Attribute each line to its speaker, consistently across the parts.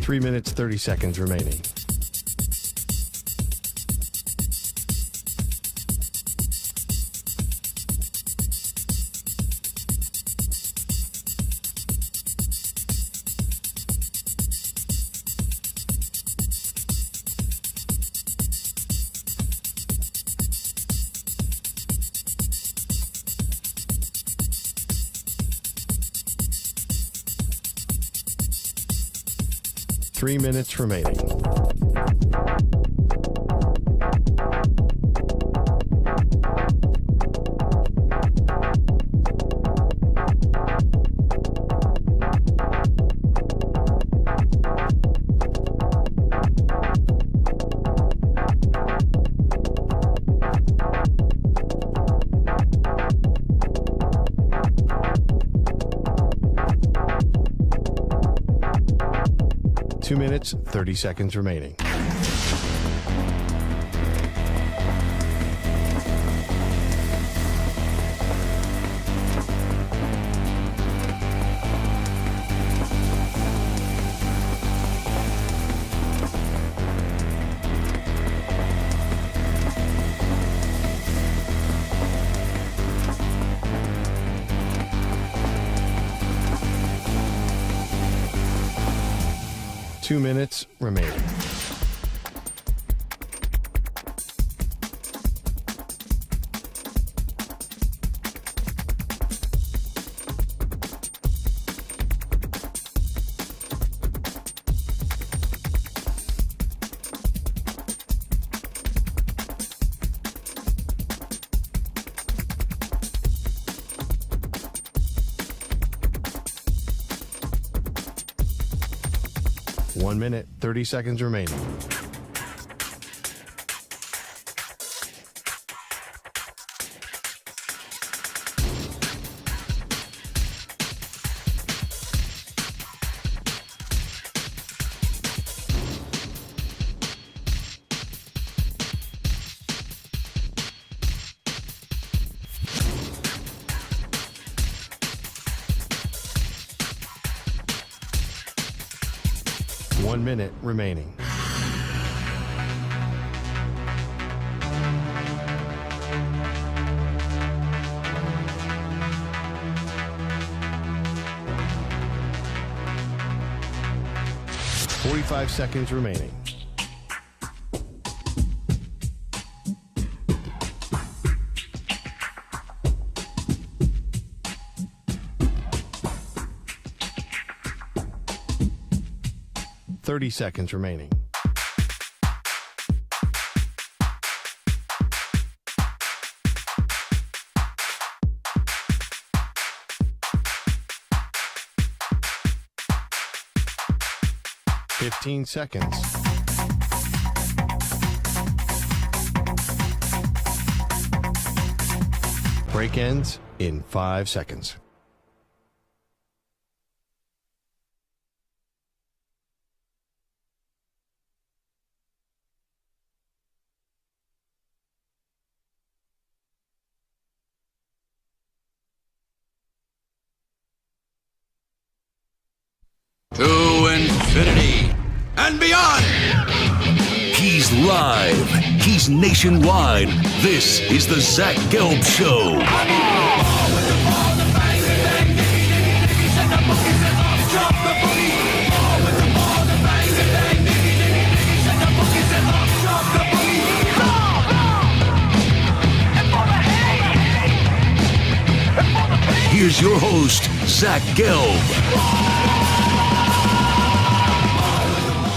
Speaker 1: 3 minutes, 30 seconds remaining. Three minutes remaining. Two minutes, 30 seconds remaining. Two minutes remaining. One minute, 30 seconds remaining. One minute remaining. Forty-five seconds remaining. Thirty seconds remaining. Fifteen seconds. Break ends in 5 seconds.
Speaker 2: To infinity and beyond.
Speaker 3: He's live. He's nationwide. This is the Zach Gelb Show. Here's your host, Zach Gelb.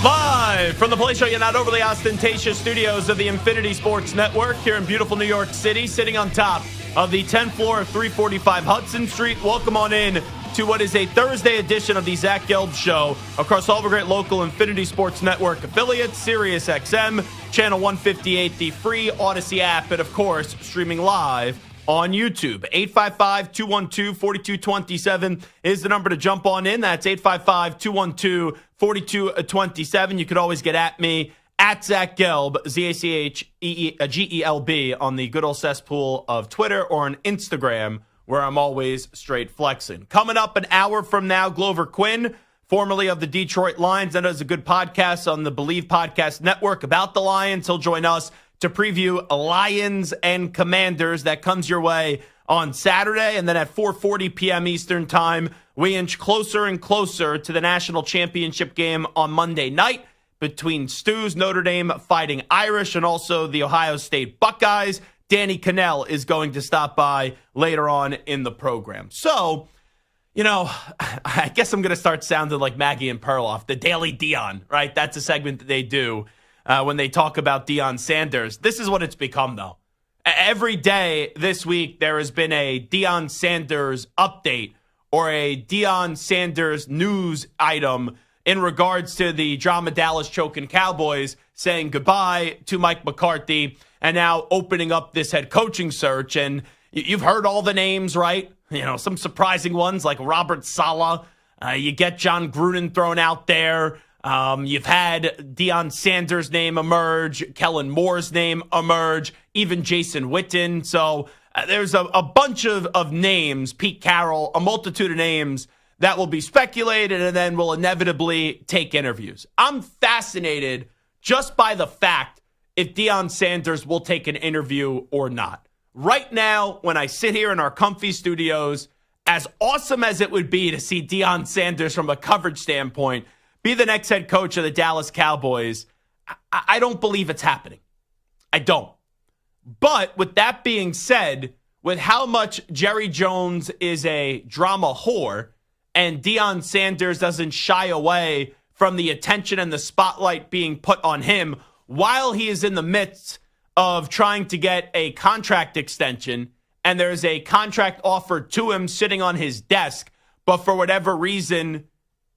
Speaker 4: Live from the Play Show, not overly ostentatious studios of the Infinity Sports Network here in beautiful New York City, sitting on top of the 10th floor of 345 Hudson Street. Welcome on in to what is a Thursday edition of the Zach Gelb Show across all the great local Infinity Sports Network affiliates, Sirius XM, Channel 158, the free Odyssey app, and of course, streaming live on YouTube. 855-212-4227 is the number to jump on in. That's 855-212-4227. You could always get at me, at Zach Gelb, ZACHGELB, on the good old cesspool of Twitter or on Instagram, where I'm always straight flexing. Coming up an hour from now, Glover Quin, formerly of the Detroit Lions, and does a good podcast on the Believe Podcast Network about the Lions. He'll join us to preview Lions and Commanders. That comes your way on Saturday. And then at 4:40 p.m. Eastern Time, we inch closer and closer to the national championship game on Monday night between Stu's Notre Dame Fighting Irish and also the Ohio State Buckeyes. Danny Kanell is going to stop by later on in the program. So, I guess I'm going to start sounding like Maggie and Perloff, the Daily Deion, right? That's a segment that they do when they talk about Deion Sanders. This is what it's become, though. Every day this week, there has been a Deion Sanders update or a Deion Sanders news item in regards to the drama Dallas choking Cowboys, saying goodbye to Mike McCarthy, and now opening up this head coaching search. And you've heard all the names, right? Some surprising ones like Robert Saleh. You get John Gruden thrown out there. You've had Deion Sanders' name emerge, Kellen Moore's name emerge, even Jason Witten. So there's a bunch of names, Pete Carroll, a multitude of names that will be speculated and then will inevitably take interviews. I'm fascinated just by the fact if Deion Sanders will take an interview or not. Right now, when I sit here in our comfy studios, as awesome as it would be to see Deion Sanders from a coverage standpoint be the next head coach of the Dallas Cowboys, I don't believe it's happening. I don't. But with that being said, with how much Jerry Jones is a drama whore and Deion Sanders doesn't shy away from the attention and the spotlight being put on him while he is in the midst of trying to get a contract extension, and there's a contract offer to him sitting on his desk, but for whatever reason,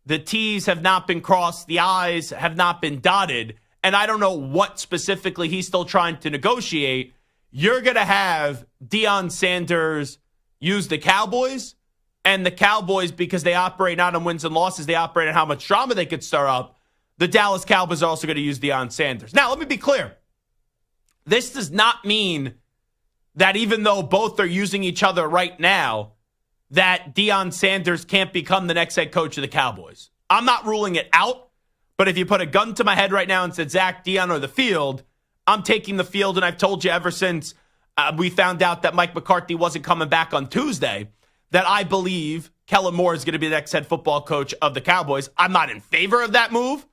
Speaker 4: the T's have not been crossed, the I's have not been dotted, and I don't know what specifically he's still trying to negotiate. You're going to have Deion Sanders use the Cowboys, and the Cowboys, because they operate not on wins and losses, they operate on how much drama they could stir up. The Dallas Cowboys are also going to use Deion Sanders. Now, let me be clear. This does not mean that even though both are using each other right now, that Deion Sanders can't become the next head coach of the Cowboys. I'm not ruling it out, but if you put a gun to my head right now and said, Zach, Deion, or the field, I'm taking the field, and I've told you ever since we found out that Mike McCarthy wasn't coming back on Tuesday that I believe Kellen Moore is going to be the next head football coach of the Cowboys. I'm not in favor of that move.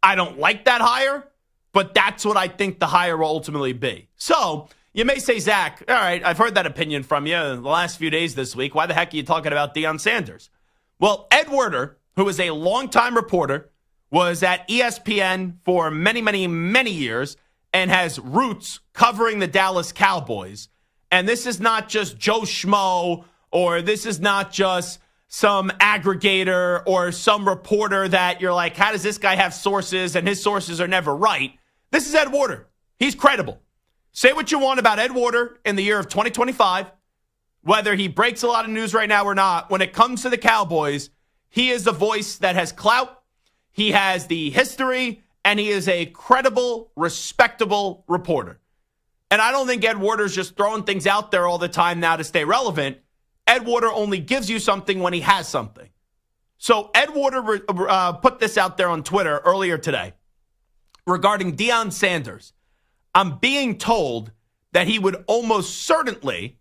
Speaker 4: I don't like that hire, but that's what I think the hire will ultimately be. So you may say, Zach, all right, I've heard that opinion from you in the last few days this week. Why the heck are you talking about Deion Sanders? Well, Ed Werder, who is a longtime reporter, was at ESPN for many, many, many years and has roots covering the Dallas Cowboys. And this is not just Joe Schmo, or this is not just some aggregator or some reporter that you're like, how does this guy have sources and his sources are never right? This is Ed Werder. He's credible. Say what you want about Ed Werder in the year of 2025, whether he breaks a lot of news right now or not. When it comes to the Cowboys, he is a voice that has clout. He has the history, and he is a credible, respectable reporter. And I don't think Ed Werder's just throwing things out there all the time now to stay relevant. Ed Werder only gives you something when he has something. So Ed Werder put this out there on Twitter earlier today regarding Deion Sanders. I'm being told that he would almost certainly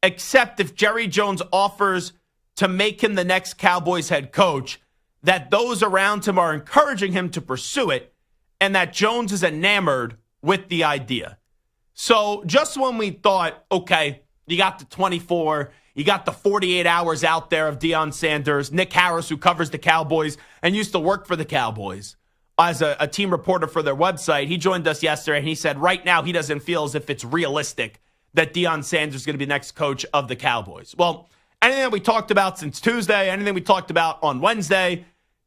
Speaker 4: accept if Jerry Jones offers to make him the next Cowboys head coach, that those around him are encouraging him to pursue it, and that Jones is enamored with the idea. So just when we thought, okay, you got the 24, you got the 48 hours out there of Deion Sanders, Nick Harris, who covers the Cowboys and used to work for the Cowboys as a team reporter for their website. He joined us yesterday, and he said right now he doesn't feel as if it's realistic that Deion Sanders is going to be the next coach of the Cowboys. Well, anything that we talked about since Tuesday, anything we talked about on Wednesday,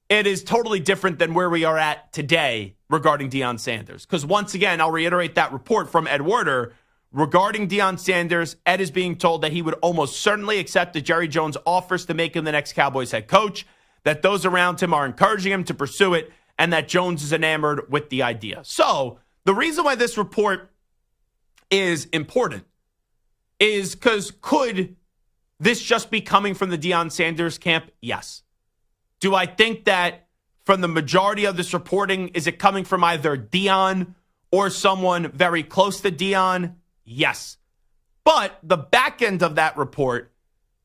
Speaker 4: it is totally different than where we are at today regarding Deion Sanders. Because once again, I'll reiterate that report from Ed Werder regarding Deion Sanders. Ed is being told that he would almost certainly accept if Jerry Jones offers to make him the next Cowboys head coach, that those around him are encouraging him to pursue it, and that Jones is enamored with the idea. So the reason why this report is important is because could this just be coming from the Deion Sanders camp? Yes. Do I think that from the majority of this reporting, is it coming from either Deion or someone very close to Deion? Yes. But the back end of that report,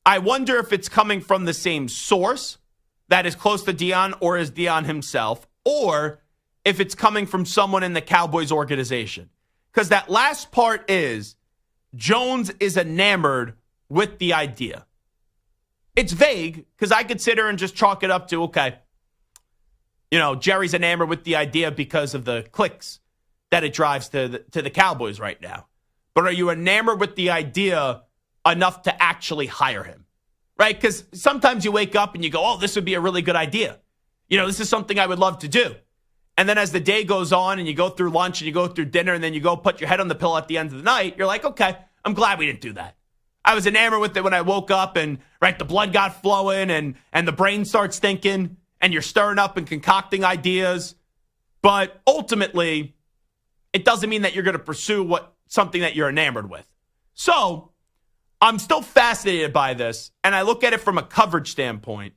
Speaker 4: I wonder if it's coming from the same source that is close to Deion or is Deion himself, or if it's coming from someone in the Cowboys organization. Because that last part is Jones is enamored with the idea. It's vague because I could sit here and just chalk it up to, okay, Jerry's enamored with the idea because of the clicks that it drives to the Cowboys right now. But are you enamored with the idea enough to actually hire him? Right? Because sometimes you wake up and you go, oh, this would be a really good idea. This is something I would love to do. And then as the day goes on and you go through lunch and you go through dinner and then you go put your head on the pillow at the end of the night, you're like, okay, I'm glad we didn't do that. I was enamored with it when I woke up and, right, the blood got flowing and the brain starts thinking and you're stirring up and concocting ideas. But ultimately, it doesn't mean that you're going to pursue something that you're enamored with. So I'm still fascinated by this, and I look at it from a coverage standpoint.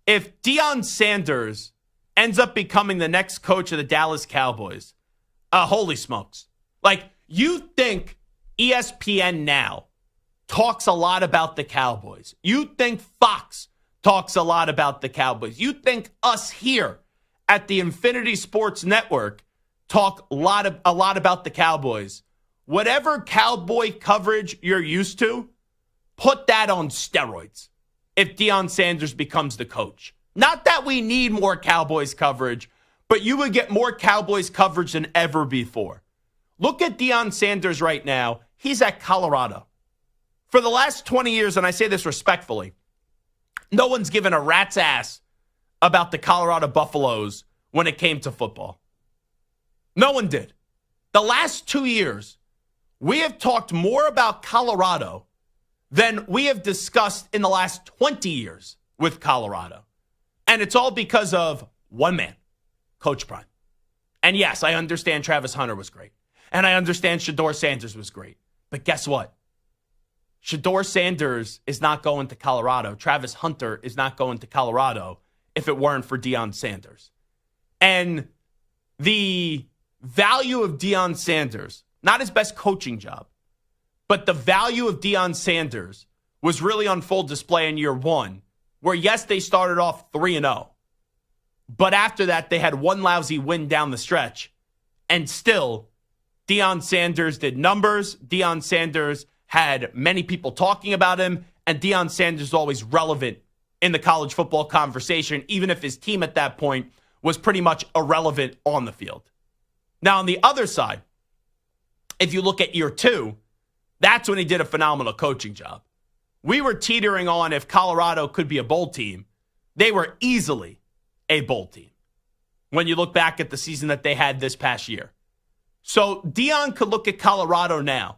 Speaker 4: If Deion Sanders ends up becoming the next coach of the Dallas Cowboys, holy smokes. Like, you think ESPN now talks a lot about the Cowboys. You think Fox talks a lot about the Cowboys. You think us here at the Infinity Sports Network talk a lot about the Cowboys. Whatever Cowboy coverage you're used to, put that on steroids if Deion Sanders becomes the coach. Not that we need more Cowboys coverage, but you would get more Cowboys coverage than ever before. Look at Deion Sanders right now. He's at Colorado. For the last 20 years, and I say this respectfully, no one's given a rat's ass about the Colorado Buffaloes when it came to football. No one did. The last 2 years, we have talked more about Colorado than we have discussed in the last 20 years with Colorado. And it's all because of one man, Coach Prime. And yes, I understand Travis Hunter was great. And I understand Shedeur Sanders was great. But guess what? Shedeur Sanders is not going to Colorado. Travis Hunter is not going to Colorado if it weren't for Deion Sanders. And the value of Deion Sanders, not his best coaching job, but the value of Deion Sanders was really on full display in year one, where, yes, they started off 3-0. But after that, they had one lousy win down the stretch. And still, Deion Sanders did numbers. Deion Sanders had many people talking about him. And Deion Sanders is always relevant in the college football conversation, even if his team at that point was pretty much irrelevant on the field. Now, on the other side, if you look at year two, that's when he did a phenomenal coaching job. We were teetering on if Colorado could be a bowl team. They were easily a bowl team when you look back at the season that they had this past year. So Deion could look at Colorado now,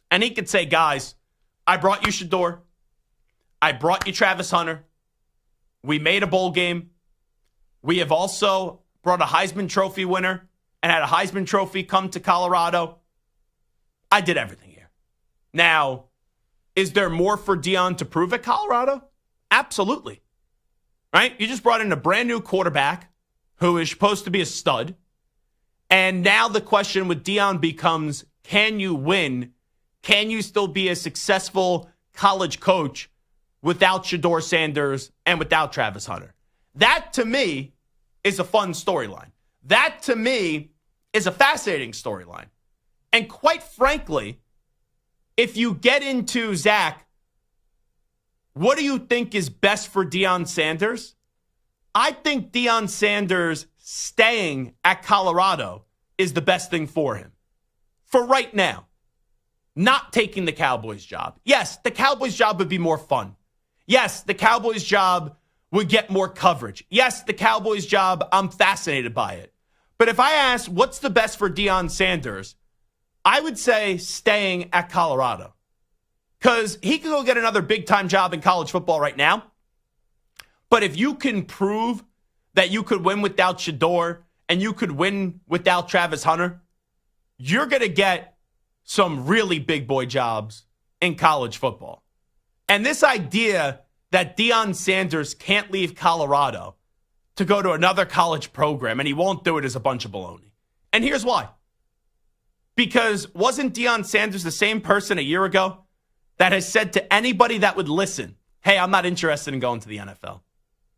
Speaker 4: and he could say, guys, I brought you Shedeur. I brought you Travis Hunter. We made a bowl game. We have also brought a Heisman Trophy winner and had a Heisman Trophy come to Colorado. I did everything here. Now, is there more for Deion to prove at Colorado? Absolutely. Right? You just brought in a brand new quarterback who is supposed to be a stud. And now the question with Deion becomes, can you win? Can you still be a successful college coach without Shedeur Sanders and without Travis Hunter? That, to me, is a fun storyline. That, to me, is a fascinating storyline. And quite frankly, if you get into, Zach, what do you think is best for Deion Sanders? I think Deion Sanders staying at Colorado is the best thing for him. For right now, not taking the Cowboys job. Yes, the Cowboys job would be more fun. Yes, the Cowboys job would get more coverage. Yes, the Cowboys job, I'm fascinated by it. But if I ask what's the best for Deion Sanders, I would say staying at Colorado. Because he could go get another big-time job in college football right now. But if you can prove that you could win without Shedeur and you could win without Travis Hunter, you're going to get some really big boy jobs in college football. And this idea that Deion Sanders can't leave Colorado, to go to another college program, and he won't do it is a bunch of baloney. And here's why. Because wasn't Deion Sanders the same person a year ago that has said to anybody that would listen, hey, I'm not interested in going to the NFL.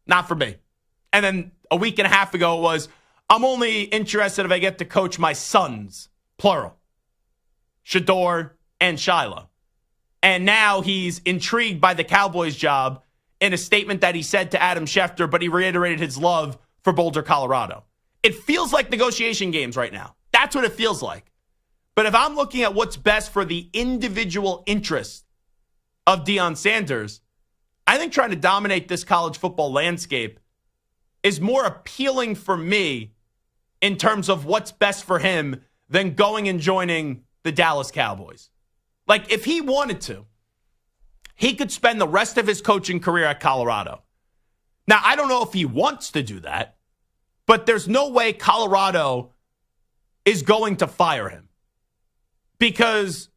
Speaker 4: Not for me. And then a week and a half ago it was, I'm only interested if I get to coach my sons, plural, Shador and Shiloh. And now he's intrigued by the Cowboys job in a statement that he said to Adam Schefter, but he reiterated his love for Boulder, Colorado. It feels like negotiation games right now. That's what it feels like. But if I'm looking at what's best for the individual interest of Deion Sanders, I think trying to dominate this college football landscape is more appealing for me in terms of what's best for him than going and joining the Dallas Cowboys. Like, if he wanted to, he could spend the rest of his coaching career at Colorado. Now, I don't know if he wants to do that, but there's no way Colorado is going to fire him because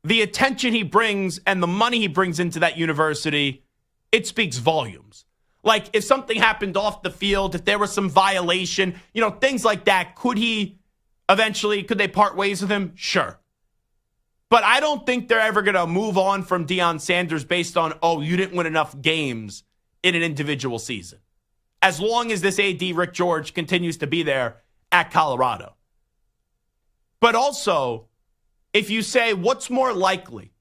Speaker 4: the attention he brings and the money he brings into that university, it speaks volumes. Like, if something happened off the field, if there was some violation, things like that, could they part ways with him? Sure. But I don't think they're ever going to move on from Deion Sanders based on, you didn't win enough games in an individual season. As long as this AD, Rick George, continues to be there at Colorado. But also, if you say, what's more likely?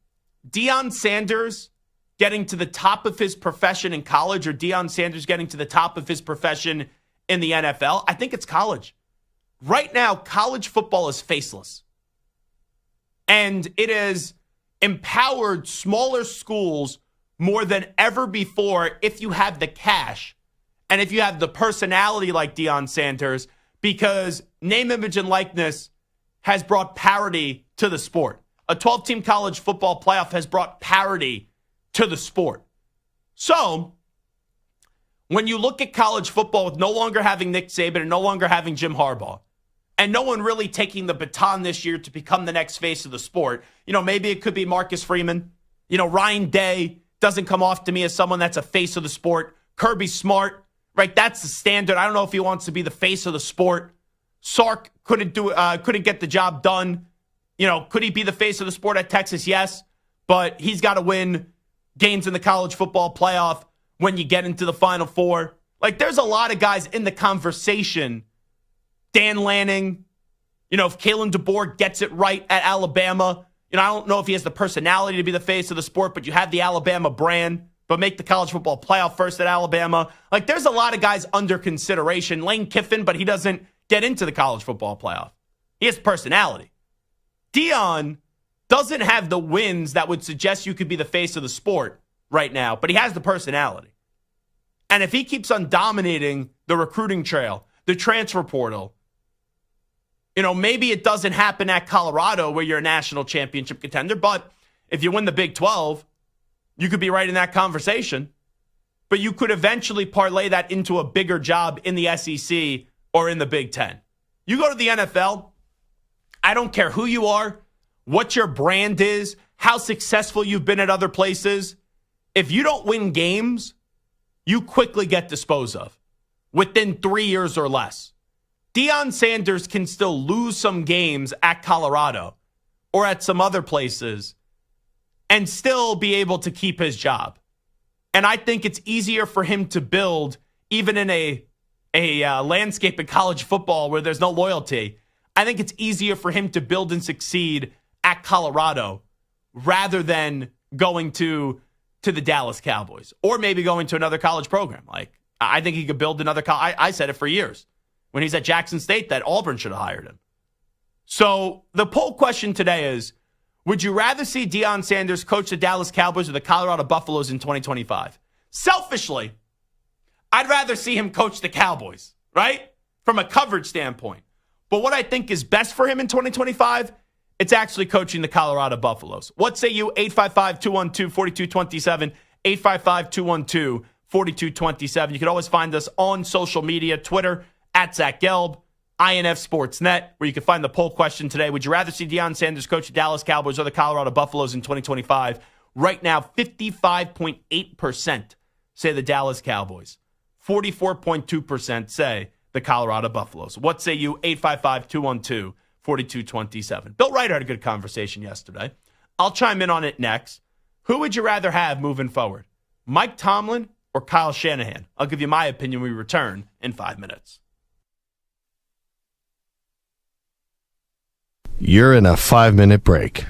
Speaker 4: Deion Sanders getting to the top of his profession in college or Deion Sanders getting to the top of his profession in the NFL? I think it's college. Right now, college football is faceless. And it has empowered smaller schools more than ever before if you have the cash and if you have the personality like Deion Sanders, because name, image, and likeness has brought parity to the sport. A 12-team college football playoff has brought parity to the sport. So, when you look at college football with no longer having Nick Saban and no longer having Jim Harbaugh, and no one really taking the baton this year to become the next face of the sport, maybe it could be Marcus Freeman. Ryan Day doesn't come off to me as someone that's a face of the sport. Kirby Smart, right? That's the standard. I don't know if he wants to be the face of the sport. Sark couldn't get the job done. Could he be the face of the sport at Texas? Yes, but he's got to win games in the college football playoff when you get into the Final Four. Like, there's a lot of guys in the conversation. Dan Lanning, if Kalen DeBoer gets it right at Alabama, I don't know if he has the personality to be the face of the sport, but you have the Alabama brand, but make the college football playoff first at Alabama. Like, there's a lot of guys under consideration. Lane Kiffin, but he doesn't get into the college football playoff. He has personality. Deion doesn't have the wins that would suggest you could be the face of the sport right now, but he has the personality. And if he keeps on dominating the recruiting trail, the transfer portal, maybe it doesn't happen at Colorado where you're a national championship contender, but if you win the Big 12, you could be right in that conversation. But you could eventually parlay that into a bigger job in the SEC or in the Big 10. You go to the NFL, I don't care who you are, what your brand is, how successful you've been at other places. If you don't win games, you quickly get disposed of within 3 years or less. Deion Sanders can still lose some games at Colorado or at some other places and still be able to keep his job. And I think it's easier for him to build, even in a landscape in college football where there's no loyalty. I think it's easier for him to build and succeed at Colorado rather than going to the Dallas Cowboys or maybe going to another college program. Like, I think he could build another college. I said it for years when he's at Jackson State that Auburn should have hired him. So the poll question today is, would you rather see Deion Sanders coach the Dallas Cowboys or the Colorado Buffaloes in 2025? Selfishly, I'd rather see him coach the Cowboys, right? From a coverage standpoint. But what I think is best for him in 2025, it's actually coaching the Colorado Buffaloes. What say you? 855-212-4227, 855-212-4227. You can always find us on social media, Twitter, at Zach Gelb, INF Sportsnet, where you can find the poll question today. Would you rather see Deion Sanders coach the Dallas Cowboys or the Colorado Buffaloes in 2025? Right now, 55.8% say the Dallas Cowboys. 44.2% say the Colorado Buffaloes. What say you? 855-212-4227. Bill Wright had a good conversation yesterday. I'll chime in on it next. Who would you rather have moving forward? Mike Tomlin or Kyle Shanahan? I'll give you my opinion when we return in 5 minutes.
Speaker 1: You're in a 5-minute break.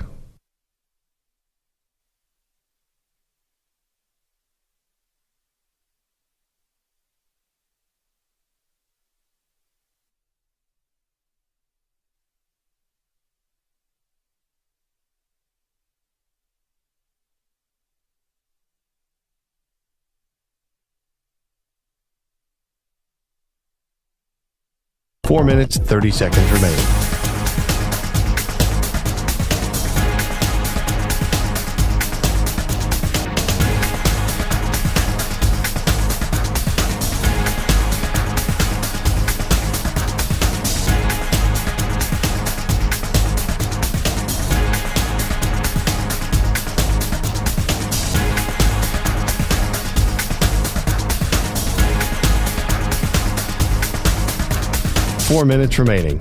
Speaker 1: Four minutes, 30 seconds remaining. Four minutes remaining.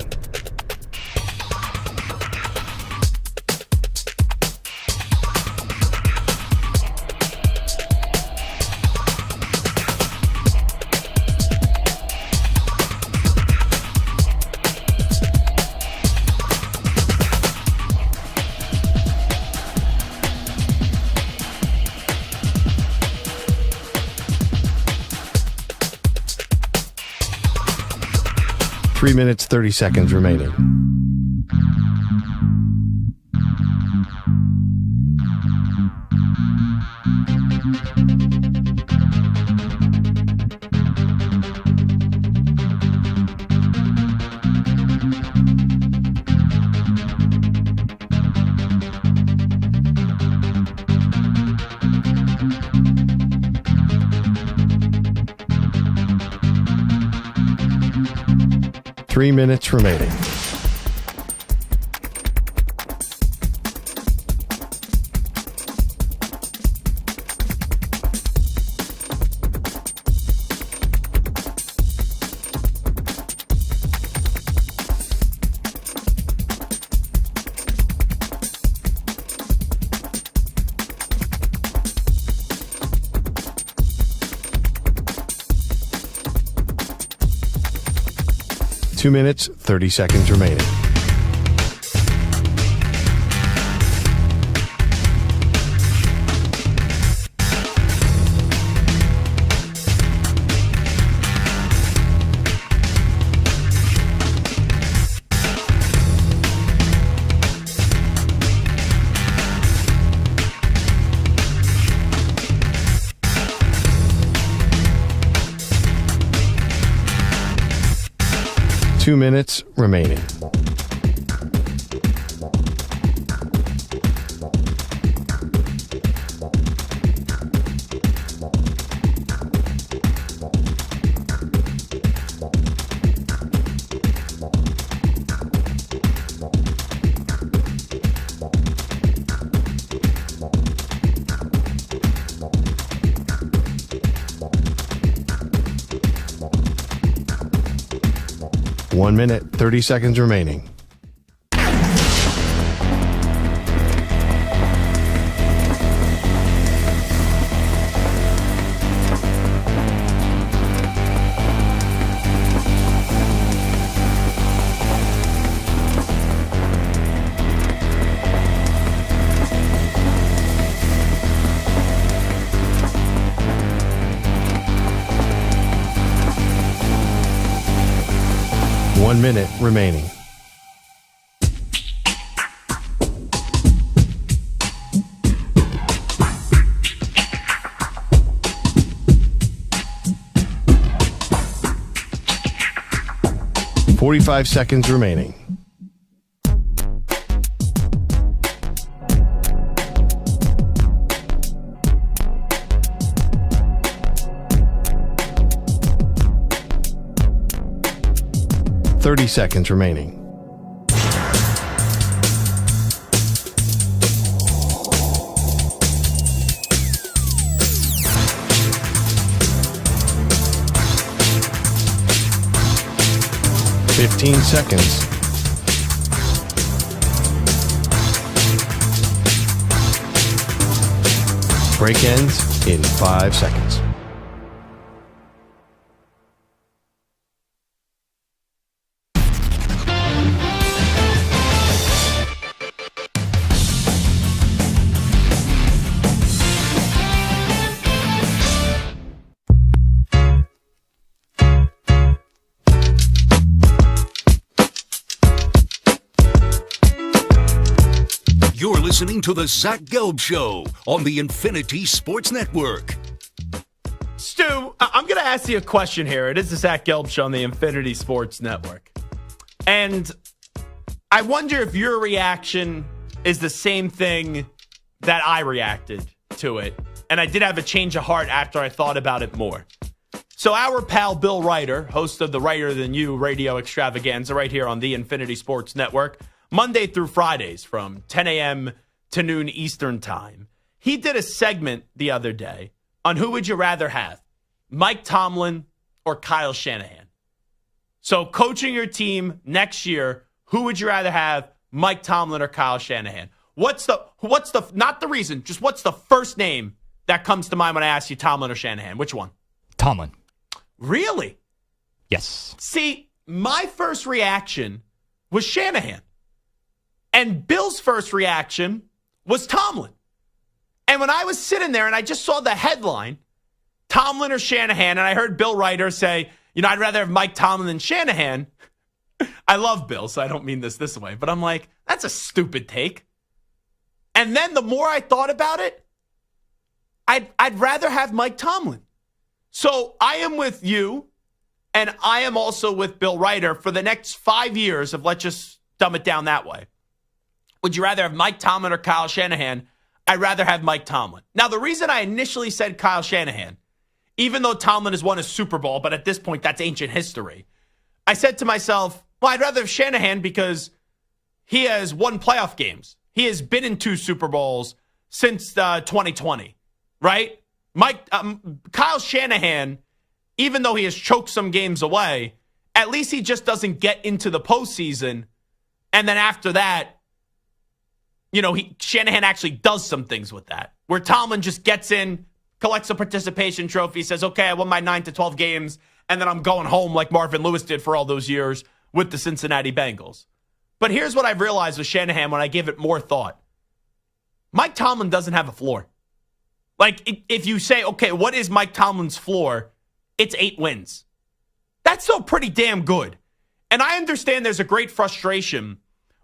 Speaker 1: Three minutes, 30 seconds remaining. Three minutes remaining. Two minutes, 30 seconds remaining. Two minutes remaining. One minute, 30 seconds remaining. One minute remaining. .45 seconds remaining. .30 seconds remaining. 15 seconds. Break ends in 5 seconds.
Speaker 3: You're listening to the Zach Gelb Show on the Infinity Sports Network.
Speaker 4: Stu, I'm going to ask you a question here. It is the Zach Gelb Show on the Infinity Sports Network. And I wonder if your reaction is the same thing that I reacted to it. And I did have a change of heart after I thought about it more. So our pal Bill Reiter, host of the Reiter Than You radio extravaganza right here on the Infinity Sports Network, Monday through Fridays from 10 a.m. to noon Eastern time. He did a segment the other day on who would you rather have, Mike Tomlin or Kyle Shanahan. So coaching your team next year, who would you rather have, Mike Tomlin or Kyle Shanahan? What's the not the reason, just what's the first name that comes to mind when I ask you Tomlin or Shanahan? Which one?
Speaker 5: Tomlin.
Speaker 4: Really?
Speaker 5: Yes.
Speaker 4: See, my first reaction was Shanahan. And Bill's first reaction was Tomlin. And when I was sitting there and I just saw the headline, Tomlin or Shanahan, and I heard Bill Reiter say, I'd rather have Mike Tomlin than Shanahan. I love Bill, so I don't mean this way. But I'm like, that's a stupid take. And then the more I thought about it, I'd rather have Mike Tomlin. So I am with you, and I am also with Bill Reiter for the next 5 years of, let's just dumb it down that way. Would you rather have Mike Tomlin or Kyle Shanahan? I'd rather have Mike Tomlin. Now, the reason I initially said Kyle Shanahan, even though Tomlin has won a Super Bowl, but at this point, that's ancient history, I said to myself, well, I'd rather have Shanahan because he has won playoff games. He has been in 2 Super Bowls since 2020, right? Kyle Shanahan, even though he has choked some games away, at least he just doesn't get into the postseason. And then after that, Shanahan actually does some things with that. Where Tomlin just gets in, collects a participation trophy, says, okay, I won my 9 to 12 games, and then I'm going home like Marvin Lewis did for all those years with the Cincinnati Bengals. But here's what I've realized with Shanahan when I give it more thought. Mike Tomlin doesn't have a floor. Like, if you say, okay, what is Mike Tomlin's floor? It's 8 wins. That's still pretty damn good. And I understand there's a great frustration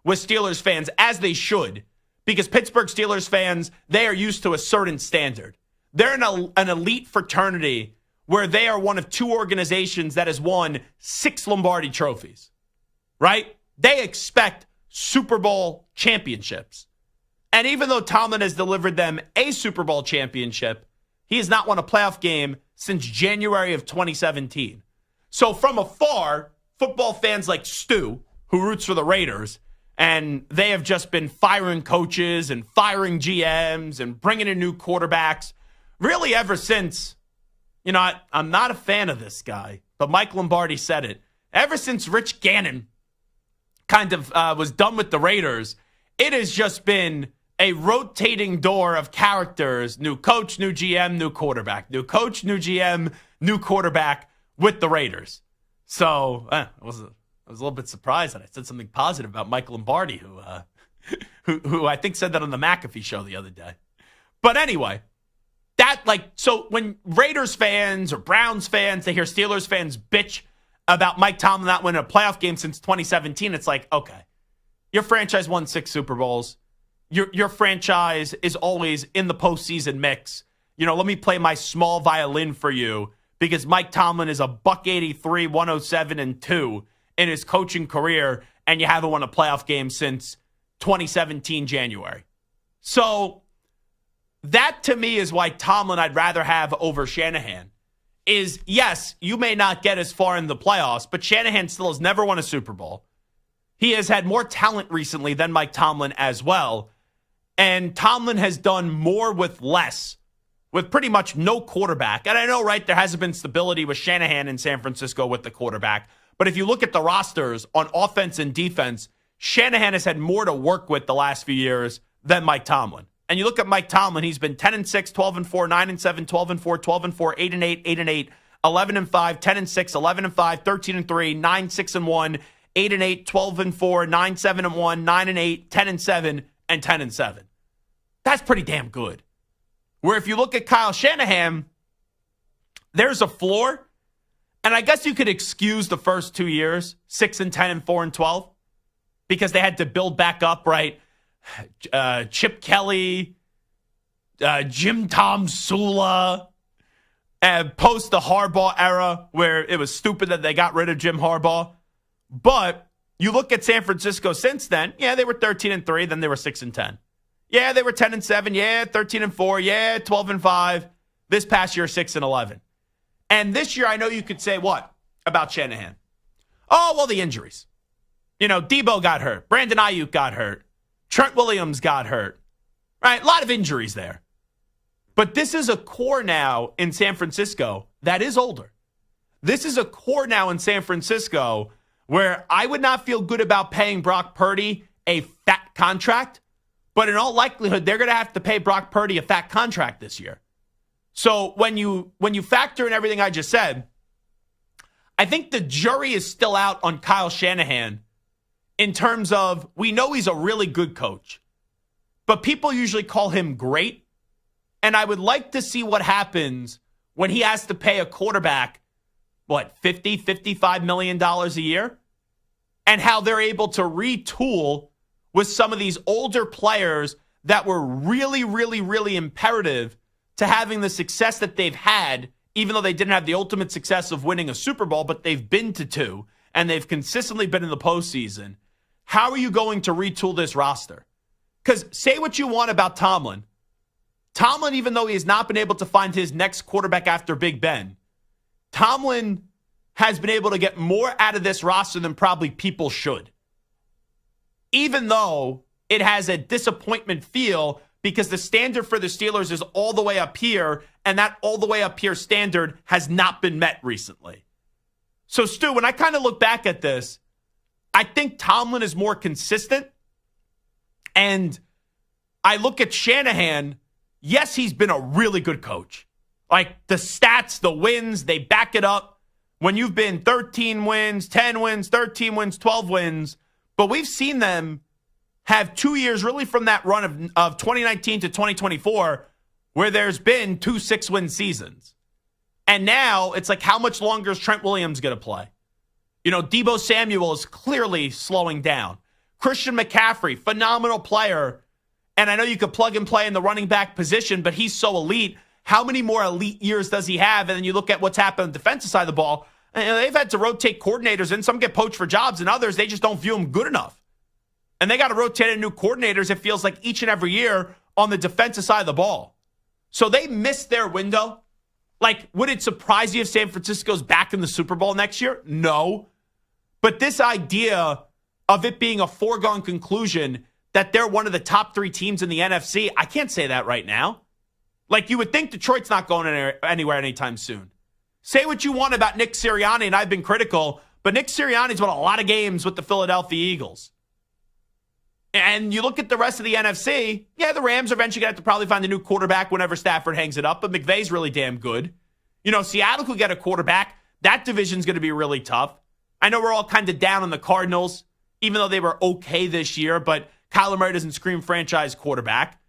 Speaker 4: with Steelers fans, as they should, because Pittsburgh Steelers fans, they are used to a certain standard. They're an elite fraternity where they are one of 2 organizations that has won 6 Lombardi trophies, right? They expect Super Bowl championships. And even though Tomlin has delivered them a Super Bowl championship, he has not won a playoff game since January of 2017. So from afar, football fans like Stu, who roots for the Raiders, and they have just been firing coaches and firing GMs and bringing in new quarterbacks, really ever since, I'm not a fan of this guy, but Mike Lombardi said it. Ever since Rich Gannon kind of was done with the Raiders, it has just been a rotating door of characters, new coach, new GM, new quarterback, new coach, new GM, new quarterback with the Raiders. So I was a little bit surprised that I said something positive about Mike Lombardi, who I think said that on the McAfee show the other day. But anyway, so when Raiders fans or Browns fans, they hear Steelers fans bitch about Mike Tomlin not winning a playoff game since 2017, it's like, okay, your franchise won 6 Super Bowls. Your franchise is always in the postseason mix. Let me play my small violin for you because Mike Tomlin is a $183, 107, and 2 in his coaching career, and you haven't won a playoff game since 2017 January. So that to me is why Tomlin I'd rather have over Shanahan. Is yes, you may not get as far in the playoffs, but Shanahan still has never won a Super Bowl. He has had more talent recently than Mike Tomlin as well. And Tomlin has done more with less, with pretty much no quarterback. And I know, right, there hasn't been stability with Shanahan in San Francisco with the quarterback. But if you look at the rosters on offense and defense, Shanahan has had more to work with the last few years than Mike Tomlin. And you look at Mike Tomlin, he's been 10-6, 12-4, 9-7, 12-4, 12-4, 8-8, 8-8, 11-5, 10-6, 11-5, 13-3, 9-6-1, 8-8, 12-4, 9-7-1, 9-8, 10-7, and 10-7. That's pretty damn good. Where if you look at Kyle Shanahan, there's a floor, and I guess you could excuse the first 2 years, 6-10 and 4-12, because they had to build back up, right? Chip Kelly, Jim Tom Sula, post the Harbaugh era where it was stupid that they got rid of Jim Harbaugh. But you look at San Francisco since then, yeah, they were 13-3, then they were 6-10. Yeah, they were 10-7, yeah, 13-4, yeah, 12-5. This past year, 6-11. And this year, I know you could say what about Shanahan? Oh, well, the injuries. You know, Debo got hurt. Brandon Ayuk got hurt. Trent Williams got hurt. Right? A lot of injuries there. But this is a core now in San Francisco that is older. This is a core now in San Francisco where I would not feel good about paying Brock Purdy a fat contract, but in all likelihood, they're going to have to pay Brock Purdy a fat contract this year. So when you factor in everything I just said, I think the jury is still out on Kyle Shanahan in terms of, we know he's a really good coach, but people usually call him great. And I would like to see what happens when he has to pay a quarterback, $50-55 million a year, and how they're able to retool with some of these older players that were really, really, really imperative to having the success that they've had, even though they didn't have the ultimate success of winning a Super Bowl, but they've been to two, and they've consistently been in the postseason. How are you going to retool this roster? Because say what you want about Tomlin. Tomlin, even though he has not been able to find his next quarterback after Big Ben, Tomlin has been able to get more out of this roster than probably people should. Even though it has a disappointment feel because the standard for the Steelers is all the way up here, and that all the way up here standard has not been met recently. So, Stu, when I kind of look back at this, I think Tomlin is more consistent. And I look at Shanahan, yes, he's been a really good coach. Like the stats, the wins, they back it up. When you've been 13 wins, 10 wins, 13 wins, 12 wins, but we've seen them have 2 years really from that run of 2019 to 2024 where there's been 2 6-win seasons. And now it's like, how much longer is Trent Williams going to play? You know, Deebo Samuel is clearly slowing down. Christian McCaffrey, phenomenal player. And I know you could plug and play in the running back position, but he's so elite. How many more elite years does he have? And then you look at what's happened on the defensive side of the ball. And they've had to rotate coordinators, and some get poached for jobs, and others, they just don't view them good enough. And they got to rotate in new coordinators, it feels like, each and every year on the defensive side of the ball. So they missed their window. Like, would it surprise you if San Francisco's back in the Super Bowl next year? No. But this idea of it being a foregone conclusion that they're one of the top 3 teams in the NFC, I can't say that right now. Like, you would think Detroit's not going anywhere anytime soon. Say what you want about Nick Sirianni, and I've been critical, but Nick Sirianni's won a lot of games with the Philadelphia Eagles. And you look at the rest of the NFC, yeah, the Rams are eventually going to have to probably find a new quarterback whenever Stafford hangs it up, but McVay's really damn good. You know, Seattle could get a quarterback. That division's going to be really tough. I know we're all kind of down on the Cardinals, even though they were okay this year, but Kyler Murray doesn't scream franchise quarterback.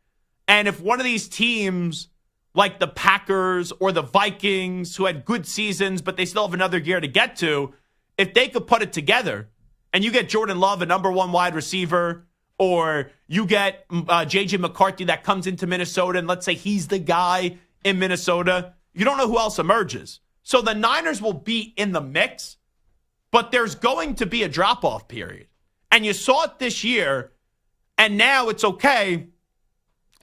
Speaker 4: And if one of these teams, like the Packers or the Vikings, who had good seasons, but they still have another year to get to, if they could put it together, and you get Jordan Love, a number 1 wide receiver, or you get J.J. McCarthy that comes into Minnesota, and let's say he's the guy in Minnesota, you don't know who else emerges. So the Niners will be in the mix, but there's going to be a drop-off period. And you saw it this year, and now it's okay.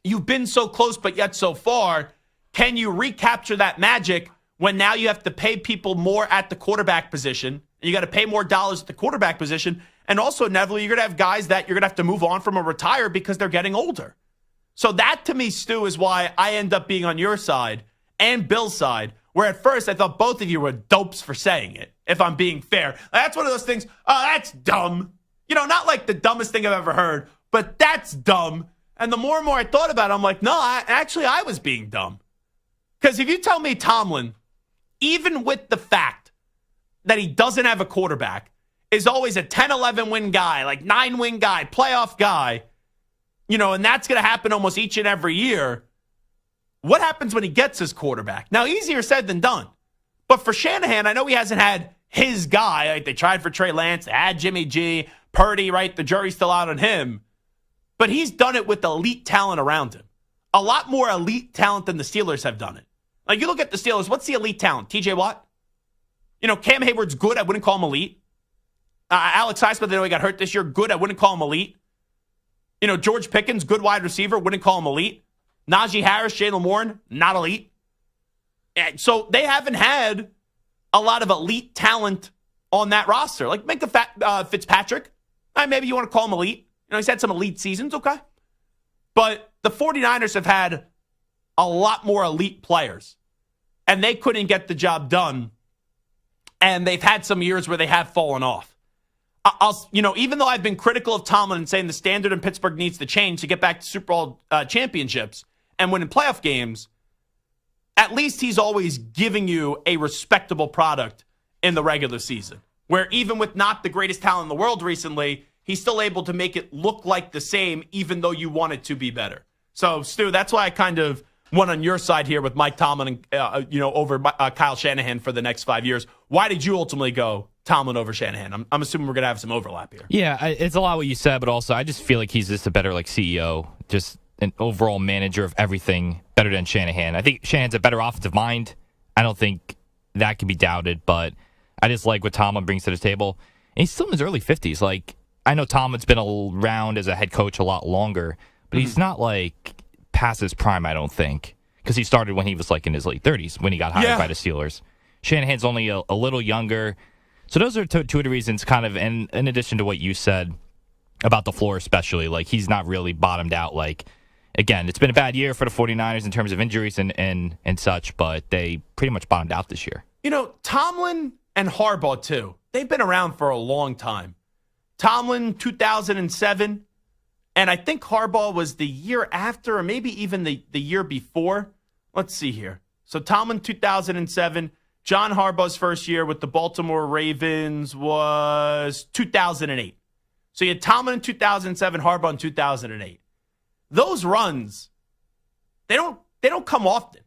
Speaker 4: You've been so close, but yet so far. Can you recapture that magic when now you have to pay people more at the quarterback position? You got to pay more dollars at the quarterback position. And also, Neville, you're going to have guys that you're going to have to move on from or retire because they're getting older. So that, to me, Stu, is why I end up being on your side and Bill's side Where at first I thought both of you were dopes for saying it, if I'm being fair. That's one of those things, oh, that's dumb. Not like the dumbest thing I've ever heard, but that's dumb. And the more and more I thought about it, I'm like, no, I was being dumb. Because if you tell me Tomlin, even with the fact that he doesn't have a quarterback, is always a 10-11 win guy, like 9-win guy, playoff guy, and that's going to happen almost each and every year. What happens when he gets his quarterback? Now, easier said than done. But for Shanahan, I know he hasn't had his guy. Like they tried for Trey Lance, they had Jimmy G, Purdy, right? The jury's still out on him. But he's done it with elite talent around him. A lot more elite talent than the Steelers have done it. Like you look at the Steelers, what's the elite talent? TJ Watt? Cam Hayward's good. I wouldn't call him elite. Alex Highsmith, I know he got hurt this year. Good. I wouldn't call him elite. George Pickens, good wide receiver. Wouldn't call him elite. Najee Harris, Jalen Warren, not elite. And so they haven't had a lot of elite talent on that roster. Like Minka Fitzpatrick, maybe you want to call him elite. He's had some elite seasons, okay. But the 49ers have had a lot more elite players. And they couldn't get the job done. And they've had some years where they have fallen off. Even though I've been critical of Tomlin and saying the standard in Pittsburgh needs to change to get back to Super Bowl championships and winning playoff games, at least he's always giving you a respectable product in the regular season. Where even with not the greatest talent in the world recently, he's still able to make it look like the same, even though you want it to be better. So, Stu, that's why I kind of went on your side here with Mike Tomlin, over Kyle Shanahan for the next 5 years. Why did you ultimately go Tomlin over Shanahan? I'm assuming we're going to have some overlap here.
Speaker 5: Yeah, it's a lot what you said, but also I just feel like he's just a better CEO, just an overall manager of everything, better than Shanahan. I think Shanahan's a better offensive mind. I don't think that can be doubted, but I just like what Tomlin brings to the table. And he's still in his early 50s. Like, I know Tomlin's been around as a head coach a lot longer, but he's not like past his prime, I don't think, because he started when he was like in his late 30s when he got hired by the Steelers. Shanahan's only a little younger. So those are two of the reasons, kind of, in addition to what you said about the floor especially. Like, he's not really bottomed out. Like, again, it's been a bad year for the 49ers in terms of injuries and such, but they pretty much bottomed out this year.
Speaker 4: Tomlin and Harbaugh, too, they've been around for a long time. Tomlin, 2007, and I think Harbaugh was the year after or maybe even the year before. Let's see here. So Tomlin, 2007. John Harbaugh's first year with the Baltimore Ravens was 2008. So you had Tomlin in 2007, Harbaugh in 2008. Those runs, they don't come often.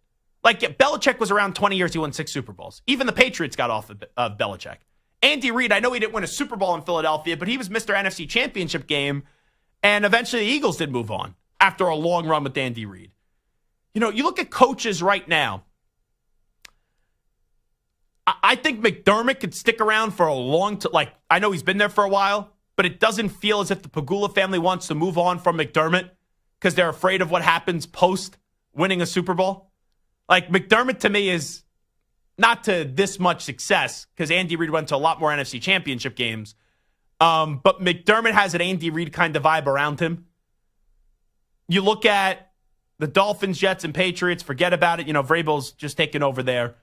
Speaker 4: Like Belichick was around 20 years, he won 6 Super Bowls. Even the Patriots got off of Belichick. Andy Reid, I know he didn't win a Super Bowl in Philadelphia, but he was Mr. NFC Championship game, and eventually the Eagles did move on after a long run with Andy Reid. You look at coaches right now. I think McDermott could stick around for a long time. I know he's been there for a while, but it doesn't feel as if the Pagula family wants to move on from McDermott because they're afraid of what happens post winning a Super Bowl. Like, McDermott to me is not to this much success because Andy Reid went to a lot more NFC Championship games. But McDermott has an Andy Reid kind of vibe around him. You look at the Dolphins, Jets, and Patriots, forget about it. Vrabel's just taken over there.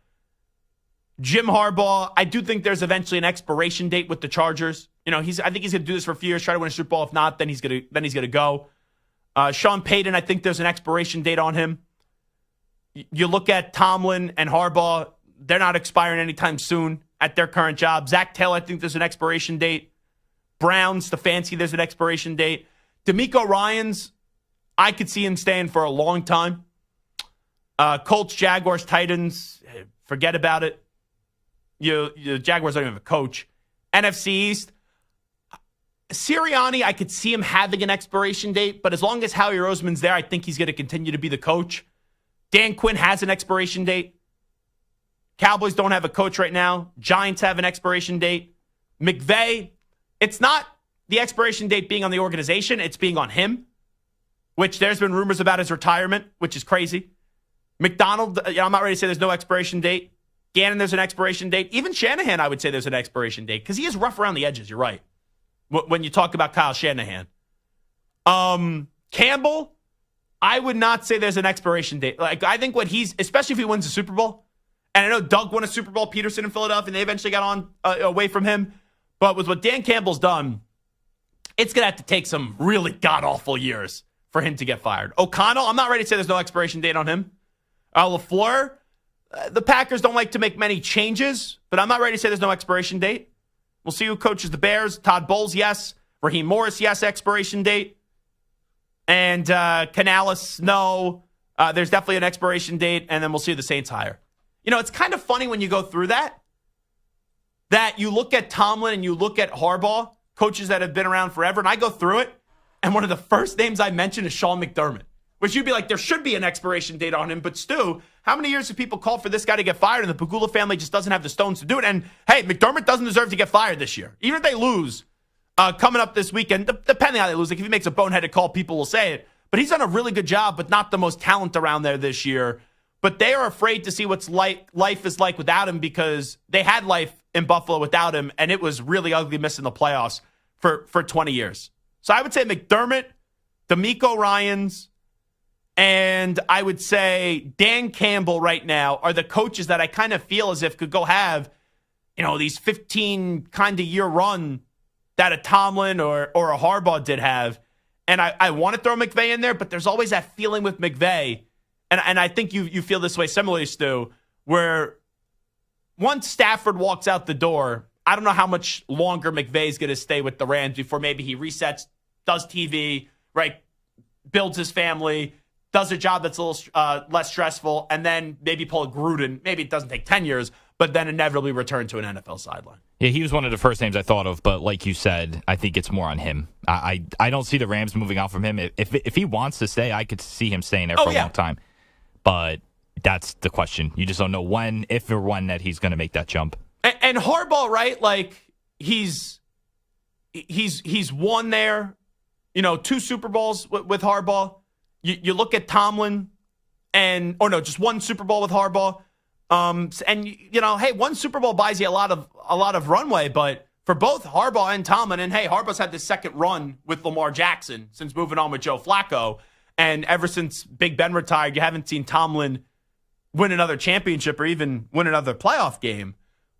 Speaker 4: Jim Harbaugh, I do think there's eventually an expiration date with the Chargers. I think he's going to do this for a few years, try to win a Super Bowl. If not, then he's going to go. Sean Payton, I think there's an expiration date on him. You look at Tomlin and Harbaugh, they're not expiring anytime soon at their current job. Zach Taylor, I think there's an expiration date. Browns, Stefanski, there's an expiration date. DeMeco Ryans, I could see him staying for a long time. Colts, Jaguars, Titans, forget about it. The Jaguars don't even have a coach. NFC East, Sirianni, I could see him having an expiration date, but as long as Howie Roseman's there, I think he's going to continue to be the coach. Dan Quinn has an expiration date. Cowboys don't have a coach right now. Giants have an expiration date. McVay, it's not the expiration date being on the organization, it's being on him, which there's been rumors about his retirement, which is crazy. McDonald, I'm not ready to say there's no expiration date. Gannon, there's an expiration date. Even Shanahan, I would say there's an expiration date because he is rough around the edges. You're right. When you talk about Kyle Shanahan. Campbell, I would not say there's an expiration date. Like, I think especially if he wins the Super Bowl, And I know Doug won a Super Bowl, Peterson in Philadelphia, and they eventually got on away from him. But with what Dan Campbell's done, it's going to have to take some really god-awful years for him to get fired. O'Connell, I'm not ready to say there's no expiration date on him. LaFleur, the Packers don't like to make many changes, but I'm not ready to say there's no expiration date. We'll see who coaches the Bears. Todd Bowles, yes. Raheem Morris, yes, expiration date. And Kanell, no. There's definitely an expiration date, and then we'll see who the Saints hire. It's kind of funny when you go through that you look at Tomlin and you look at Harbaugh, coaches that have been around forever, and I go through it, and one of the first names I mention is Sean McDermott, which you'd be like, there should be an expiration date on him. But Stu, how many years have people called for this guy to get fired, and the Pagula family just doesn't have the stones to do it? And, hey, McDermott doesn't deserve to get fired this year. Even if they lose coming up this weekend, depending on how they lose, like if he makes a boneheaded call, people will say it. But he's done a really good job, but not the most talent around there this year. But they are afraid to see what's life is like without him, because they had life in Buffalo without him, and it was really ugly missing the playoffs for 20 years. So I would say McDermott, DeMeco Ryans, and I would say Dan Campbell right now are the coaches that I kind of feel as if could go have, these 15 kind of year run that a Tomlin or a Harbaugh did have. And I want to throw McVay in there, but there's always that feeling with McVay. And I think you feel this way similarly, Stu, where once Stafford walks out the door, I don't know how much longer McVay's going to stay with the Rams before maybe he resets, does TV, right, builds his family, does a job that's a little less stressful, and then maybe pull a Gruden. Maybe it doesn't take 10 years, but then inevitably return to an NFL sideline.
Speaker 5: Yeah, he was one of the first names I thought of, but like you said, I think it's more on him. I don't see the Rams moving on from him. If he wants to stay, I could see him staying there for a long time. But that's the question. You just don't know when, if or when, that he's going to make that jump.
Speaker 4: And Harbaugh, right? Like he's won there, 2 Super Bowls with Harbaugh. You look at Tomlin, just 1 Super Bowl with Harbaugh. Hey, 1 Super Bowl buys you a lot of runway, but for both Harbaugh and Tomlin, and hey, Harbaugh's had this second run with Lamar Jackson since moving on with Joe Flacco. And ever since Big Ben retired, you haven't seen Tomlin win another championship or even win another playoff game.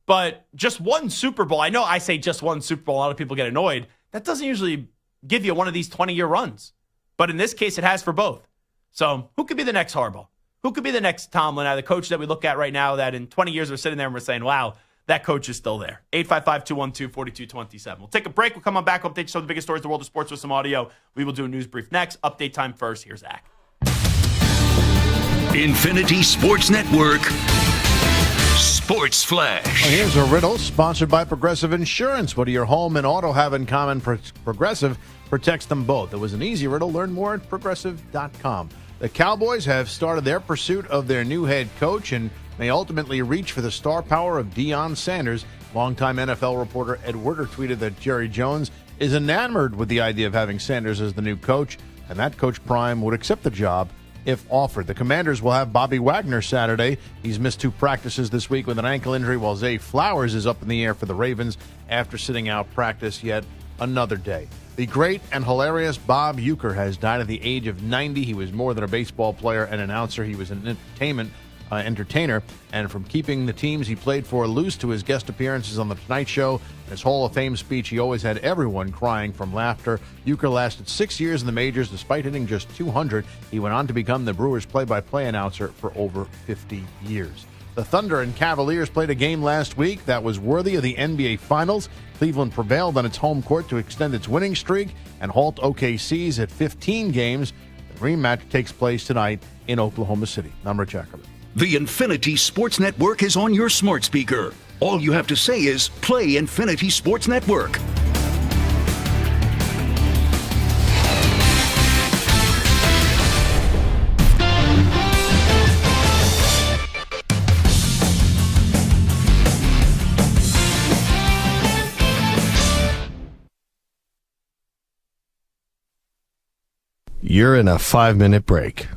Speaker 4: But just 1 Super Bowl, I know I say just 1 Super Bowl, a lot of people get annoyed. That doesn't usually give you one of these 20-year runs. But in this case, it has for both. So who could be the next Harbaugh? Who could be the next Tomlin, the coach that we look at right now that in 20 years we're sitting there and we're saying, wow, that coach is still there. 855-212-4227. We'll take a break. We'll come on back. We'll update you some of the biggest stories in the world of sports with some audio. We will do a news brief next. Update time first. Here's Zach.
Speaker 3: Infinity Sports Network Sports Flash.
Speaker 1: Well, here's a riddle sponsored by Progressive Insurance. What do your home and auto have in common? Progressive protects them both. It was an easy riddle. Learn more at Progressive.com. The Cowboys have started their pursuit of their new head coach and may ultimately reach for the star power of Deion Sanders. Longtime NFL reporter Ed Werder tweeted that Jerry Jones is enamored with the idea of having Sanders as the new coach, and that Coach Prime would accept the job if offered. The Commanders will have Bobby Wagner Saturday. He's missed 2 practices this week with an ankle injury, while Zay Flowers is up in the air for the Ravens after sitting out practice yet another day. The great and hilarious Bob Uecker has died at the age of 90. He was more than a baseball player and announcer. He was an entertainer, and from keeping the teams he played for loose to his guest appearances on The Tonight Show and his Hall of Fame speech, he always had everyone crying from laughter. Uecker lasted 6 years in the majors despite hitting just 200. He went on to become the Brewers' play-by-play announcer for over 50 years. The Thunder and Cavaliers played a game last week that was worthy of the NBA Finals. Cleveland prevailed on its home court to extend its winning streak and halt OKC's at 15 games. The rematch takes place tonight in Oklahoma City. I'm Rich Ackerman.
Speaker 3: The Infinity Sports Network is on your smart speaker. All you have to say is, play Infinity Sports Network.
Speaker 1: You're in a 5-minute break.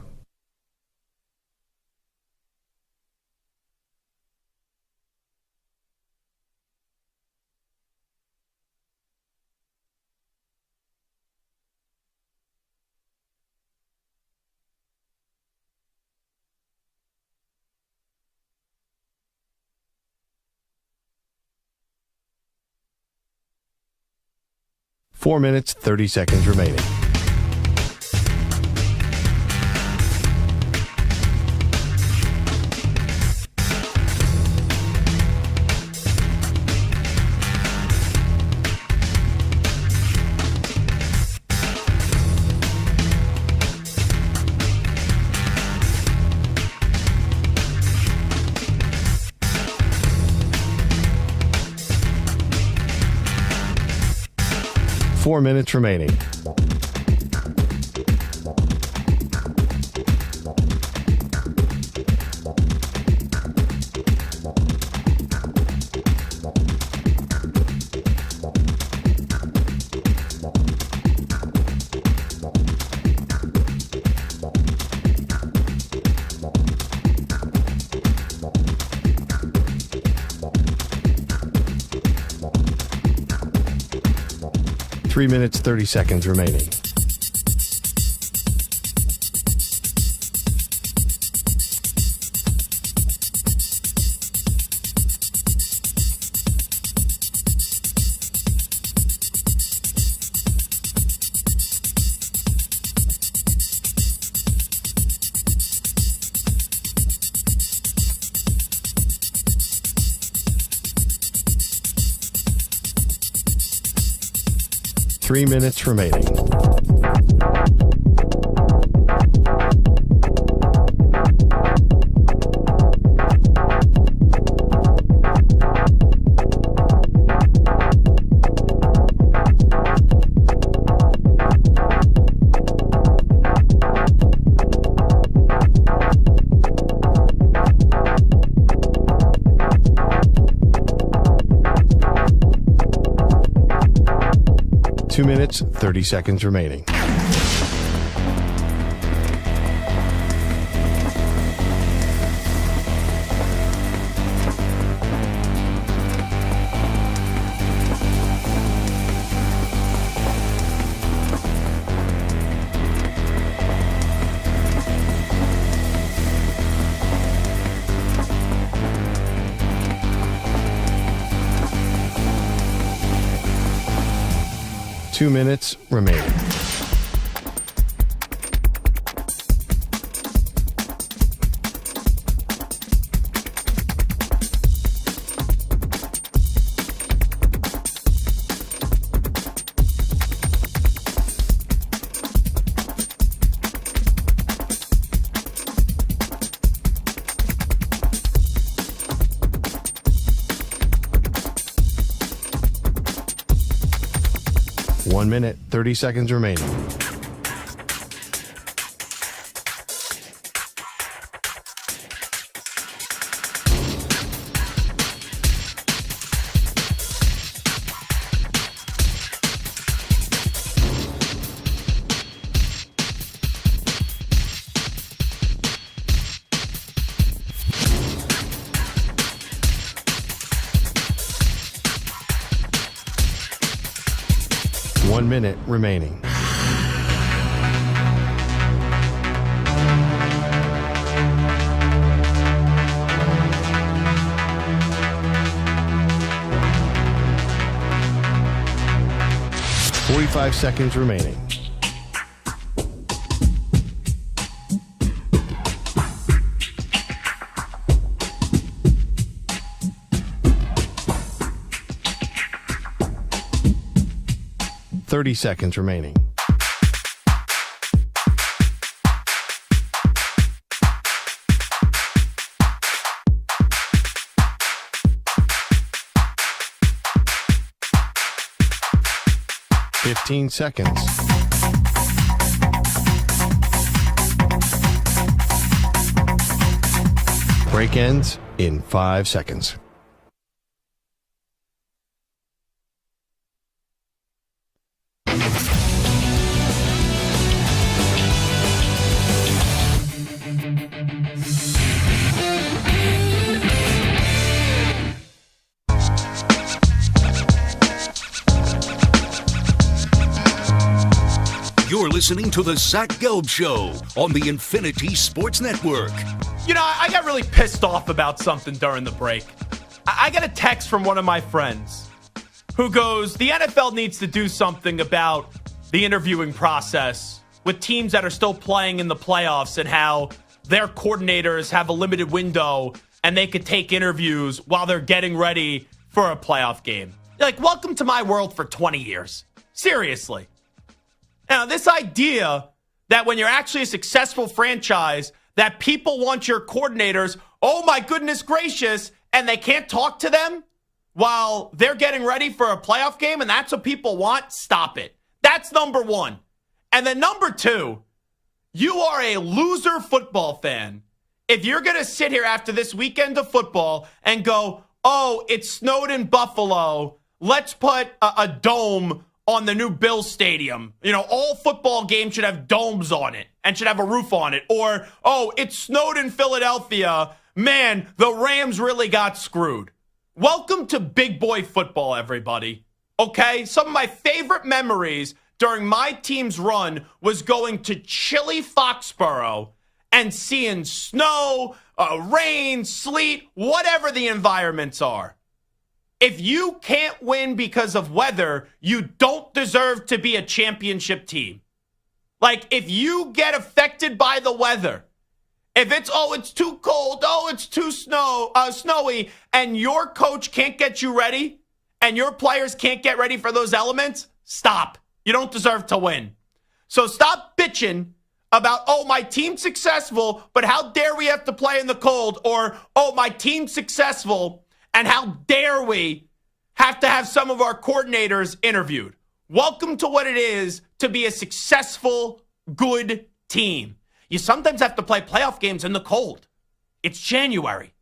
Speaker 6: 4 minutes, 30 seconds remaining. Four minutes remaining. Three minutes, 30 seconds remaining. Three minutes remaining. Two minutes, 30 seconds remaining. Two minutes remaining. One minute, 30 seconds remaining. One minute remaining. Forty-five seconds remaining. Thirty seconds remaining. Fifteen seconds. Break ends in 5 seconds.
Speaker 3: You're listening to the Zach Gelb Show on the Infinity Sports Network.
Speaker 4: You know, I got really pissed off about something during the break. I got a text from one of my friends. who goes, the NFL needs to do something about the interviewing process with teams that are still playing in the playoffs and how their coordinators have a limited window and they could take interviews while they're getting ready for a playoff game. You're like, welcome to my world for 20 years. Seriously. Now, this idea that when you're actually a successful franchise, that people want your coordinators, oh my goodness gracious, and they can't talk to them while they're getting ready for a playoff game, and that's what people want, stop it. That's number one. And then number two, you are a loser football fan if you're going to sit here after this weekend of football and go, oh, it snowed in Buffalo, let's put a dome on the new Bills stadium. You know, all football games should have domes on it and should have a roof on it. Or, oh, it snowed in Philadelphia. Man, the Rams really got screwed. Welcome to big boy football, everybody. Okay? Some of my favorite memories during my team's run was going to chilly Foxborough and seeing snow, rain, sleet, whatever the environments are. If you can't win because of weather, you don't deserve to be a championship team. Like, if you get affected by the weather, if it's, oh, it's too cold, oh, it's too snowy, and your coach can't get you ready, and your players can't get ready for those elements, stop. You don't deserve to win. So stop bitching about, oh, my team's successful, but how dare we have to play in the cold? Or, oh, my team's successful, and how dare we have to have some of our coordinators interviewed? Welcome to what it is to be a successful, good team. You sometimes have to play playoff games in the cold. It's January.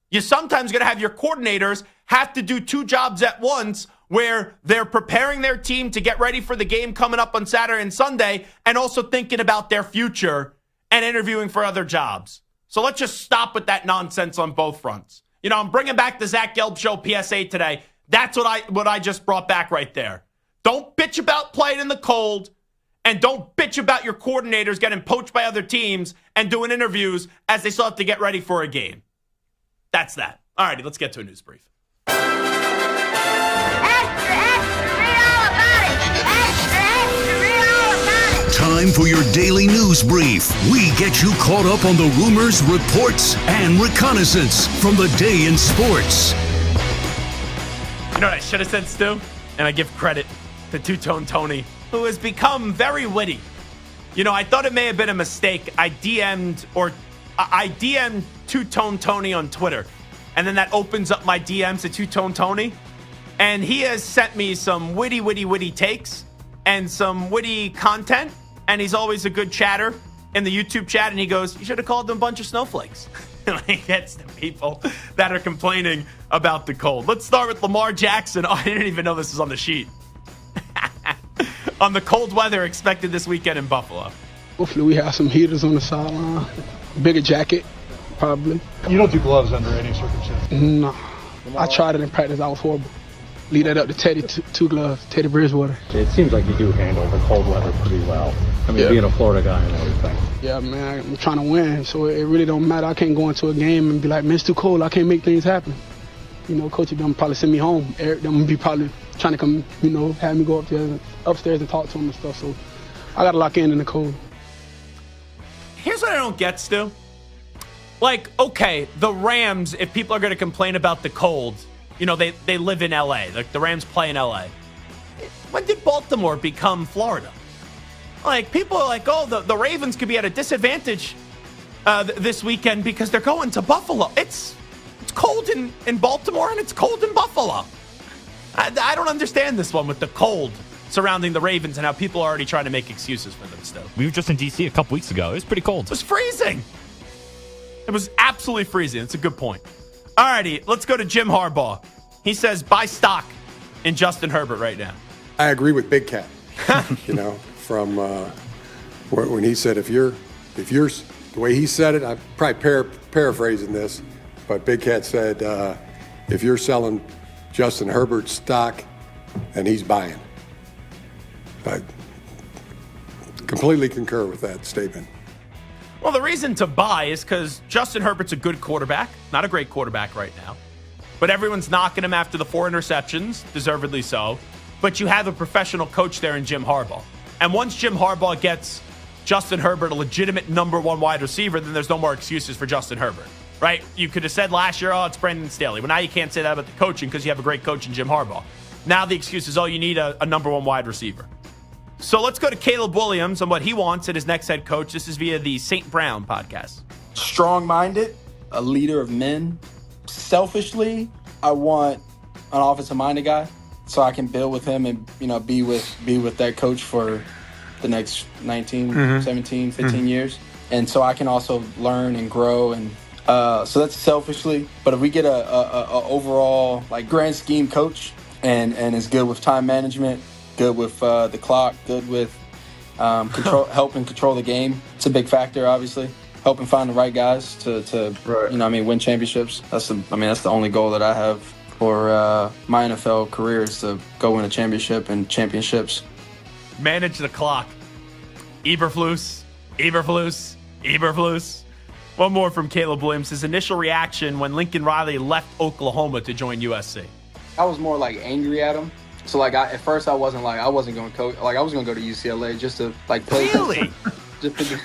Speaker 4: You're sometimes going to have your coordinators have to do two jobs at once where they're preparing their team to get ready for the game coming up on Saturday and Sunday and also thinking about their future and interviewing for other jobs. So let's just stop with that nonsense on both fronts. You know, I'm bringing back the Zach Gelb Show PSA today. That's what I just brought back right there. Don't bitch about playing in the cold, and don't bitch about your coordinators getting poached by other teams and doing interviews as they still have to get ready for a game. That's that. All righty, let's get to a news brief.
Speaker 7: Extra, extra, read all about it. Extra, extra, read all about it.
Speaker 3: Time for your daily news brief. We get you caught up on the rumors, reports, and reconnaissance from the day in sports.
Speaker 4: You know what I should have said, Stu? And I give credit to Two-Tone Tony, who has become very witty. You know, I thought it may have been a mistake. I DM'd Two-Tone Tony on Twitter. And then that opens up my DMs to Two-Tone Tony. And he has sent me some witty takes and some witty content. And he's always a good chatter in the YouTube chat. And he goes, you should have called them a bunch of snowflakes. He gets the people that are complaining about the cold. Let's start with Lamar Jackson. Oh, I didn't even know this was on the sheet. On the cold weather expected this weekend in Buffalo.
Speaker 8: Hopefully we have some heaters on the sideline, bigger jacket, probably.
Speaker 9: You don't do gloves under any circumstance?
Speaker 8: No. I tried it in practice. I was horrible. Leave that up to Teddy, two gloves, Teddy Bridgewater.
Speaker 9: It seems like you do handle the cold weather pretty well. I mean, being a Florida guy and everything.
Speaker 8: Yeah, man, I'm trying to win, so it really don't matter. I can't go into a game and be like, man, it's too cold. I can't make things happen. You know, Coach them probably send me home. Eric them be probably trying to come, you know, have me go upstairs and talk to him and stuff. So I got to lock in the cold.
Speaker 4: Here's what I don't get, Stu. Like, okay, the Rams, if people are going to complain about the cold, you know, they live in L.A. Like, the Rams play in L.A. When did Baltimore become Florida? Like, people are like, oh, the Ravens could be at a disadvantage this weekend because they're going to Buffalo. It's cold in Baltimore and it's cold in Buffalo. I don't understand this one with the cold surrounding the Ravens and how people are already trying to make excuses for them still.
Speaker 5: We were just in D.C. a couple weeks ago. It was pretty cold.
Speaker 4: It was freezing. It was absolutely freezing. It's a good point. All righty, let's go to Jim Harbaugh. He says buy stock in Justin Herbert right now.
Speaker 10: I agree with Big Cat. You know, from when he said if you're the way he said it, I'm probably paraphrasing this, but Big Cat said if you're selling Justin Herbert stock, and he's buying. I completely concur with that statement.
Speaker 4: Well, the reason to buy is because Justin Herbert's a good quarterback, not a great quarterback right now. but everyone's knocking him after the 4 interceptions, deservedly so. But you have a professional coach there in Jim Harbaugh. And once Jim Harbaugh gets Justin Herbert a legitimate number 1 wide receiver, then there's no more excuses for Justin Herbert, right? You could have said last year, oh, it's Brandon Staley. Well, now you can't say that about the coaching because you have a great coach in Jim Harbaugh. Now the excuse is, oh, you need a number 1 wide receiver. So let's go to Caleb Williams and what he wants in his next head coach. This is via the St. Brown podcast.
Speaker 11: Strong-minded, a leader of men. Selfishly, I want an offensive-minded guy so I can build with him and, be with that coach for the next 19, 17, 15 years. And so I can also learn and grow. And so that's selfishly. But if we get a overall grand scheme coach and is good with time management, good with the clock, good with helping control the game, it's a big factor, obviously. Helping find the right guys to win championships. That's the only goal that I have for my NFL career is to go win a championship and championships.
Speaker 4: Manage the clock. Eberflus. One more from Caleb Williams. His initial reaction when Lincoln Riley left Oklahoma to join USC.
Speaker 11: I was more angry at him. So at first I wasn't going to coach. I was going to go to UCLA just to play.
Speaker 4: Really?
Speaker 11: Just to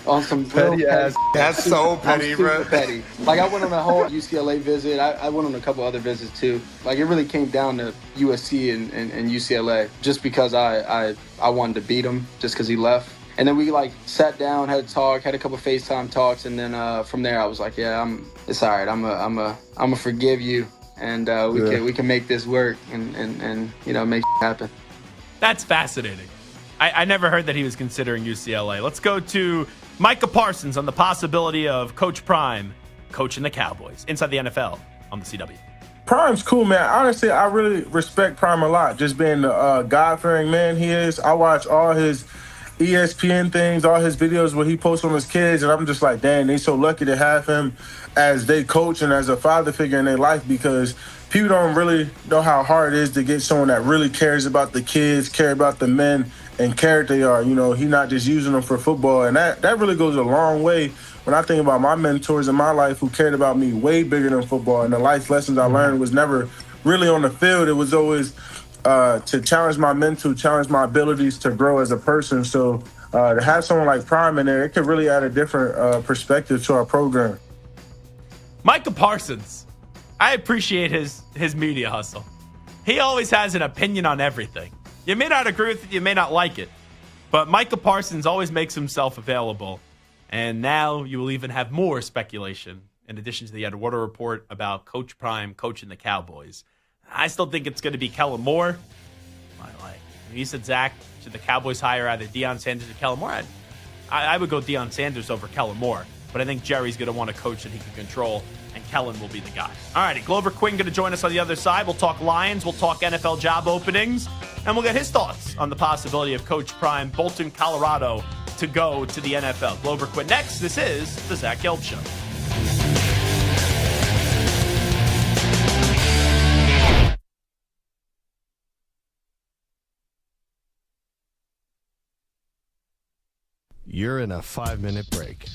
Speaker 11: on some
Speaker 12: petty ass. That's so petty, bro.
Speaker 11: Petty. I went on a whole UCLA visit. I went on a couple other visits too. It really came down to USC and UCLA just because I wanted to beat him just because he left. And then we sat down, had a talk, had a couple FaceTime talks, and then from there I was like, yeah, it's all right. I'm a forgive you, and we can make this work and make it happen.
Speaker 4: That's fascinating. I never heard that he was considering UCLA. Let's go to Micah Parsons on the possibility of Coach Prime coaching the Cowboys inside the NFL on the CW.
Speaker 12: Prime's cool, man. Honestly, I really respect Prime a lot. Just being the God-fearing man he is. I watch all his ESPN things, all his videos where he posts on his kids, and I'm just like, dang, they so lucky to have him as their coach and as a father figure in their life because people don't really know how hard it is to get someone that really cares about the kids, care about the men, and care they are. He not just using them for football. And that really goes a long way when I think about my mentors in my life who cared about me way bigger than football. And the life lessons I learned was never really on the field. It was always to challenge my mental, challenge my abilities to grow as a person. So to have someone like Prime in there, it could really add a different perspective to our program.
Speaker 4: Micah Parsons, I appreciate his media hustle. He always has an opinion on everything. You may not agree with it, you may not like it, but Micah Parsons always makes himself available. And now you will even have more speculation in addition to the Eduardo report about Coach Prime coaching the Cowboys. I still think it's going to be Kellen Moore. You said, Zach, should the Cowboys hire either Deion Sanders or Kellen Moore? I would go Deion Sanders over Kellen Moore, but I think Jerry's going to want a coach that he can control, and Kellen will be the guy. All righty, Glover Quin going to join us on the other side. We'll talk Lions, we'll talk NFL job openings, and we'll get his thoughts on the possibility of Coach Prime, Bolton, Colorado, to go to the NFL. Glover Quin next. This is the Zach Gelb Show.
Speaker 6: You're in a 5-minute break.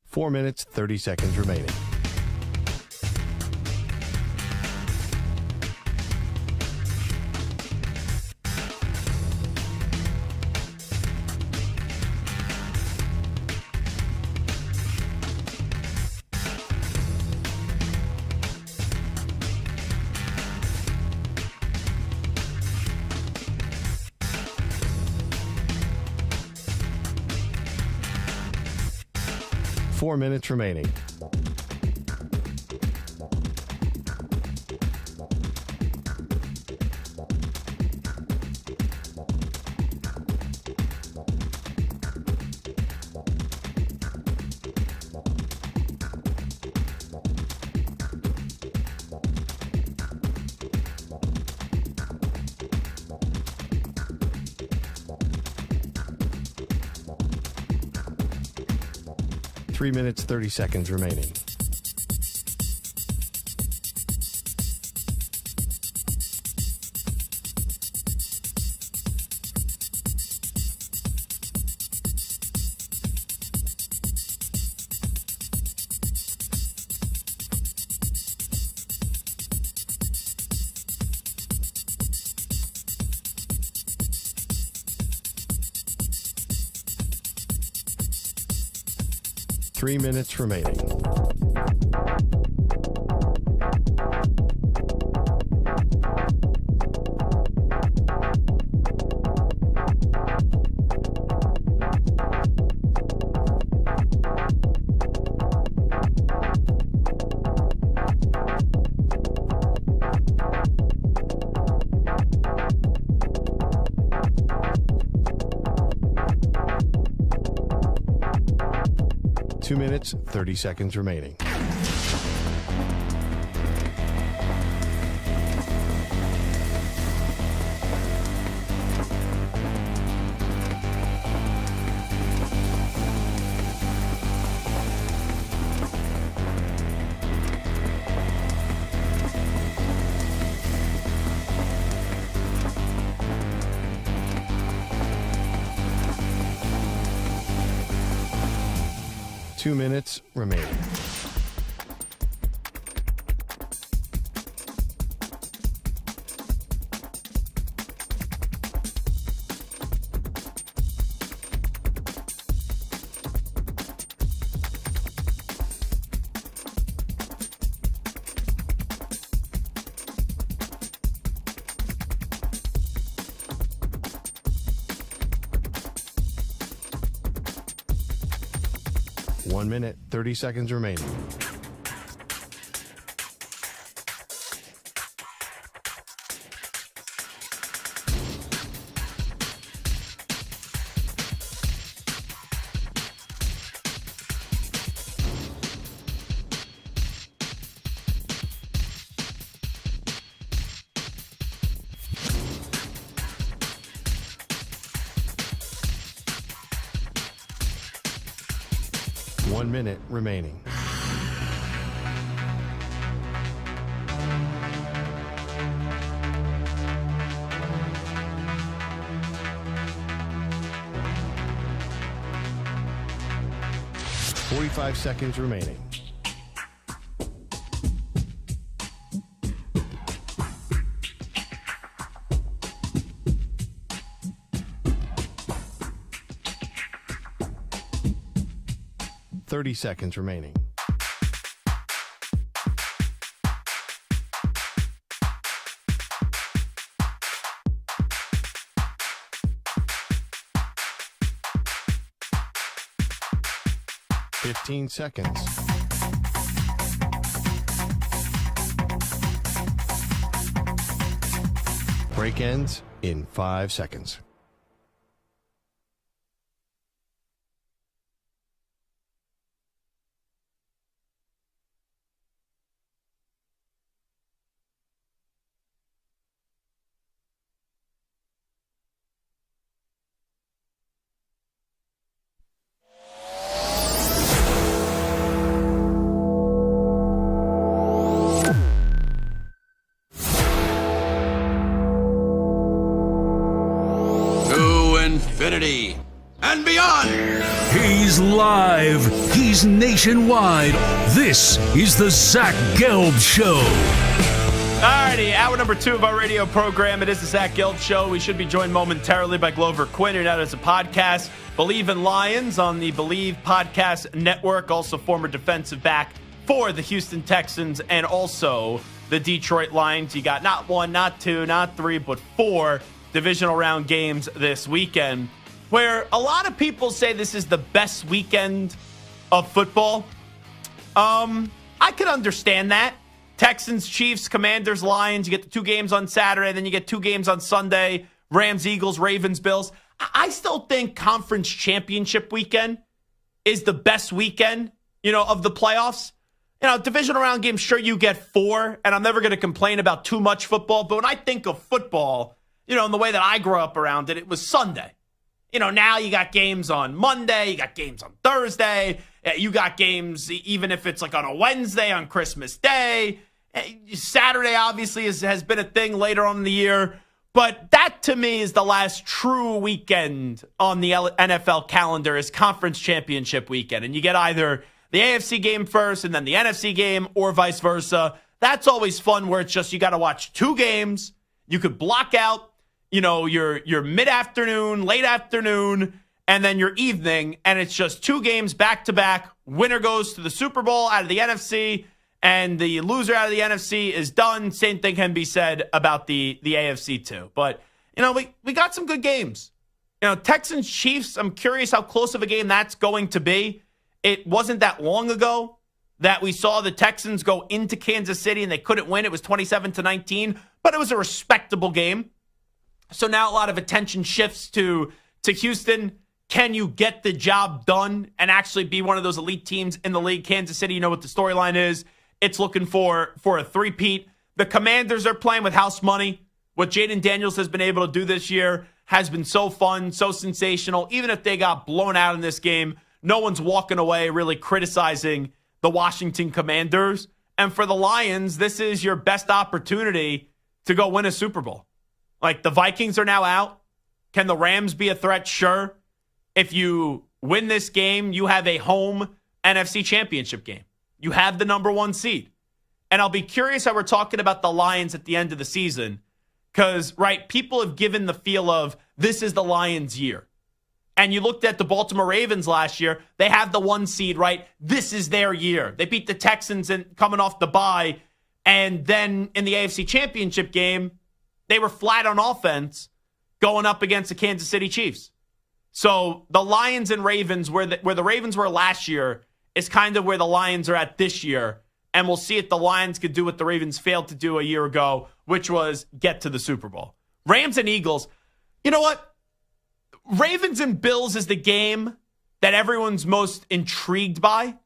Speaker 6: Four minutes, 30 seconds remaining. Four minutes remaining. 3 minutes, 30 seconds remaining. Three minutes remaining. Two minutes, 30 seconds remaining. Two minutes remaining. One minute, 30 seconds remaining. One minute remaining. Forty-five seconds remaining. Thirty seconds remaining. Fifteen seconds. Break ends in 5 seconds.
Speaker 2: Infinity and beyond.
Speaker 3: He's live. He's nationwide. This is the Zach Gelb Show.
Speaker 4: Alrighty, hour number 2 of our radio program. It is the Zach Gelb Show. We should be joined momentarily by Glover Quin, and out as a podcast. Believe in Lions on the Believe Podcast Network. Also former defensive back for the Houston Texans and also the Detroit Lions. You got not 1, not 2, not 3, but 4 divisional round games this weekend, where a lot of people say this is the best weekend of football. I could understand that. Texans, Chiefs, Commanders, Lions. You get the 2 games on Saturday, then you get 2 games on Sunday. Rams, Eagles, Ravens, Bills. I still think conference championship weekend is the best weekend, of the playoffs. Divisional round games, sure, you get 4, and I'm never going to complain about too much football. But when I think of football, in the way that I grew up around it, it was Sunday. Now you got games on Monday, you got games on Thursday. You got games, even if it's like on a Wednesday, on Christmas Day. Saturday, obviously, has been a thing later on in the year. But that, to me, is the last true weekend on the NFL calendar is conference championship weekend. And you get either the AFC game first and then the NFC game or vice versa. That's always fun where it's just you got to watch two games. You could block out, your mid-afternoon, late afternoon, and then your evening. And it's just two games back-to-back. Winner goes to the Super Bowl out of the NFC. And the loser out of the NFC is done. Same thing can be said about the AFC too. But, we got some good games. Texans Chiefs, I'm curious how close of a game that's going to be. It wasn't that long ago that we saw the Texans go into Kansas City and they couldn't win. It was 27-19, but it was a respectable game. So now a lot of attention shifts to Houston. Can you get the job done and actually be one of those elite teams in the league? Kansas City, you know what the storyline is. It's looking for a three-peat. The Commanders are playing with house money. What Jaden Daniels has been able to do this year has been so fun, so sensational. Even if they got blown out in this game, no one's walking away really criticizing the Washington Commanders. And for the Lions, this is your best opportunity to go win a Super Bowl. Like, the Vikings are now out. Can the Rams be a threat? Sure. If you win this game, you have a home NFC championship game. You have the number one seed. And I'll be curious how we're talking about the Lions at the end of the season. Because, people have given the feel of this is the Lions' year. And you looked at the Baltimore Ravens last year. They have the one seed, right? This is their year. They beat the Texans and coming off the bye. And then in the AFC Championship game, they were flat on offense going up against the Kansas City Chiefs. So the Lions and Ravens, where the Ravens were last year, is kind of where the Lions are at this year. And we'll see if the Lions could do what the Ravens failed to do a year ago, which was get to the Super Bowl. Rams and Eagles. You know what? Ravens and Bills is the game that everyone's most intrigued by.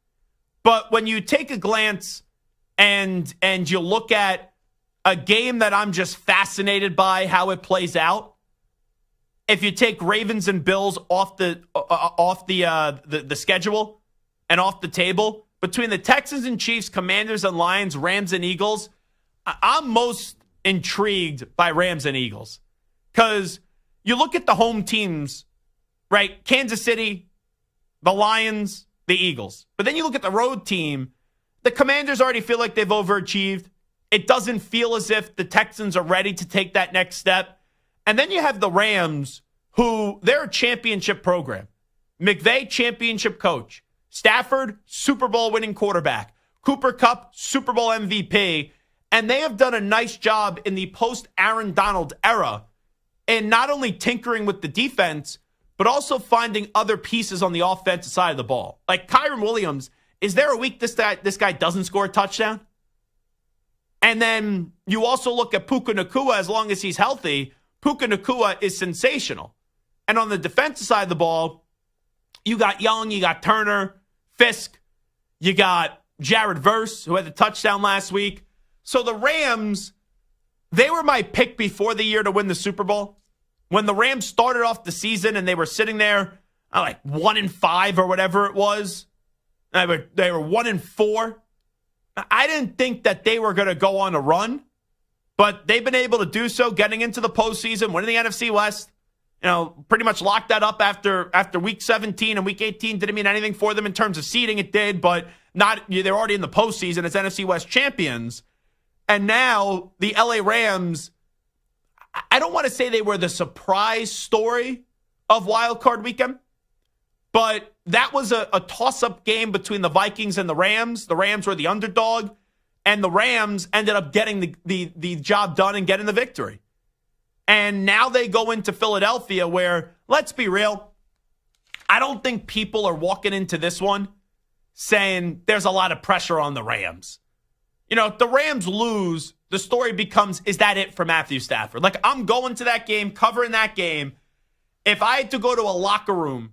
Speaker 4: But when you take a glance and you look at a game that I'm just fascinated by how it plays out, if you take Ravens and Bills off the schedule and off the table, between the Texans and Chiefs, Commanders and Lions, Rams and Eagles, I'm most intrigued by Rams and Eagles. Because you look at the home teams, right? Kansas City, the Lions, the Eagles. But then you look at the road team, the Commanders already feel like they've overachieved. It doesn't feel as if the Texans are ready to take that next step. And then you have the Rams, who they're a championship program. McVay, championship coach. Stafford, Super Bowl winning quarterback. Cooper Kupp, Super Bowl MVP. And they have done a nice job in the post-Aaron Donald era in not only tinkering with the defense, but also finding other pieces on the offensive side of the ball. Like Kyren Williams, is there a week this guy doesn't score a touchdown? And then you also look at Puka Nacua, as long as he's healthy, Puka Nacua is sensational. And on the defensive side of the ball, you got Young, you got Turner, Fisk, you got Jared Verse, who had the touchdown last week. So the Rams, they were my pick before the year to win the Super Bowl. When the Rams started off the season and they were sitting there like 1-5 or whatever it was, they were 1-4. I didn't think that they were going to go on a run, but they've been able to do so, getting into the postseason, winning the NFC West. Pretty much locked that up after week 17 and week 18. Didn't mean anything for them in terms of seeding. It did, but not. They're already in the postseason as NFC West champions. And now the LA Rams, I don't want to say they were the surprise story of Wild Card Weekend, but that was a toss-up game between the Vikings and the Rams. The Rams were the underdog, and the Rams ended up getting the job done and getting the victory. And now they go into Philadelphia where, let's be real, I don't think people are walking into this one saying there's a lot of pressure on the Rams. If the Rams lose, the story becomes, is that it for Matthew Stafford? Like, I'm going to that game, covering that game. If I had to go to a locker room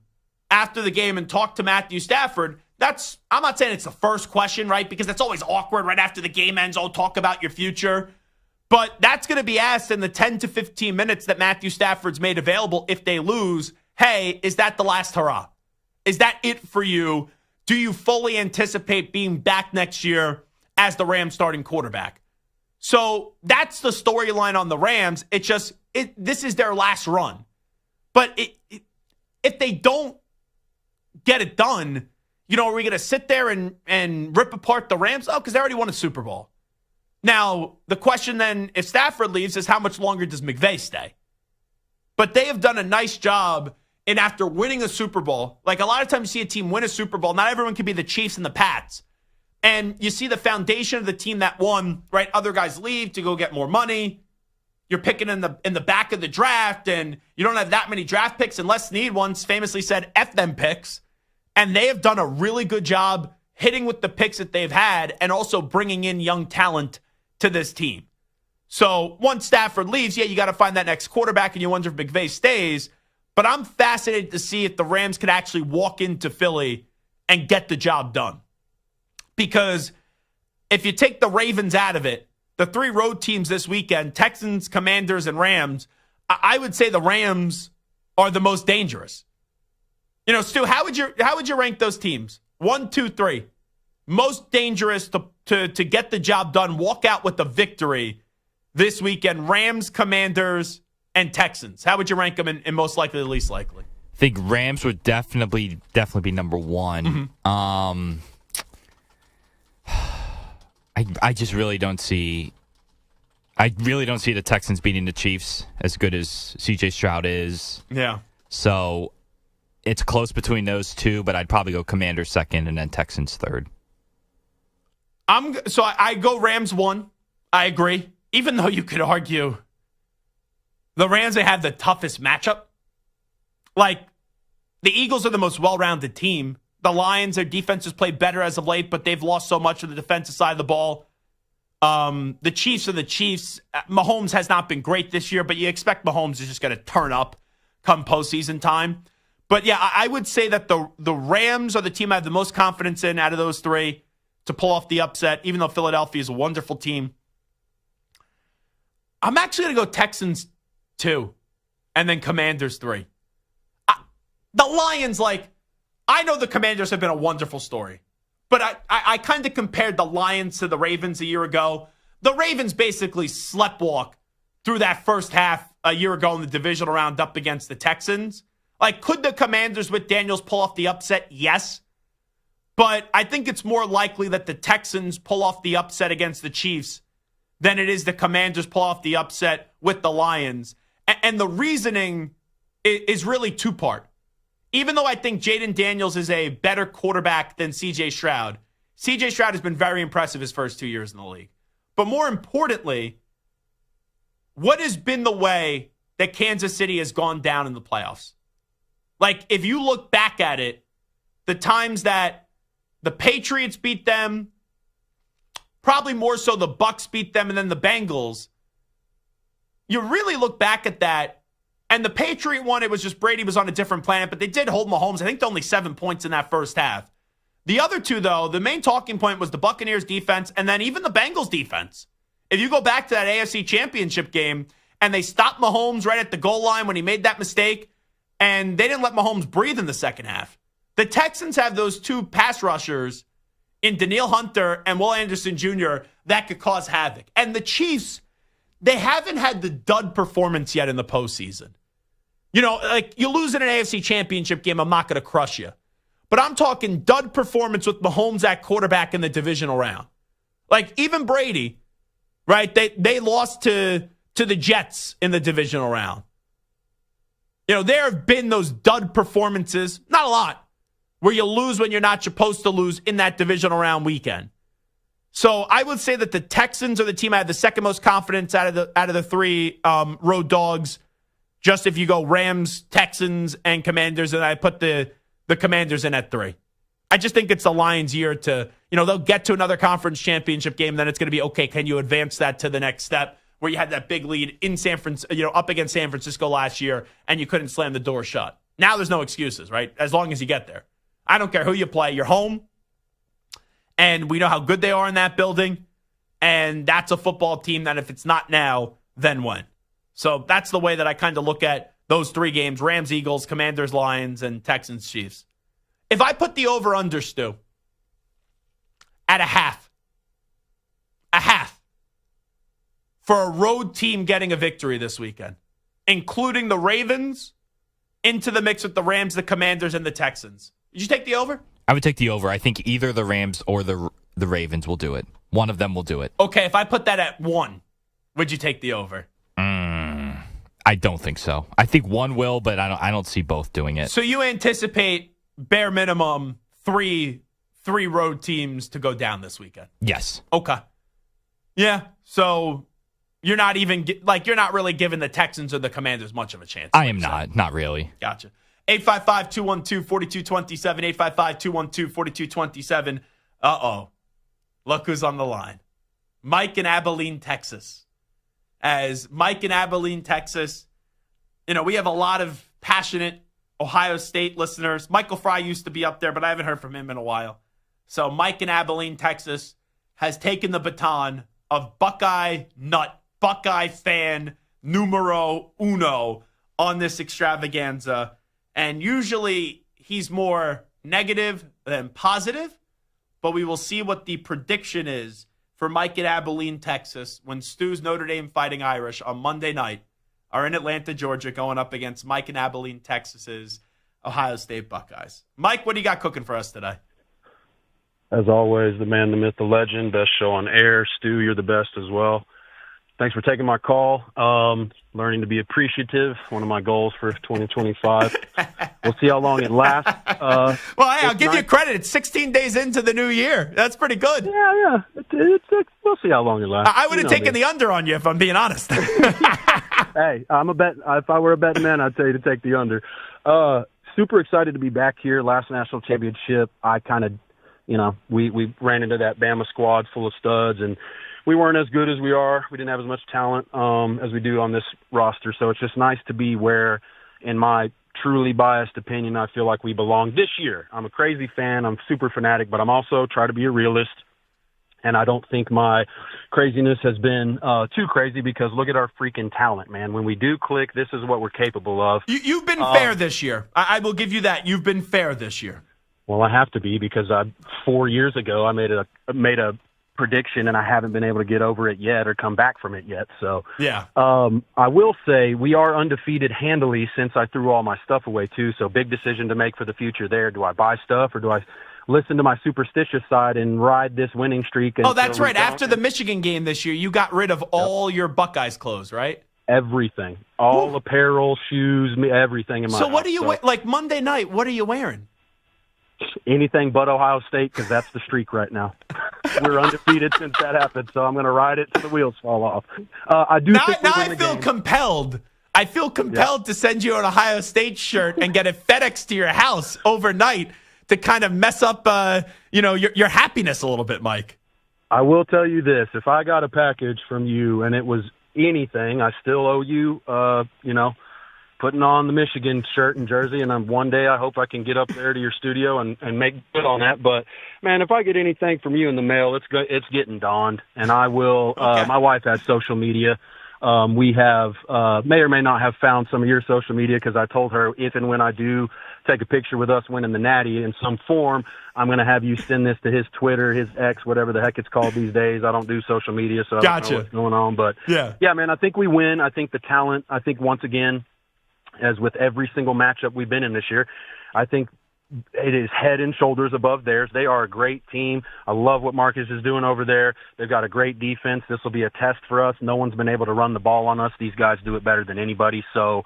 Speaker 4: after the game and talk to Matthew Stafford, I'm not saying it's the first question, right? Because that's always awkward right after the game ends. Oh, talk about your future. But that's going to be asked in the 10 to 15 minutes that Matthew Stafford's made available if they lose. Hey, is that the last hurrah? Is that it for you do you fully anticipate being back next year as the Rams starting quarterback? So that's the storyline on the Rams. This is their last run. But if they don't get it done, are we going to sit there and rip apart the Rams? Oh, because they already won a Super Bowl. Now, the question then, if Stafford leaves, is how much longer does McVay stay? But they have done a nice job in after winning a Super Bowl. Like a lot of times you see a team win a Super Bowl. Not everyone can be the Chiefs and the Pats. And you see the foundation of the team that won, right? Other guys leave to go get more money. You're picking in the back of the draft, and you don't have that many draft picks. And Les Snead once famously said, F them picks. And they have done a really good job hitting with the picks that they've had and also bringing in young talent to this team. So once Stafford leaves, you got to find that next quarterback, and you wonder if McVay stays. But I'm fascinated to see if the Rams could actually walk into Philly and get the job done. Because if you take the Ravens out of it, the 3 road teams this weekend, Texans, Commanders, and Rams, I would say the Rams are the most dangerous. Stu, how would you rank those teams? 1, 2, 3. Most dangerous to get the job done, walk out with a victory this weekend, Rams, Commanders, and Texans. How would you rank them in most likely to least likely?
Speaker 5: I think Rams would definitely be number 1.
Speaker 4: Mm-hmm.
Speaker 5: I just really don't see. I really don't see the Texans beating the Chiefs as good as C.J. Stroud is.
Speaker 4: Yeah.
Speaker 5: So it's close between those two, but I'd probably go Commanders second and then Texans third.
Speaker 4: I go Rams 1. I agree. Even though you could argue the Rams, they have the toughest matchup. Like, the Eagles are the most well-rounded team. The Lions, their defense has played better as of late, but they've lost so much of the defensive side of the ball. The Chiefs are the Chiefs. Mahomes has not been great this year, but you expect Mahomes is just going to turn up come postseason time. But yeah, I would say that the Rams are the team I have the most confidence in out of those 3 to pull off the upset, even though Philadelphia is a wonderful team. I'm actually going to go Texans 2 and then Commanders 3. The Lions, I know the Commanders have been a wonderful story, but I kind of compared the Lions to the Ravens a year ago. The Ravens basically sleptwalk through that first half a year ago in the divisional round up against the Texans. Could the Commanders with Daniels pull off the upset? Yes. But I think it's more likely that the Texans pull off the upset against the Chiefs than it is the Commanders pull off the upset with the Lions. And the reasoning is really 2-part. Even though I think Jaden Daniels is a better quarterback than C.J. Stroud, C.J. Stroud has been very impressive his first 2 years in the league. But more importantly, what has been the way that Kansas City has gone down in the playoffs? If you look back at it, the times that the Patriots beat them, probably more so the Bucs beat them, and then the Bengals, you really look back at that. And the Patriot one, it was just Brady was on a different planet, but they did hold Mahomes, I think, to only 7 points in that first half. The other 2, though, the main talking point was the Buccaneers defense and then even the Bengals defense. If you go back to that AFC Championship game and they stopped Mahomes right at the goal line when he made that mistake, and they didn't let Mahomes breathe in the second half. The Texans have those 2 pass rushers in Danielle Hunter and Will Anderson Jr. that could cause havoc. And the Chiefs, they haven't had the dud performance yet in the postseason. You lose in an AFC Championship game, I'm not going to crush you. But I'm talking dud performance with Mahomes at quarterback in the divisional round. Even Brady, right? They lost to the Jets in the divisional round. There have been those dud performances, not a lot, where you lose when you're not supposed to lose in that divisional round weekend. So I would say that the Texans are the team I have the second most confidence out of the 3 road dogs. Just if you go Rams, Texans, and Commanders, and I put the Commanders in at 3. I just think it's the Lions' year to, they'll get to another conference championship game, then it's going to be, okay, can you advance that to the next step where you had that big lead in San Francisco, up against San Francisco last year, and you couldn't slam the door shut. Now there's no excuses, right? As long as you get there. I don't care who you play. You're home, and we know how good they are in that building, and that's a football team that if it's not now, then when? So that's the way that I kind of look at those 3 games, Rams, Eagles, Commanders, Lions, and Texans, Chiefs. If I put the over-under, Stu, at a half for a road team getting a victory this weekend, including the Ravens, into the mix with the Rams, the Commanders, and the Texans. Did you take the over?
Speaker 5: I would take the over. I think either the Rams or the Ravens will do it. One of them will do it.
Speaker 4: Okay, if I put that at 1, would you take the over?
Speaker 5: I don't think so. I think one will, but I don't see both doing it.
Speaker 4: So you anticipate bare minimum three road teams to go down this weekend?
Speaker 5: Yes.
Speaker 4: Okay. Yeah. So you're not even you're not really giving the Texans or the Commanders much of a chance.
Speaker 5: I am not really.
Speaker 4: Gotcha. 855-212-4227. 855-212-4227. Uh-oh. Look who's on the line. Mike in Abilene, Texas. As Mike in Abilene, Texas, we have a lot of passionate Ohio State listeners. Michael Fry used to be up there, but I haven't heard from him in a while. So Mike in Abilene, Texas, has taken the baton of Buckeye Nut, Buckeye fan numero uno on this extravaganza. And usually he's more negative than positive, but we will see what the prediction is for Mike in Abilene, Texas, when Stu's Notre Dame Fighting Irish on Monday night are in Atlanta, Georgia, going up against Mike in Abilene, Texas's Ohio State Buckeyes. Mike, what do you got cooking for us today?
Speaker 13: As always, the man, the myth, the legend, best show on air. Stu, you're the best as well. Thanks for taking my call. Learning to be appreciative, one of my goals for 2025. We'll see how long it lasts.
Speaker 4: Well, hey, I'll give you credit. It's 16 days into the new year. That's pretty good.
Speaker 13: Yeah. We'll see how long it lasts.
Speaker 4: I would have taken the under on you, if I'm being honest.
Speaker 13: Hey, I'm a bet. If I were a betting man, I'd tell you to take the under. Super excited to be back here. Last national championship, I kind of, we ran into that Bama squad full of studs, and we weren't as good as we are. We didn't have as much talent as we do on this roster. So it's just nice to be where, in my truly biased opinion, I feel like we belong this year. I'm a crazy fan. I'm super fanatic, but I'm also try to be a realist. And I don't think my craziness has been too crazy, because look at our freaking talent, man. When we do click, this is what we're capable of.
Speaker 4: You've been fair this year. I will give you that. You've been fair this year.
Speaker 13: Well, I have to be, because 4 years ago I made a prediction, and I haven't been able to get over it yet or come back from it yet. So
Speaker 4: yeah,
Speaker 13: I will say we are undefeated handily since I threw all my stuff away too. So big decision to make for the future there. Do I buy stuff, or do I listen to my superstitious side and ride this winning streak?
Speaker 4: Oh, that's right. After the Michigan game this year, you got rid of all your Buckeyes clothes, right?
Speaker 13: Everything, all apparel, shoes, everything in my
Speaker 4: So
Speaker 13: house.
Speaker 4: what are you like Monday night? What are you wearing?
Speaker 13: Anything but Ohio State, because that's the streak right now. We're undefeated since that happened, so I'm going to ride it till the wheels fall off. I do. Now
Speaker 4: I feel compelled. I feel compelled to send you an Ohio State shirt and get it FedExed to your house overnight to kind of mess up, your happiness a little bit, Mike.
Speaker 13: I will tell you this: if I got a package from you and it was anything, I still owe you, putting on the Michigan shirt and jersey, and one day I hope I can get up there to your studio and make good on that. But man, if I get anything from you in the mail, it's getting donned, and I will.
Speaker 4: Okay.
Speaker 13: My wife has social media. We have may or may not have found some of your social media, because I told her if and when I do take a picture with us winning the Natty in some form, I'm going to have you send this to his Twitter, his X, whatever the heck it's called these days. I don't do social media, so I don't know what's going on. But yeah, man, I think we win. I think the talent. I think once again, as with every single matchup we've been in this year, I think it is head and shoulders above theirs. They are a great team. I love what Marcus is doing over there. They've got a great defense. This will be a test for us. No one's been able to run the ball on us. These guys do it better than anybody. So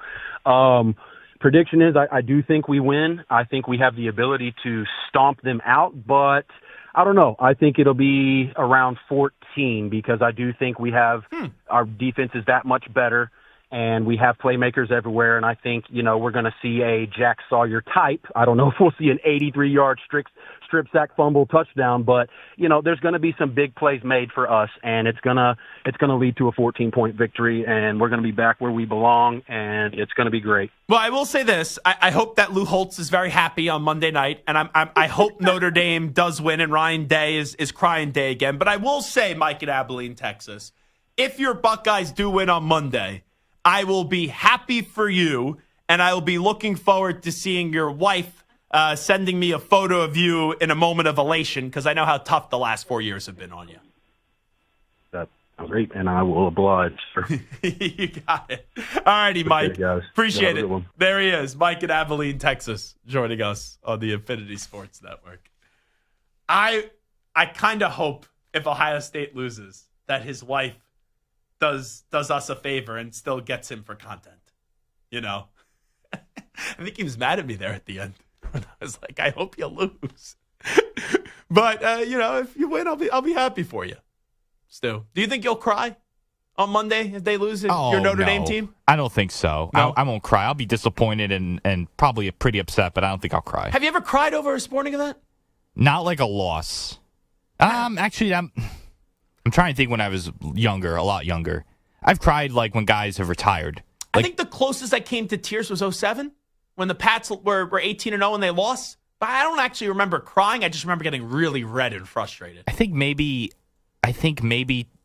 Speaker 13: prediction is I do think we win. I think we have the ability to stomp them out, but I don't know. I think it'll be around 14, because I do think we have our defense is that much better. And we have playmakers everywhere, and I think, we're going to see a Jack Sawyer type. I don't know if we'll see an 83-yard strip sack fumble touchdown, but, there's going to be some big plays made for us, and it's going to lead to a 14-point victory, and we're going to be back where we belong, and it's going to be great.
Speaker 4: Well, I will say this. I hope that Lou Holtz is very happy on Monday night, and I hope Notre Dame does win and Ryan Day is crying day again. But I will say, Mike in Abilene, Texas, if your Buckeyes do win on Monday, I will be happy for you, and I will be looking forward to seeing your wife sending me a photo of you in a moment of elation because I know how tough the last 4 years have been on you.
Speaker 13: That's great, and I will oblige.
Speaker 4: You got it. All righty, Mike. Appreciate it. There he is, Mike in Abilene, Texas, joining us on the Infinity Sports Network. I kind of hope if Ohio State loses that his wife does us a favor and still gets him for content. You know, I think he was mad at me there at the end. I was like, I hope you lose. But, if you win, I'll be happy for you. Stu, do you think you'll cry on Monday if they lose your Notre Dame team?
Speaker 5: I don't think so.
Speaker 4: No?
Speaker 5: I won't cry. I'll be disappointed and probably pretty upset, but I don't think I'll cry.
Speaker 4: Have you ever cried over a sporting event?
Speaker 5: Not like a loss. Actually, I'm trying to think when I was younger, a lot younger. I've cried like when guys have retired.
Speaker 4: I think the closest I came to tears was 2007 when the Pats were 18-0 and they lost. But I don't actually remember crying. I just remember getting really red and frustrated.
Speaker 5: I think maybe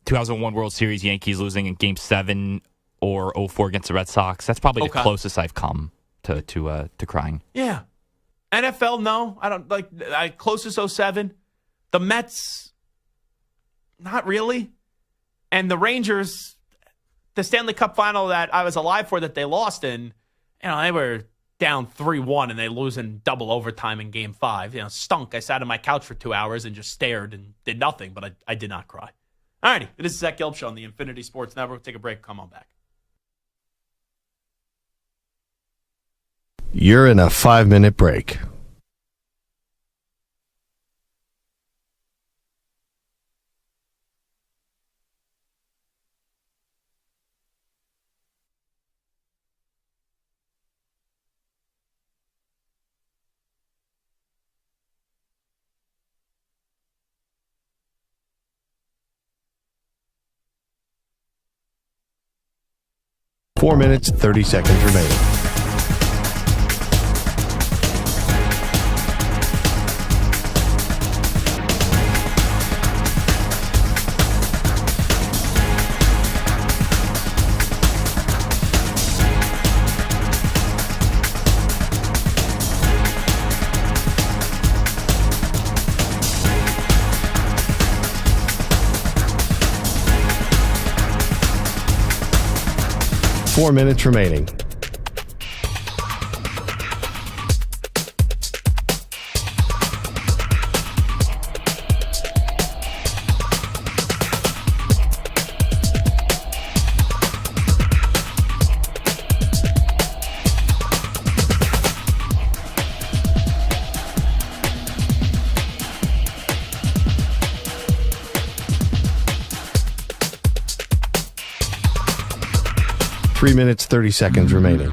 Speaker 5: 2001 World Series Yankees losing in Game 7 or 04 against the Red Sox. That's probably the closest I've come to crying.
Speaker 4: Yeah. NFL, no. I don't like closest 07. The Mets, not really. And the Rangers, the Stanley Cup final that I was alive for that they lost in, they were down 3-1 and they lose in double overtime in Game 5. Stunk. I sat on my couch for 2 hours and just stared and did nothing, but I did not cry. All righty. This is Zach Gelb Show on the Infinity Sports Network. Take a break. Come on back.
Speaker 6: You're in a 5-minute break. Four minutes, 30 seconds remaining. Four minutes remaining. Three minutes, 30 seconds remaining.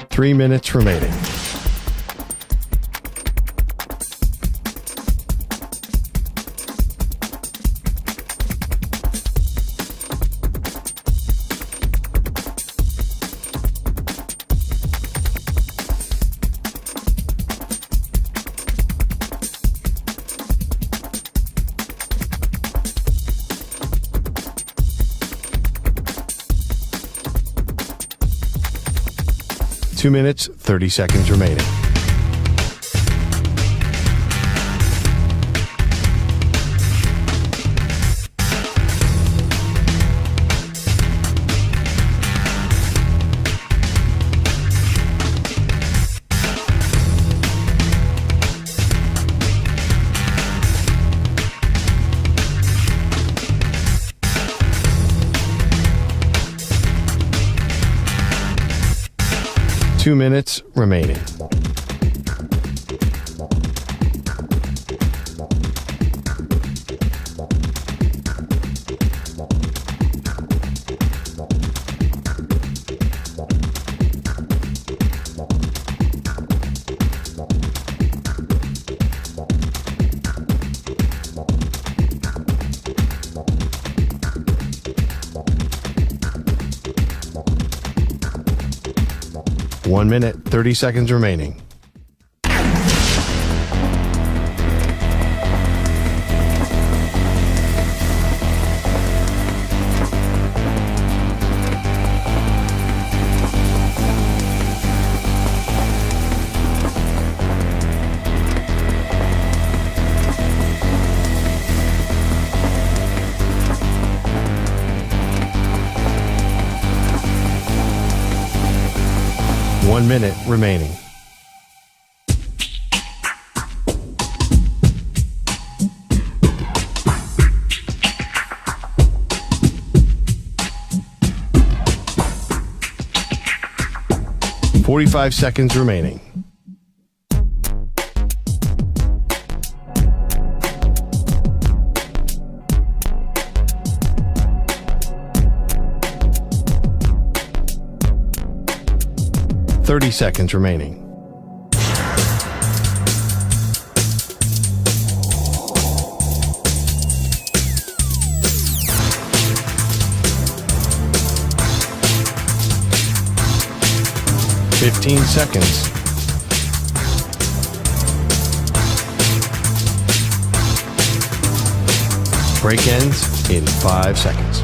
Speaker 6: Three minutes remaining. Two minutes, 30 seconds remaining. Two minutes remaining. 1 minute, 30 seconds remaining. One minute remaining. $45 seconds remaining. $30 seconds remaining. $15 seconds. Break ends in 5 seconds.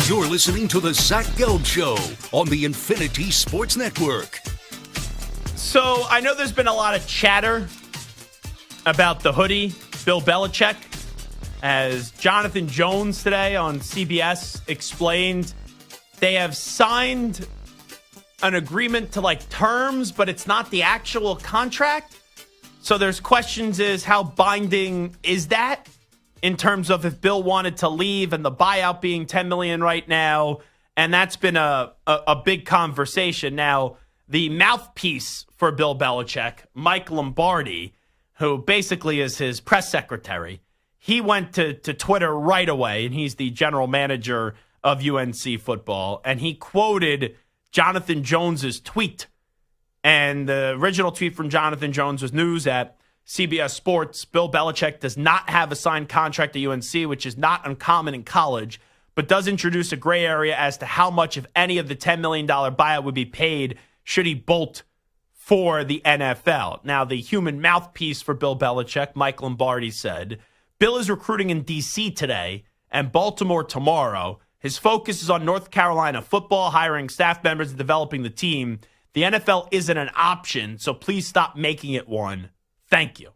Speaker 3: You're listening to the Zach Gelb Show on the Infinity Sports Network.
Speaker 4: So I know there's been a lot of chatter about the hoodie, Bill Belichick, as Jonathan Jones today on CBS explained they have signed an agreement to like terms, but it's not the actual contract. So there's questions is how binding is that? In terms of if Bill wanted to leave and the buyout being $10 million right now. And that's been a big conversation. Now, the mouthpiece for Bill Belichick, Mike Lombardi, who basically is his press secretary, he went to Twitter right away, and he's the general manager of UNC football, and he quoted Jonathan Jones's tweet. And the original tweet from Jonathan Jones was news at CBS Sports. Bill Belichick does not have a signed contract at UNC, which is not uncommon in college, but does introduce a gray area as to how much, if any, of the $10 million buyout would be paid should he bolt for the NFL. Now, the human mouthpiece for Bill Belichick, Mike Lombardi, said, Bill is recruiting in D.C. today and Baltimore tomorrow. His focus is on North Carolina football, hiring staff members and developing the team. The NFL isn't an option, so please stop making it one. Thank you.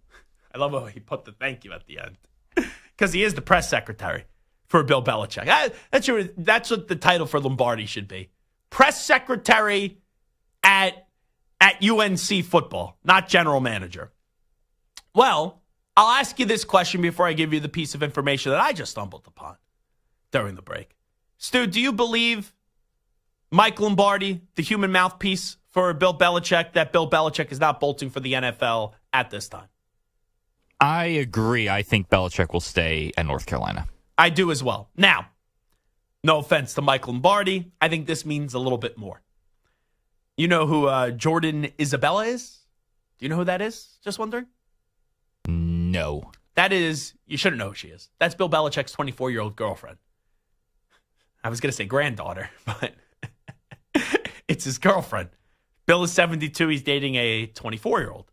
Speaker 4: I love how he put the thank you at the end. Because he is the press secretary for Bill Belichick. That's what the title for Lombardi should be. Press secretary at UNC football, not general manager. Well, I'll ask you this question before I give you the piece of information that I just stumbled upon during the break. Stu, do you believe Mike Lombardi, the human mouthpiece for Bill Belichick, that Bill Belichick is not bolting for the NFL at this time?
Speaker 5: I agree. I think Belichick will stay at North Carolina.
Speaker 4: I do as well. Now, no offense to Mike Lombardi, I think this means a little bit more. You know who Jordan Isabella is? Do you know who that is? Just wondering?
Speaker 5: No.
Speaker 4: That is, you shouldn't know who she is. That's Bill Belichick's 24-year-old girlfriend. I was going to say granddaughter, but it's his girlfriend. Bill is 72. He's dating a 24-year-old.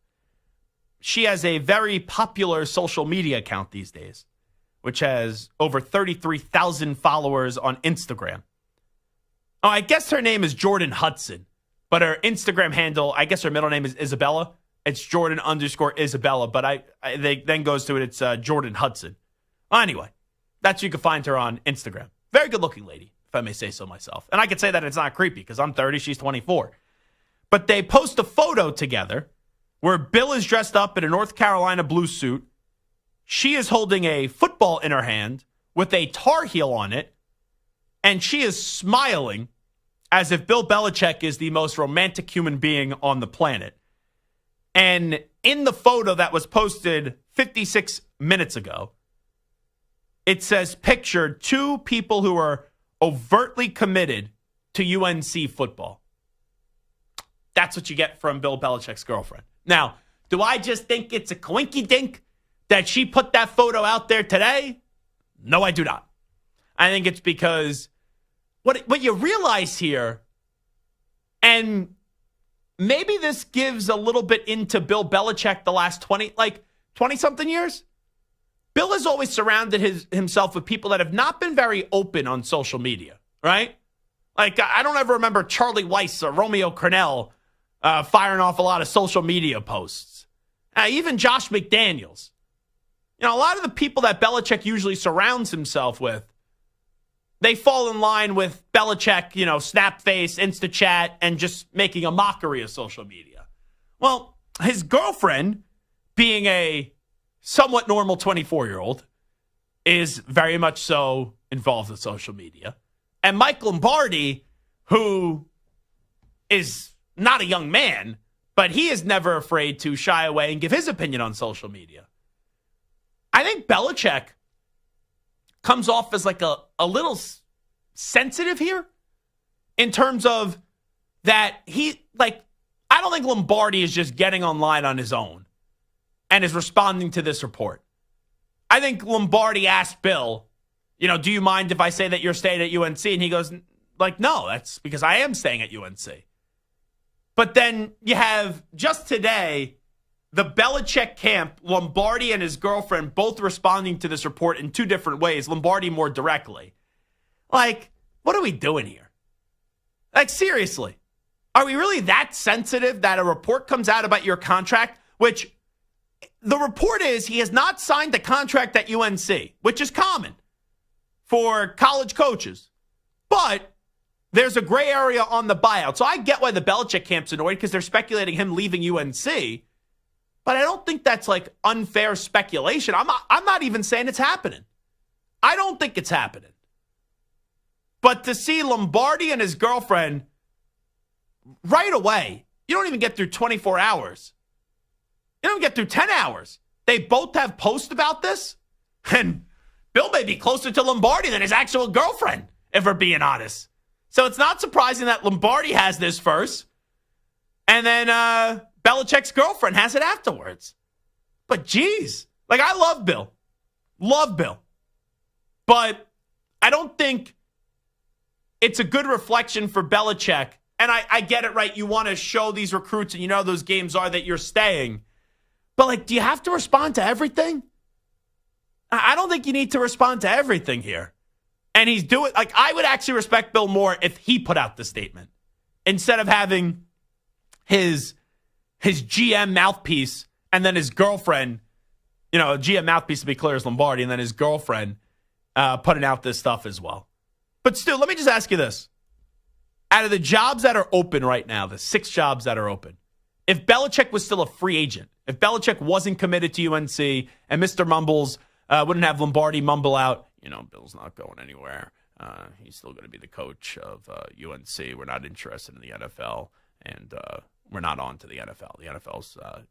Speaker 4: She has a very popular social media account these days, which has over 33,000 followers on Instagram. Oh, I guess her name is Jordan Hudson, but her Instagram handle, I guess her middle name is Isabella. It's Jordan_Isabella, but they then goes to it. It's Jordan Hudson. Anyway, that's you can find her on Instagram. Very good-looking lady, if I may say so myself. And I could say that it's not creepy because I'm 30, she's 24. But they post a photo together where Bill is dressed up in a North Carolina blue suit. She is holding a football in her hand with a Tar Heel on it, and she is smiling as if Bill Belichick is the most romantic human being on the planet. And in the photo that was posted 56 minutes ago, it says pictured two people who are overtly committed to UNC football. That's what you get from Bill Belichick's girlfriend. Now, do I just think it's a coinky-dink that she put that photo out there today? No, I do not. I think it's because what you realize here, and maybe this gives a little bit into Bill Belichick the last 20-something years. Bill has always surrounded himself with people that have not been very open on social media, right? Like, I don't ever remember Charlie Weiss or Romeo Kanell firing off a lot of social media posts. Even Josh McDaniels. A lot of the people that Belichick usually surrounds himself with, they fall in line with Belichick, Snapface, InstaChat, and just making a mockery of social media. Well, his girlfriend, being a somewhat normal 24-year-old, is very much so involved with social media. And Mike Lombardi, who is not a young man, but he is never afraid to shy away and give his opinion on social media. I think Belichick comes off as like a little sensitive here in terms of that I don't think Lombardi is just getting online on his own and is responding to this report. I think Lombardi asked Bill, do you mind if I say that you're staying at UNC? And he goes, no, that's because I am staying at UNC. But then you have just today, the Belichick camp, Lombardi and his girlfriend both responding to this report in two different ways. Lombardi more directly. What are we doing here? Seriously, are we really that sensitive that a report comes out about your contract, which the report is he has not signed a contract at UNC, which is common for college coaches. But there's a gray area on the buyout. So I get why the Belichick camp's annoyed because they're speculating him leaving UNC. But I don't think that's unfair speculation. I'm not even saying it's happening. I don't think it's happening. But to see Lombardi and his girlfriend right away, you don't even get through 24 hours. You don't get through 10 hours. They both have posts about this. And Bill may be closer to Lombardi than his actual girlfriend, if we're being honest. So it's not surprising that Lombardi has this first. And then Belichick's girlfriend has it afterwards. But geez, I love Bill. Love Bill. But I don't think it's a good reflection for Belichick. And I get it, right? You want to show these recruits, and those games are that you're staying. But, do you have to respond to everything? I don't think you need to respond to everything here. And he's doing, I would actually respect Bill more if he put out the statement instead of having his GM mouthpiece and then his girlfriend, GM mouthpiece to be clear is Lombardi, and then his girlfriend putting out this stuff as well. But still, let me just ask you this. Out of the jobs that are open right now, the 6 jobs that are open, if Belichick was still a free agent, if Belichick wasn't committed to UNC and Mr. Mumbles wouldn't have Lombardi mumble out, Bill's not going anywhere. He's still going to be the coach of UNC. We're not interested in the NFL, and we're not on to the NFL. The NFL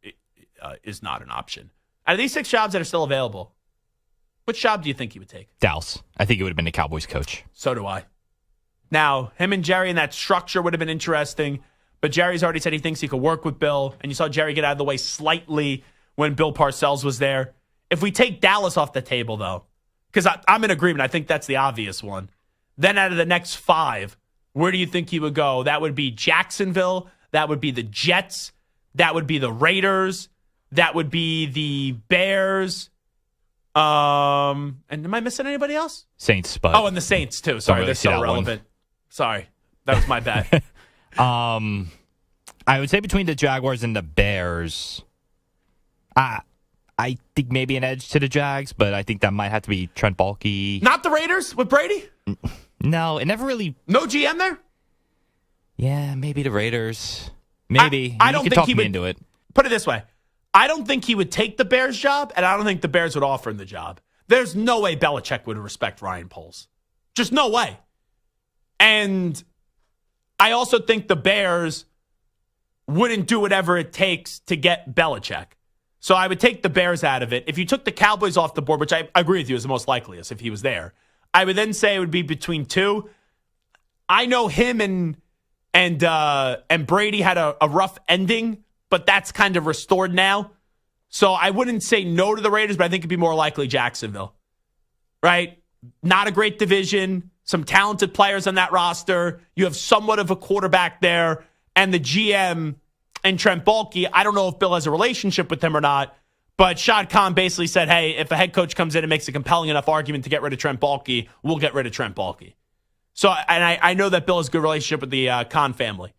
Speaker 4: is not an option. Out of these 6 jobs that are still available, which job do you think he would take?
Speaker 5: Dallas. I think it would have been the Cowboys coach.
Speaker 4: So do I. Now, him and Jerry in that structure would have been interesting, but Jerry's already said he thinks he could work with Bill, and you saw Jerry get out of the way slightly when Bill Parcells was there. If we take Dallas off the table, though, because I'm in agreement, I think that's the obvious one, then out of the next 5, where do you think he would go? That would be Jacksonville, that would be the Jets, that would be the Raiders, that would be the Bears, and am I missing anybody else?
Speaker 5: Saints, but
Speaker 4: and the Saints too. Sorry, they're so relevant. Sorry, that was my bad.
Speaker 5: I would say between the Jaguars and the Bears, I think maybe an edge to the Jags, but I think that might have to be Trent Baalke.
Speaker 4: Not the Raiders with Brady?
Speaker 5: No, it never really.
Speaker 4: No GM there?
Speaker 5: Yeah, maybe the Raiders. Maybe.
Speaker 4: I don't think he would
Speaker 5: into it.
Speaker 4: Put it this way. I don't think he would take the Bears job, and I don't think the Bears would offer him the job. There's no way Belichick would respect Ryan Poles. Just no way. And I also think the Bears wouldn't do whatever it takes to get Belichick. So I would take the Bears out of it. If you took the Cowboys off the board, which I agree with you is the most likeliest if he was there, I would then say it would be between two. I know him and Brady had a rough ending, but that's kind of restored now. So I wouldn't say no to the Raiders, but I think it'd be more likely Jacksonville. Right? Not a great division, some talented players on that roster. You have somewhat of a quarterback there, and the GM and Trent Baalke. I don't know if Bill has a relationship with him or not, but Shad Khan basically said, hey, if a head coach comes in and makes a compelling enough argument to get rid of Trent Baalke, we'll get rid of Trent Baalke. So, and I know that Bill has a good relationship with the Khan family.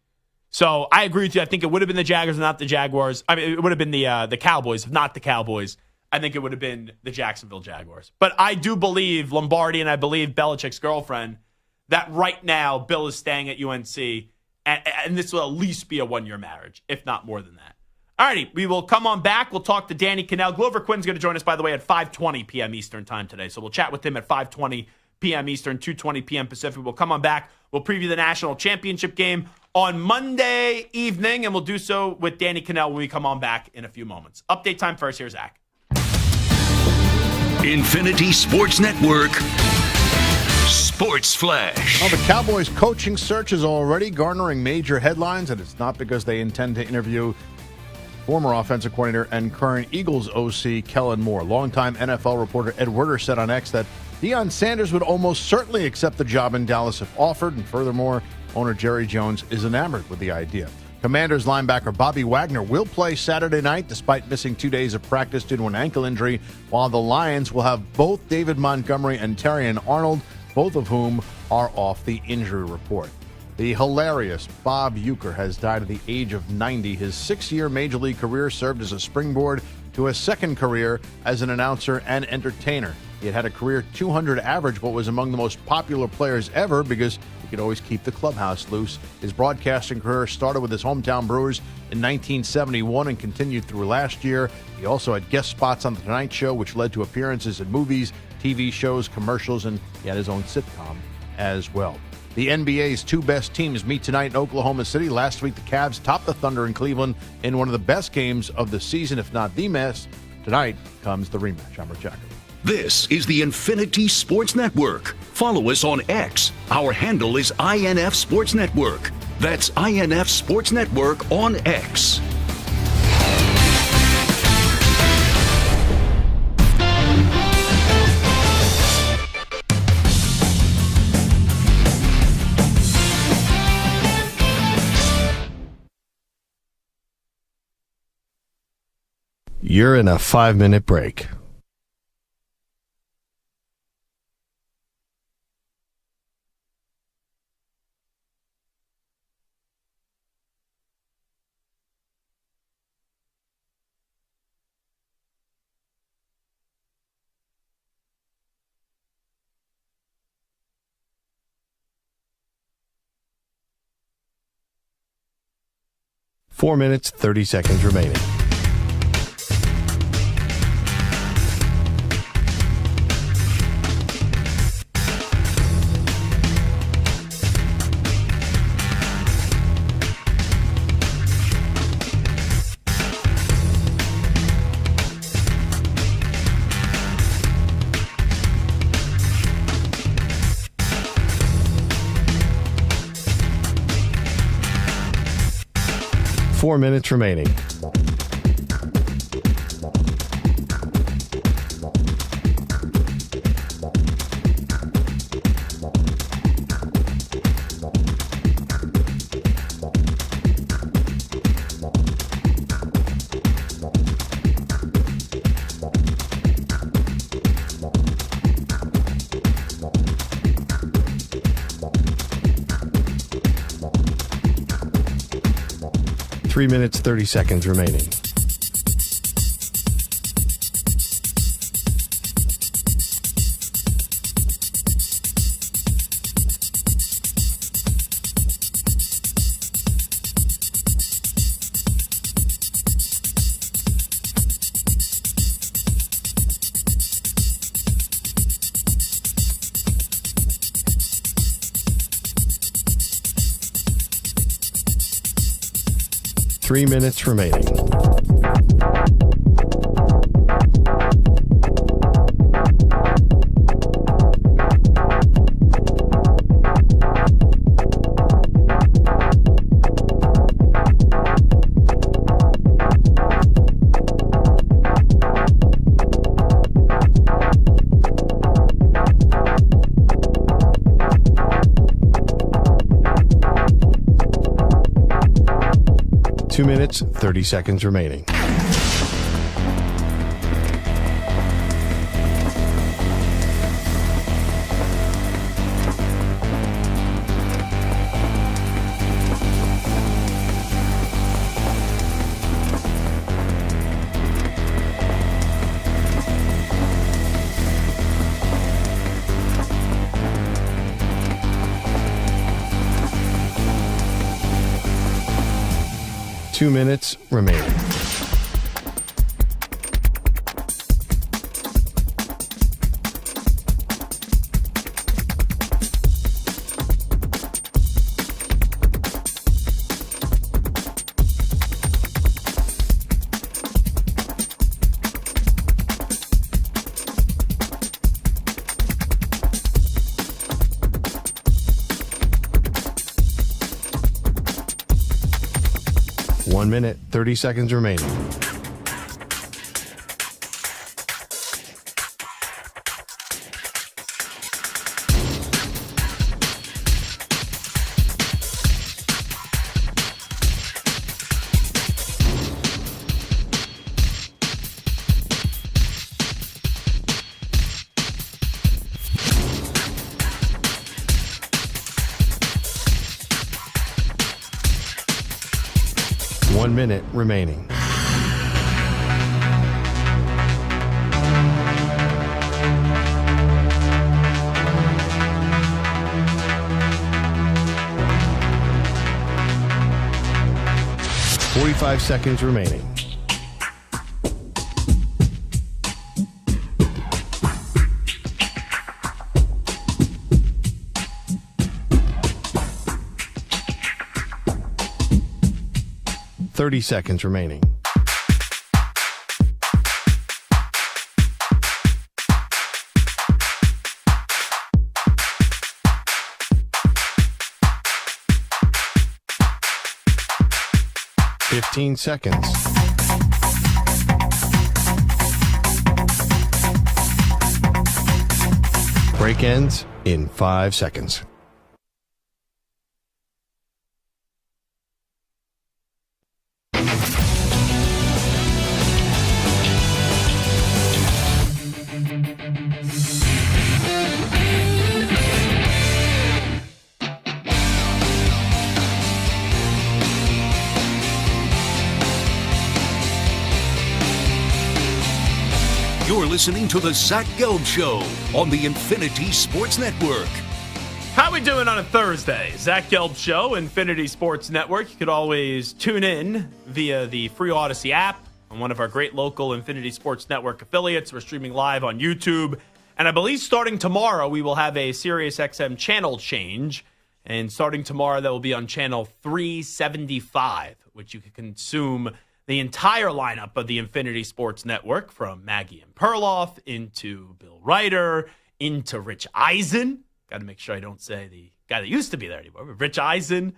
Speaker 4: So I agree with you. I think it would have been the Jaguars and not the Jaguars. I mean, it would have been the Cowboys, if not the Cowboys. I think it would have been the Jacksonville Jaguars. But I do believe Lombardi and I believe Belichick's girlfriend that right now Bill is staying at UNC, and this will at least be a one-year marriage, if not more than that. All righty, we will come on back. We'll talk to Danny Kanell. Glover Quin's going to join us, by the way, at 5:20 p.m. Eastern time today. So we'll chat with him at 5:20 p.m. Eastern, 2:20 p.m. Pacific. We'll come on back. We'll preview the national championship game on Monday evening, and we'll do so with Danny Kanell when we come on back in a few moments. Update time first. Here's Zach.
Speaker 3: Infinity Sports Network Sports Flash.
Speaker 1: Well, the Cowboys coaching search is already garnering major headlines, and it's not because they intend to interview former offensive coordinator and current Eagles OC Kellen Moore. Longtime NFL reporter Ed Werder said on X that Deion Sanders would almost certainly accept the job in Dallas if offered, and furthermore, owner Jerry Jones is enamored with the idea. Commanders linebacker Bobby Wagner will play Saturday night despite missing 2 days of practice due to an ankle injury, while the Lions will have both David Montgomery and Terrion Arnold, both of whom are off the injury report. The hilarious Bob Uecker has died at the age of 90. His 6-year Major League career served as a springboard to a second career as an announcer and entertainer. He had a career 200 average, but was among the most popular players ever because he could always keep the clubhouse loose. His broadcasting career started with his hometown Brewers in 1971 and continued through last year. He also had guest spots on The Tonight Show, which led to appearances in movies, TV shows, commercials, and he had his own sitcom as well. The NBA's two best teams meet tonight in Oklahoma City. Last week, the Cavs topped the Thunder in Cleveland in one of the best games of the season, if not the best. Tonight comes the rematch. I'm Rich Jacker.
Speaker 3: This is the Infinity Sports Network. Follow us on X. Our handle is INF Sports Network. That's INF Sports Network on X.
Speaker 6: You're in a 5-minute break. Four minutes, 30 seconds remaining. Four minutes remaining. Three minutes, 30 seconds remaining. Three minutes remaining. 2 minutes, 30 seconds remaining. Two minutes remaining. One minute, 30 seconds remaining. One minute remaining. Forty-five seconds remaining. Thirty seconds remaining. Fifteen seconds. Break ends in 5 seconds.
Speaker 3: You're listening to the Zach Gelb Show on the Infinity Sports Network.
Speaker 4: How we doing on a Thursday? Zach Gelb Show, Infinity Sports Network. You could always tune in via the free Odyssey app on one of our great local Infinity Sports Network affiliates. We're streaming live on YouTube. And I believe starting tomorrow, we will have a SiriusXM channel change. And starting tomorrow, that will be on channel 375, which you can consume the entire lineup of the Infinity Sports Network, from Maggie and Perloff into Bill Ryder into Rich Eisen. Got to make sure I don't say the guy that used to be there anymore, but Rich Eisen,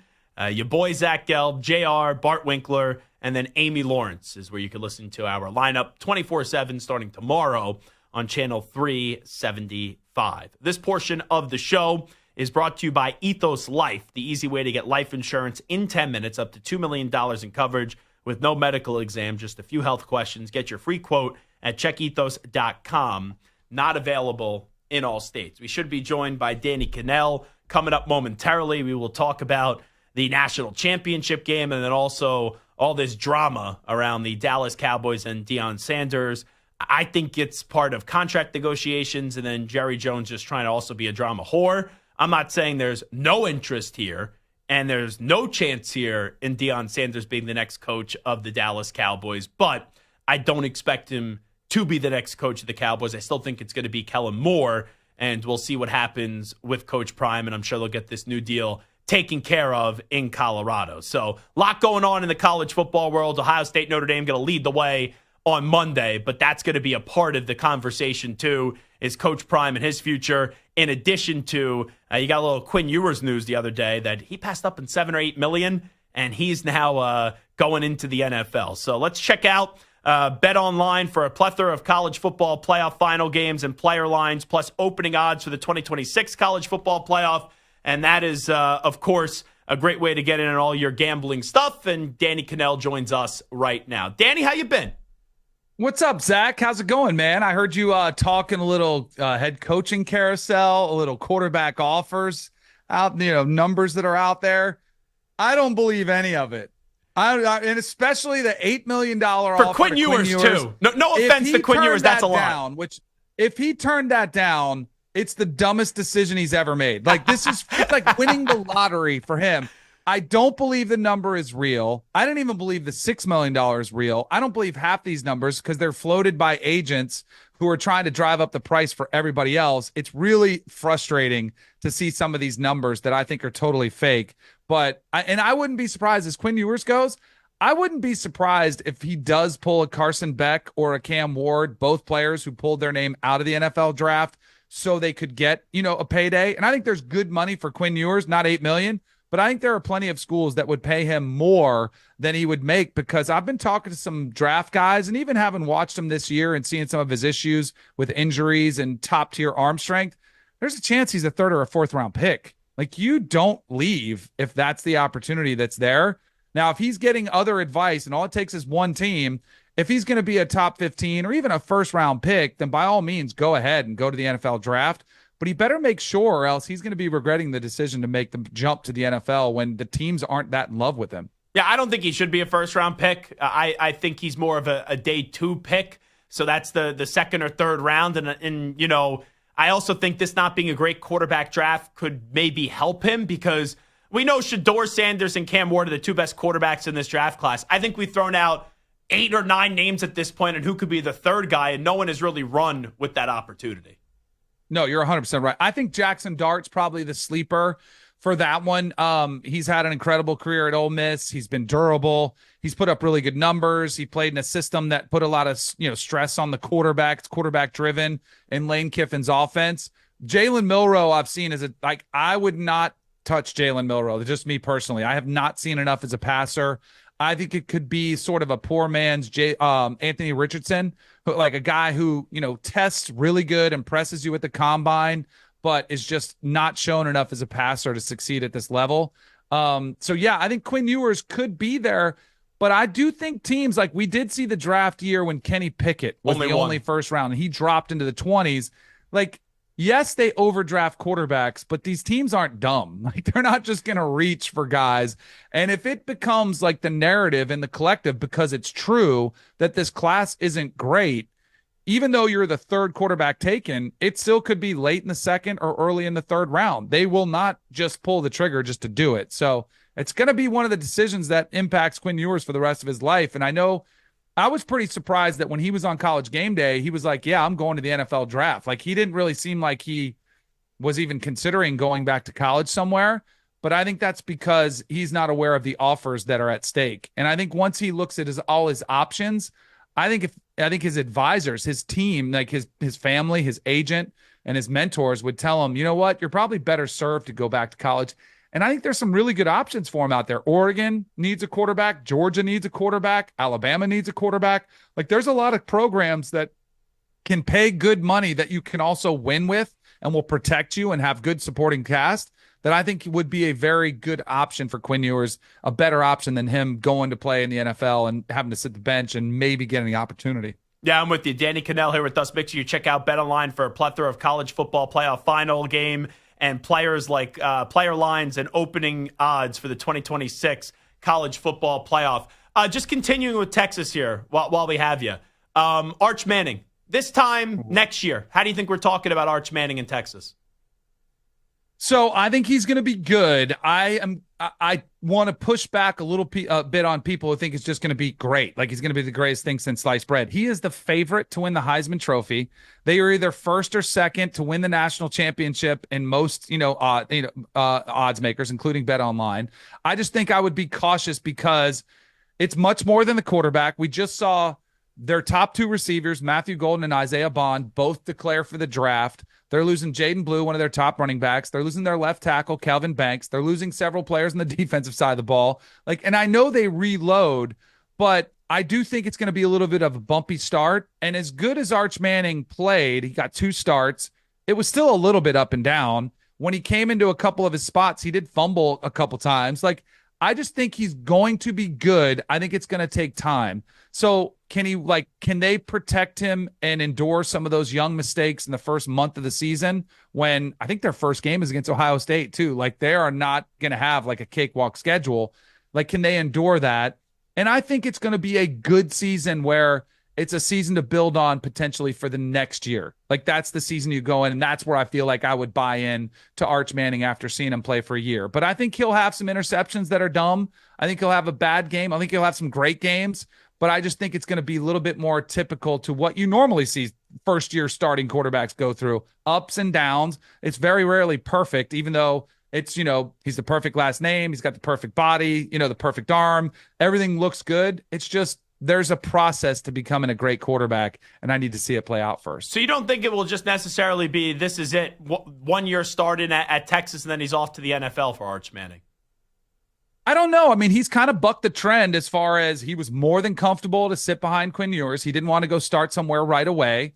Speaker 4: your boy Zach Gelb, JR, Bart Winkler, and then Amy Lawrence is where you can listen to our lineup 24/7 starting tomorrow on channel 375. This portion of the show is brought to you by Ethos Life, the easy way to get life insurance in 10 minutes, up to $2 million in coverage with no medical exam, just a few health questions. Get your free quote at checkethos.com. Not available in all states. We should be joined by Danny Kanell coming up momentarily. We will talk about the national championship game and then also all this drama around the Dallas Cowboys and Deion Sanders. I think it's part of contract negotiations, and then Jerry Jones just trying to also be a drama whore. I'm not saying there's no interest here, and there's no chance here in Deion Sanders being the next coach of the Dallas Cowboys, but I don't expect him to be the next coach of the Cowboys. I still think it's going to be Kellen Moore, and we'll see what happens with Coach Prime, and I'm sure they'll get this new deal taken care of in Colorado. So a lot going on in the college football world. Ohio State, Notre Dame going to lead the way on Monday, but that's going to be a part of the conversation too, is Coach Prime and his future. In addition to, you got a little Quinn Ewers news the other day that he passed up in $7 or $8 million, and he's now going into the NFL. So let's check out Bet Online for a plethora of college football playoff final games and player lines, plus opening odds for the 2026 college football playoff. And that is, of course, a great way to get in on all your gambling stuff. And Danny Kanell joins us right now. Danny, how you been?
Speaker 14: What's up, Zach? How's it going, man? I heard you talking a little head coaching carousel, a little quarterback offers out, numbers that are out there. I don't believe any of it. And especially the $8 million offer
Speaker 4: for Quin Ewers, too. No offense to Quin Ewers, that's a lot.
Speaker 14: Which, if he turned that down, it's the dumbest decision he's ever made. Like, it's like winning the lottery for him. I don't believe the number is real. I don't even believe the $6 million is real. I don't believe half these numbers because they're floated by agents who are trying to drive up the price for everybody else. It's really frustrating to see some of these numbers that I think are totally fake. But I wouldn't be surprised as Quin Ewers goes. I wouldn't be surprised if he does pull a Carson Beck or a Cam Ward, both players who pulled their name out of the NFL draft so they could get, a payday. And I think there's good money for Quin Ewers, not $8 million. But I think there are plenty of schools that would pay him more than he would make, because I've been talking to some draft guys and even having watched him this year and seeing some of his issues with injuries and top tier arm strength. There's a chance he's a third or a fourth round pick. Like, you don't leave if that's the opportunity that's there. Now, if he's getting other advice and all it takes is one team, if he's going to be a top 15 or even a first round pick, then by all means, go ahead and go to the NFL draft. But he better make sure, or else he's going to be regretting the decision to make the jump to the NFL when the teams aren't that in love with him.
Speaker 4: Yeah, I don't think he should be a first-round pick. I think he's more of a day 2 pick, so that's the second or third round. And I also think this not being a great quarterback draft could maybe help him, because we know Shedeur Sanders and Cam Ward are the two best quarterbacks in this draft class. I think we've thrown out 8 or 9 names at this point and who could be the third guy, and no one has really run with that opportunity.
Speaker 14: No, you're 100% right. I think Jackson Dart's probably the sleeper for that one. He's had an incredible career at Ole Miss. He's been durable. He's put up really good numbers. He played in a system that put a lot of stress on the quarterback. It's quarterback driven in Lane Kiffin's offense. Jalen Milroe I've seen as I would not touch Jalen Milroe. Just me personally. I have not seen enough as a passer. I think it could be sort of a poor man's Anthony Richardson, like a guy who, tests really good, impresses you at the combine, but is just not shown enough as a passer to succeed at this level. So, yeah, I think Quin Ewers could be there, but I do think teams, like we did see the draft year when Kenny Pickett was only first round, and he dropped into the 20s. Like, yes, they overdraft quarterbacks, but these teams aren't dumb. Like, they're not just going to reach for guys. And if it becomes like the narrative in the collective, because it's true that this class isn't great, even though you're the third quarterback taken, it still could be late in the second or early in the third round. They will not just pull the trigger just to do it. So it's going to be one of the decisions that impacts Quin Ewers for the rest of his life. And I know I was pretty surprised that when he was on College Game Day, he was like, yeah, I'm going to the NFL draft. Like, he didn't really seem like he was even considering going back to college somewhere. But I think that's because he's not aware of the offers that are at stake. And I think once he looks at all his options, I think his advisors, his team, like his family, his agent, and his mentors would tell him, you know what, you're probably better served to go back to college. And I think there's some really good options for him out there. Oregon needs a quarterback. Georgia needs a quarterback. Alabama needs a quarterback. Like, there's a lot of programs that can pay good money that you can also win with and will protect you and have good supporting cast, that I think would be a very good option for Quin Ewers, a better option than him going to play in the NFL and having to sit the bench and maybe getting the opportunity.
Speaker 4: Yeah, I'm with you. Danny Kanell here with us. Make sure you check out BetOnline for a plethora of college football playoff final game and players like player lines and opening odds for the 2026 college football playoff. Just continuing with Texas here while we have you. Arch Manning, this time next year, how do you think we're talking about Arch Manning in Texas?
Speaker 14: So I think he's going to be good. I want to push back a little bit on people who think it's just going to be great. Like, he's going to be the greatest thing since sliced bread. He is the favorite to win the Heisman Trophy. They are either first or second to win the national championship in most, odds makers, including BetOnline. I just think I would be cautious because it's much more than the quarterback. We just saw their top 2 receivers, Matthew Golden and Isaiah Bond, both declare for the draft. They're losing Jaden Blue, one of their top running backs. They're losing their left tackle, Calvin Banks. They're losing several players on the defensive side of the ball. And I know they reload, but I do think it's going to be a little bit of a bumpy start. And as good as Arch Manning played, he got 2 starts. It was still a little bit up and down. when he came into a couple of his spots, he did fumble a couple times. Like, I just think he's going to be good. I think it's going to take time. So can they protect him and endure some of those young mistakes in the first month of the season when I think their first game is against Ohio State too? Like, they are not going to have like a cakewalk schedule. Like, can they endure that? And I think it's going to be a good season where it's a season to build on potentially for the next year. Like, that's the season you go in, and that's where I feel like I would buy in to Arch Manning after seeing him play for a year. But I think he'll have some interceptions that are dumb. I think he'll have a bad game. I think he'll have some great games, but I just think it's going to be a little bit more typical to what you normally see first-year starting quarterbacks go through. Ups and downs. It's very rarely perfect, even though it's, he's the perfect last name. He's got the perfect body, the perfect arm. Everything looks good. It's just there's a process to becoming a great quarterback, and I need to see it play out first.
Speaker 4: So you don't think it will just necessarily be this is it, 1 year starting at Texas, and then he's off to the NFL for Arch Manning?
Speaker 14: I don't know. I mean, he's kind of bucked the trend as far as he was more than comfortable to sit behind Quinn Ewers. He didn't want to go start somewhere right away.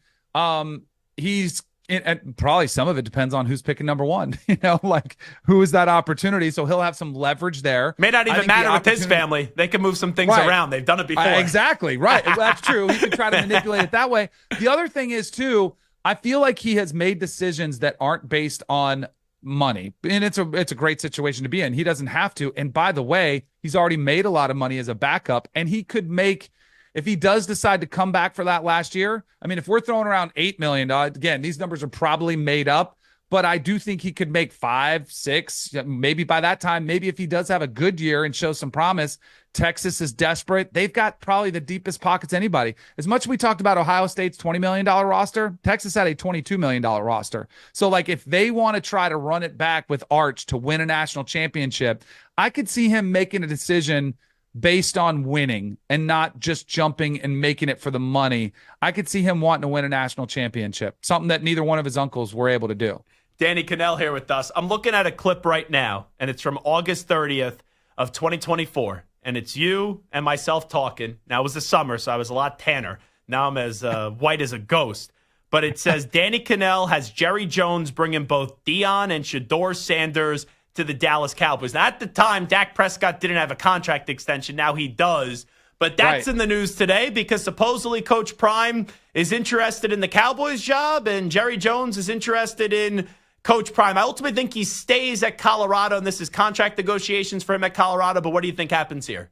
Speaker 14: And probably some of it depends on who's picking number one, like who is that opportunity. So he'll have some leverage there.
Speaker 4: May not even matter with his family. They can move some things around. They've done it before.
Speaker 14: Exactly. Right. That's true. He can try to manipulate it that way. The other thing is too, I feel like he has made decisions that aren't based on money, and it's a great situation to be in. He doesn't have to. And by the way, he's already made a lot of money as a backup, and he could make, if he does decide to come back for that last year, I mean, if we're throwing around $8 million, again, these numbers are probably made up, but I do think he could make 5, 6, maybe by that time, maybe if he does have a good year and show some promise. Texas is desperate. They've got probably the deepest pockets anybody. As much as we talked about Ohio State's $20 million roster, Texas had a $22 million roster. So, like, if they want to try to run it back with Arch to win a national championship, I could see him making a decision based on winning and not just jumping and making it for the money. I could see him wanting to win a national championship, something that neither one of his uncles were able to do.
Speaker 4: Danny Kanell here with us. I'm looking at a clip right now, and it's from August 30th of 2024, and it's you and myself talking. Now, it was the summer, so I was a lot tanner. Now I'm as white as a ghost. But it says Danny Kanell has Jerry Jones bringing both Deion and Shedeur Sanders to the Dallas Cowboys. Now, at the time, Dak Prescott didn't have a contract extension. Now he does. But that's in the news today because supposedly Coach Prime is interested in the Cowboys job and Jerry Jones is interested in Coach Prime. I ultimately think he stays at Colorado, and this is contract negotiations for him at Colorado. But what do you think happens here?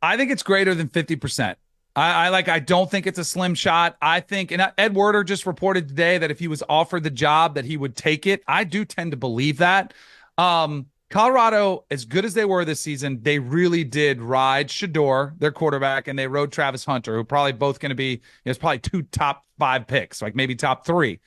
Speaker 14: I think it's greater than 50%. I don't think it's a slim shot. I think, and Ed Werder just reported today that if he was offered the job that he would take it. I do tend to believe that. Colorado, as good as they were this season, they really did ride Shedeur, their quarterback, and they rode Travis Hunter, who probably both going to be, it's probably 2 top 5 picks, like maybe top 3.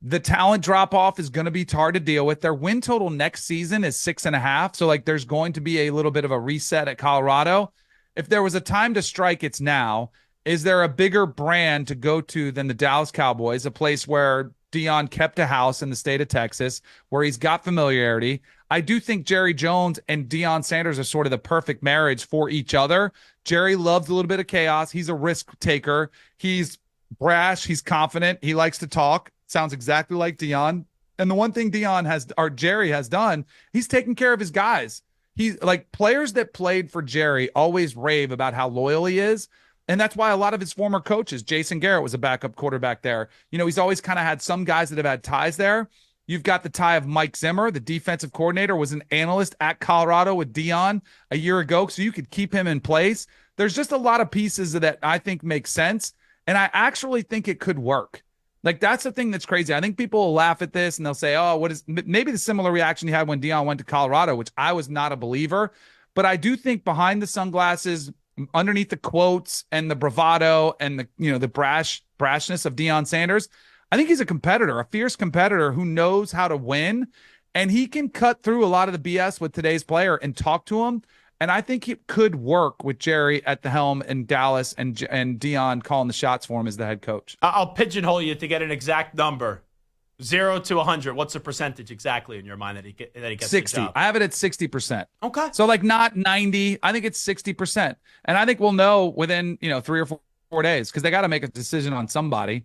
Speaker 14: The talent drop-off is going to be hard to deal with. Their win total next season is 6.5. So, like, there's going to be a little bit of a reset at Colorado. If there was a time to strike, it's now. Is there a bigger brand to go to than the Dallas Cowboys, a place where Deion kept a house in the state of Texas, where he's got familiarity? I do think Jerry Jones and Deion Sanders are sort of the perfect marriage for each other. Jerry loves a little bit of chaos. He's a risk taker. He's brash. He's confident. He likes to talk. Sounds exactly like Deion. And the one thing Jerry has done, he's taken care of his guys. He's like, players that played for Jerry always rave about how loyal he is. And that's why a lot of his former coaches, Jason Garrett was a backup quarterback there. He's always kind of had some guys that have had ties there. You've got the tie of Mike Zimmer, the defensive coordinator, was an analyst at Colorado with Deion a year ago, so you could keep him in place. There's just a lot of pieces that I think make sense, and I actually think it could work. Like, that's the thing that's crazy. I think people will laugh at this and they'll say, oh, what is maybe the similar reaction you had when Deion went to Colorado, which I was not a believer. But I do think behind the sunglasses, underneath the quotes and the bravado and the brashness of Deion Sanders, I think he's a competitor, a fierce competitor who knows how to win, and he can cut through a lot of the BS with today's player and talk to him. And I think it could work with Jerry at the helm in Dallas and Deion calling the shots for him as the head coach.
Speaker 4: I'll pigeonhole you to get an exact number. 0 to 100. What's the percentage exactly in your mind that he gets
Speaker 14: 60.
Speaker 4: the job?
Speaker 14: I have it at 60%.
Speaker 4: Okay.
Speaker 14: So, like, not 90. I think it's 60%. And I think we'll know within 3 or 4 days, because they got to make a decision on somebody.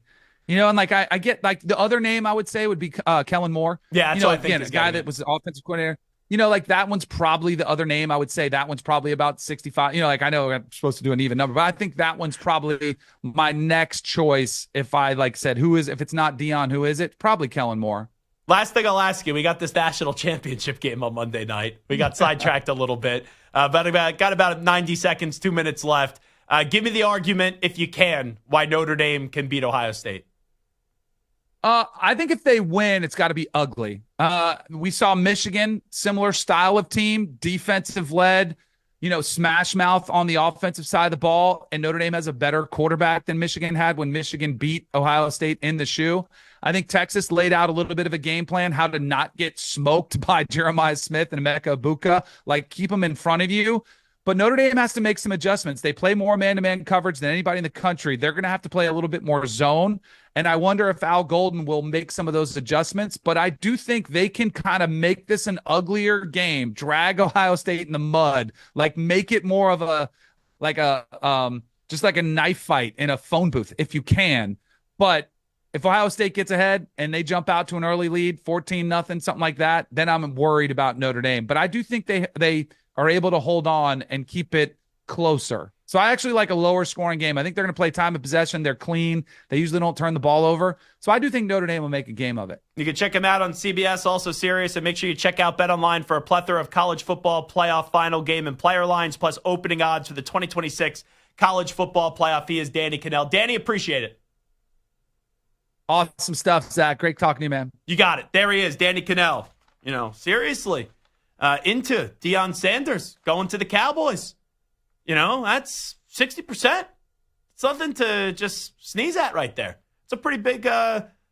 Speaker 14: You know, and like I get like the other name I would say would be Kellen Moore.
Speaker 4: Yeah, that's
Speaker 14: you know,
Speaker 4: what I think
Speaker 14: again, a guy that was the offensive coordinator. You know, like that one's probably the other name. I would say that one's probably about 65. You know, like I know I'm supposed to do an even number, but I think that one's probably my next choice. If I like said, if it's not Deion, who is it? Probably Kellen Moore.
Speaker 4: Last thing I'll ask you, we got this national championship game on Monday night. We got sidetracked a little bit, but got about 90 seconds, 2 minutes left. Give me the argument, if you can, why Notre Dame can beat Ohio State.
Speaker 14: I think if they win, it's got to be ugly. We saw Michigan, similar style of team, defensive led, you know, smash mouth on the offensive side of the ball. And Notre Dame has a better quarterback than Michigan had when Michigan beat Ohio State in the shoe. I think Texas laid out a little bit of a game plan, how to not get smoked by Jeremiah Smith and Emeka Egbuka, like keep them in front of you. But Notre Dame has to make some adjustments. They play more man-to-man coverage than anybody in the country. They're going to have to play a little bit more zone. And I wonder if Al Golden will make some of those adjustments. But I do think they can kind of make this an uglier game, drag Ohio State in the mud, like make it more of a, just like a knife fight in a phone booth if you can. But if Ohio State gets ahead and they jump out to an early lead, 14-0, something like that, then I'm worried about Notre Dame. But I do think they are able to hold on and keep it closer. So I actually like a lower scoring game. I think they're going to play time of possession. They're clean. They usually don't turn the ball over. So I do think Notre Dame will make a game of it.
Speaker 4: You can check them out on CBS, also Sirius, and make sure you check out BetOnline for a plethora of college football playoff final game and player lines, plus opening odds for the 2026 college football playoff. He is Danny Kanell. Danny, appreciate it.
Speaker 14: Awesome stuff, Zach. Great talking to you, man.
Speaker 4: You got it. There he is, Danny Kanell. You know, seriously. Into Deion Sanders going to the Cowboys. You know, that's 60%. Something to just sneeze at right there. It's a pretty big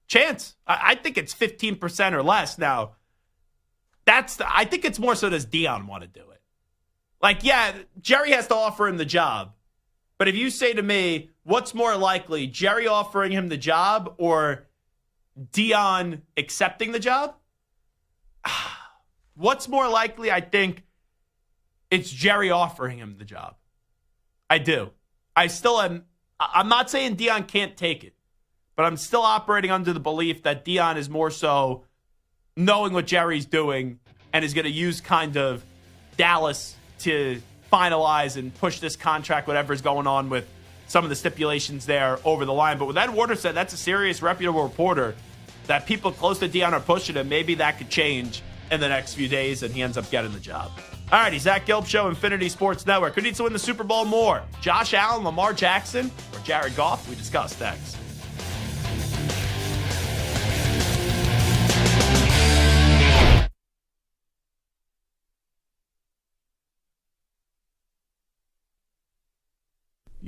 Speaker 4: chance. I think it's 15% or less. Now, I think it's more so does Deion want to do it. Like, yeah, Jerry has to offer him the job. But if you say to me, what's more likely, Jerry offering him the job or Deion accepting the job? What's more likely? I think it's Jerry offering him the job. I do. I'm not saying Deion can't take it, but I'm still operating under the belief that Deion is more so knowing what Jerry's doing and is going to use kind of Dallas to finalize and push this contract, whatever is going on with some of the stipulations there over the line. But with Ed Warner said, that's a serious, reputable reporter, that people close to Deion are pushing him. Maybe that could change in the next few days, and he ends up getting the job. All righty, Zach Gelb Show, Infinity Sports Network. Who needs to win the Super Bowl more? Josh Allen, Lamar Jackson, or Jared Goff? We discussed next.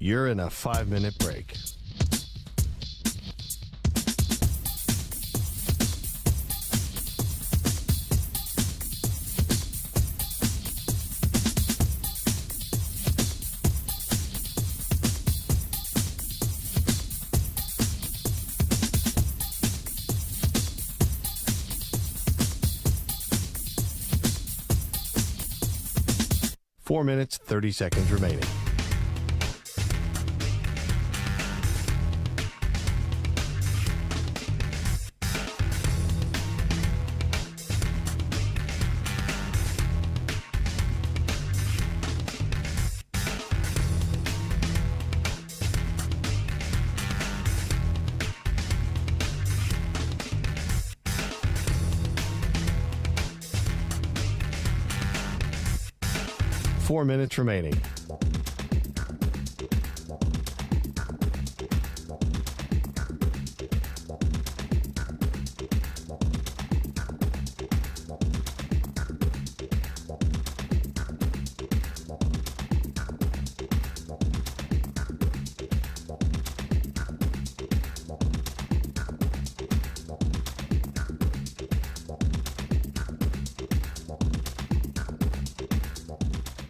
Speaker 6: You're in a 5-minute break. Four minutes, 30 seconds remaining. Four minutes remaining.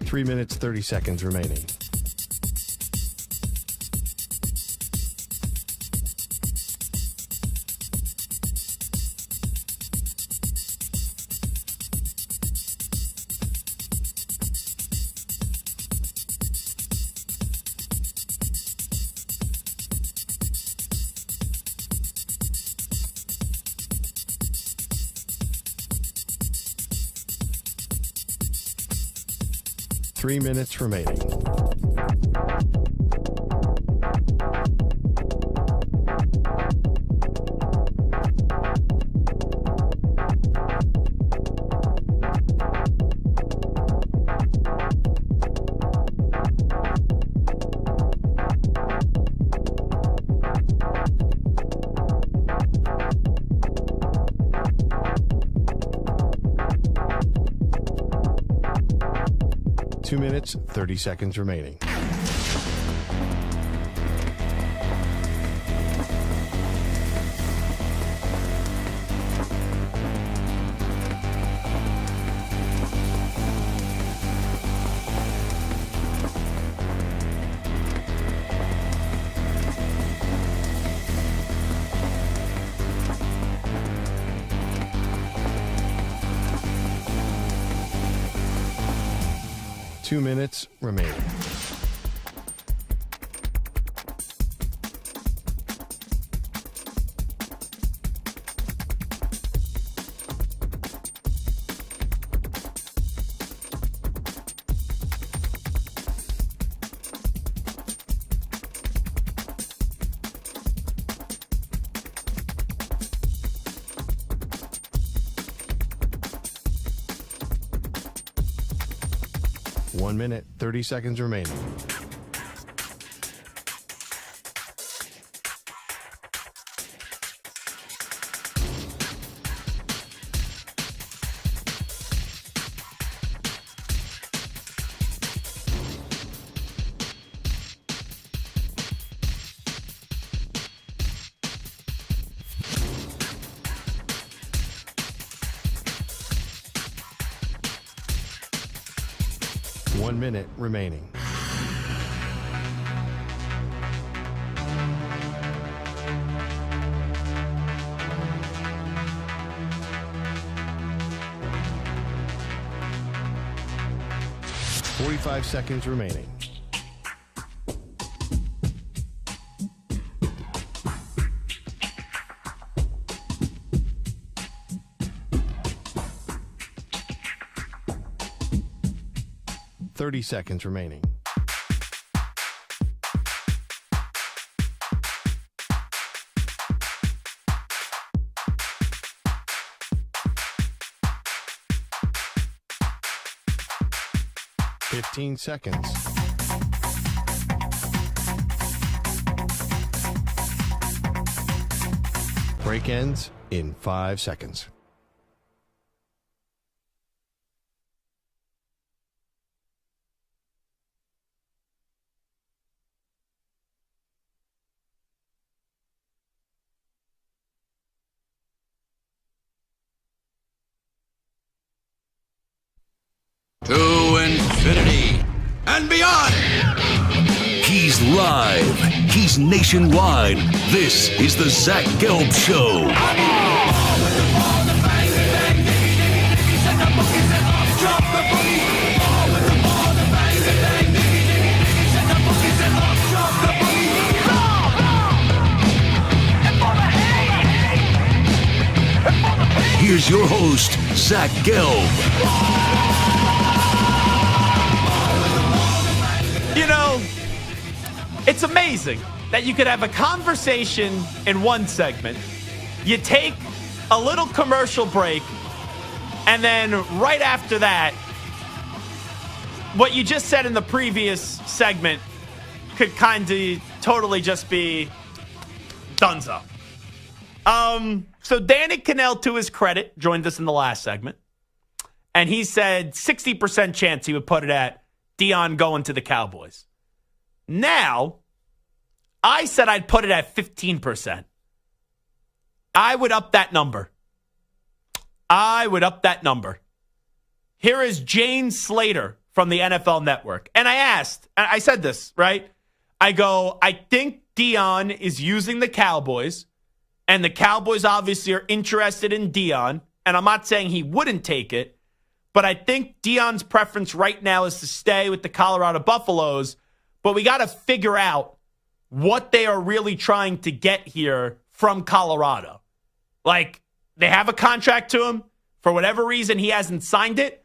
Speaker 6: Three minutes, 30 seconds remaining. 3 minutes remaining. Two minutes, 30 seconds remaining. Two minutes remaining. One minute, 30 seconds remaining. One minute remaining. Forty-five seconds remaining. Thirty seconds remaining. Fifteen seconds. Break ends in 5 seconds.
Speaker 2: To infinity and beyond.
Speaker 3: He's live. He's nationwide. This is the Zach Gelb Show. Here's your host, Zach Gelb.
Speaker 4: You know, it's amazing that you could have a conversation in one segment, you take a little commercial break, and then right after that, what you just said in the previous segment could kind of totally just be dunzo. So Danny Kanell, to his credit, joined us in the last segment, and he said 60% chance he would put it at Deion going to the Cowboys. Now, I said I'd put it at 15%. I would up that number. Here is Jane Slater from the NFL Network. And I said this, right? I go, I think Deion is using the Cowboys, and the Cowboys obviously are interested in Deion, and I'm not saying he wouldn't take it, but I think Deion's preference right now is to stay with the Colorado Buffaloes, but we got to figure out what they are really trying to get here from Colorado. Like, they have a contract to him. For whatever reason, he hasn't signed it.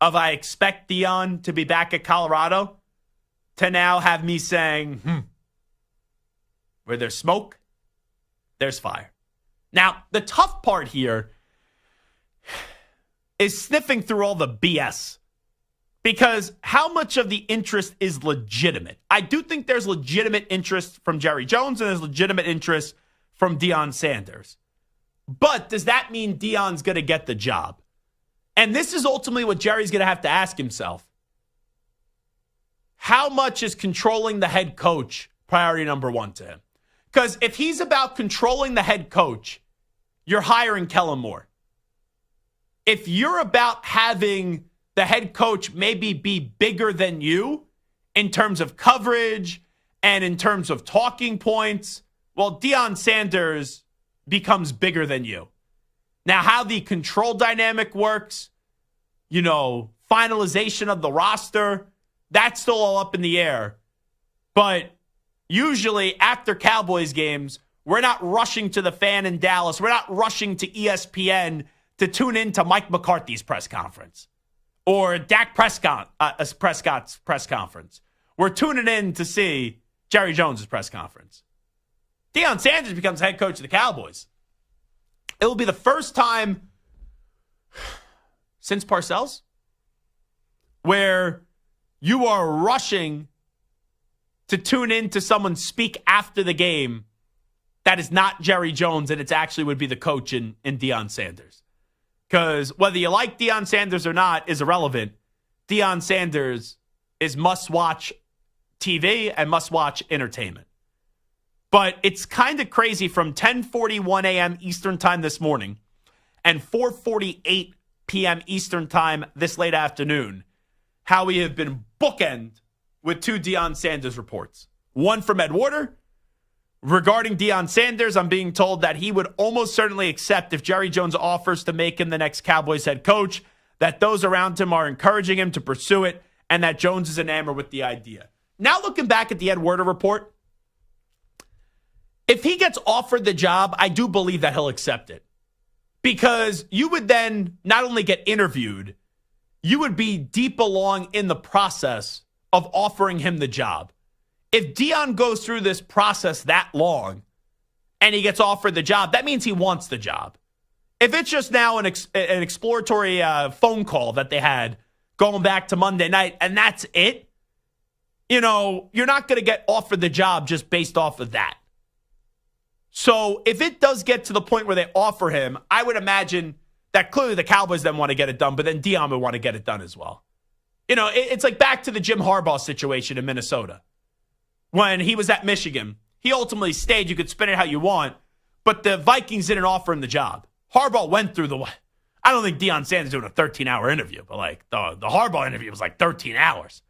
Speaker 4: of I expect Deion to be back at Colorado to now have me saying, where there's smoke, there's fire. Now, the tough part here is sniffing through all the BS, because how much of the interest is legitimate? I do think there's legitimate interest from Jerry Jones and there's legitimate interest from Deion Sanders. But does that mean Deion's going to get the job? And this is ultimately what Jerry's going to have to ask himself. How much is controlling the head coach priority number one to him? Because if he's about controlling the head coach, you're hiring Kellen Moore. If you're about having the head coach maybe be bigger than you in terms of coverage and in terms of talking points, well, Deion Sanders becomes bigger than you. Now, how the control dynamic works, finalization of the roster, that's still all up in the air. But usually after Cowboys games, we're not rushing to the Fan in Dallas. We're not rushing to ESPN to tune in to Mike McCarthy's press conference or Dak Prescott's press conference. We're tuning in to see Jerry Jones' press conference. Deion Sanders becomes head coach of the Cowboys. It will be the first time since Parcells where you are rushing to tune in to someone speak after the game that is not Jerry Jones, and it actually would be the coach in Deion Sanders. Because whether you like Deion Sanders or not is irrelevant. Deion Sanders is must-watch TV and must-watch entertainment. But it's kind of crazy from 10:41 a.m. Eastern time this morning and 4:48 p.m. Eastern time this late afternoon, how we have been bookend with two Deion Sanders reports. One from Ed Warder. Regarding Deion Sanders, I'm being told that he would almost certainly accept if Jerry Jones offers to make him the next Cowboys head coach, that those around him are encouraging him to pursue it, and that Jones is enamored with the idea. Now looking back at the Ed Warder report, if he gets offered the job, I do believe that he'll accept it. Because you would then not only get interviewed, you would be deep along in the process of offering him the job. If Deion goes through this process that long and he gets offered the job, that means he wants the job. If it's just now an exploratory phone call that they had going back to Monday night and that's it, you're not going to get offered the job just based off of that. So if it does get to the point where they offer him, I would imagine that clearly the Cowboys then want to get it done, but then Deion would want to get it done as well. It's like back to the Jim Harbaugh situation in Minnesota. When he was at Michigan, he ultimately stayed. You could spin it how you want, but the Vikings didn't offer him the job. Harbaugh went through I don't think Deion Sanders doing a 13-hour interview, but the Harbaugh interview was 13 hours.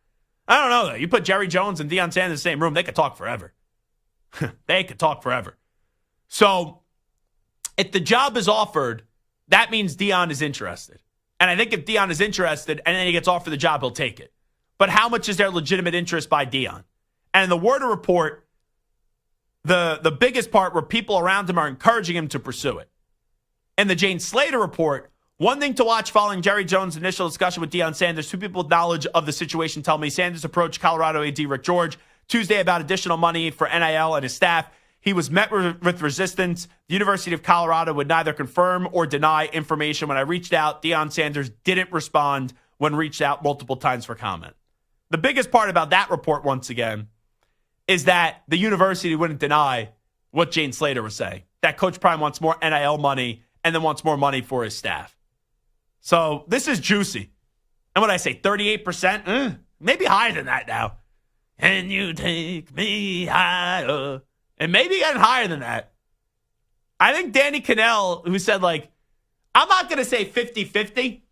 Speaker 4: I don't know, though. You put Jerry Jones and Deion Sanders in the same room, they could talk forever. They could talk forever. So if the job is offered, that means Deion is interested. And I think if Deion is interested and then he gets offered the job, he'll take it. But how much is there legitimate interest by Deion? And in the Warder report, the biggest part where people around him are encouraging him to pursue it. In the Jane Slater report, one thing to watch following Jerry Jones' initial discussion with Deion Sanders, two people with knowledge of the situation tell me Sanders approached Colorado AD Rick George Tuesday about additional money for NIL and his staff. He was met with resistance. The University of Colorado would neither confirm or deny information. When I reached out, Deion Sanders didn't respond when reached out multiple times for comment. The biggest part about that report, once again, is that the university wouldn't deny what Jane Slater was saying. That Coach Prime wants more NIL money and then wants more money for his staff. So this is juicy. And what I say, 38%? Maybe higher than that now. And you take me higher. And maybe getting higher than that. I think Danny Kanell, who said, I'm not going to say 50-50.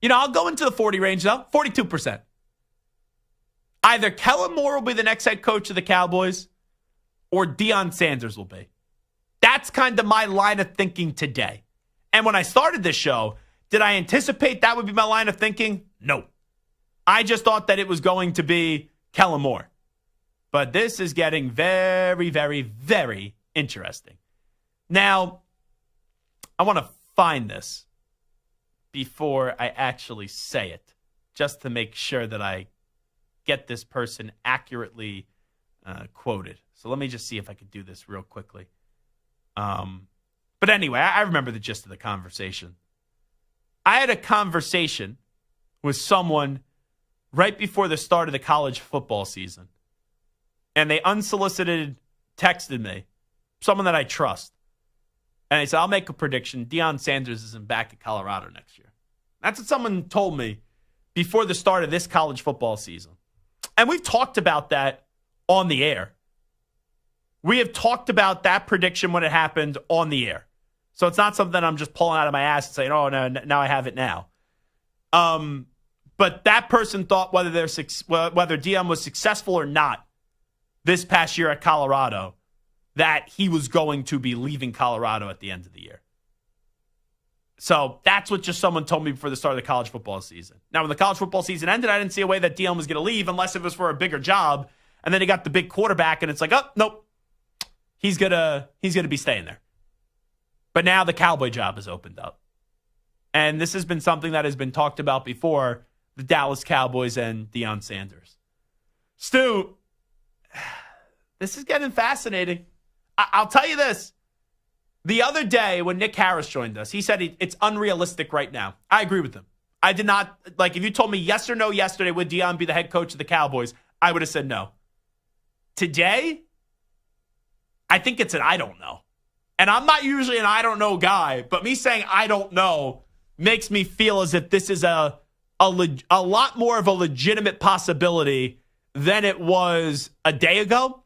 Speaker 4: I'll go into the 40 range, though. 42%. Either Kellen Moore will be the next head coach of the Cowboys or Deion Sanders will be. That's kind of my line of thinking today. And when I started this show, did I anticipate that would be my line of thinking? No. I just thought that it was going to be Kellen Moore. But this is getting very, very, very interesting. Now, I want to find this before I actually say it, just to make sure that I get this person accurately quoted. So let me just see if I could do this real quickly. But anyway, I remember the gist of the conversation. I had a conversation with someone right before the start of the college football season, and they unsolicited texted me, someone that I trust. And they said, I'll make a prediction. Deion Sanders isn't back at Colorado next year. That's what someone told me before the start of this college football season. And we've talked about that on the air. We have talked about that prediction when it happened on the air. So it's not something I'm just pulling out of my ass and saying, oh, no, now I have it now. But that person thought whether Deion was successful or not this past year at Colorado, that he was going to be leaving Colorado at the end of the year. So that's what just someone told me before the start of the college football season. Now, when the college football season ended, I didn't see a way that Deion was going to leave unless it was for a bigger job. And then he got the big quarterback, and it's like, oh, nope, he's gonna be staying there. But now the Cowboy job has opened up. And this has been something that has been talked about before, the Dallas Cowboys and Deion Sanders. Stu, this is getting fascinating. I'll tell you this. The other day when Nick Harris joined us, he said it's unrealistic right now. I agree with him. I did not, if you told me yes or no yesterday, would Deion be the head coach of the Cowboys, I would have said no. Today, I think it's an I don't know. And I'm not usually an I don't know guy, but me saying I don't know makes me feel as if this is a lot more of a legitimate possibility than it was a day ago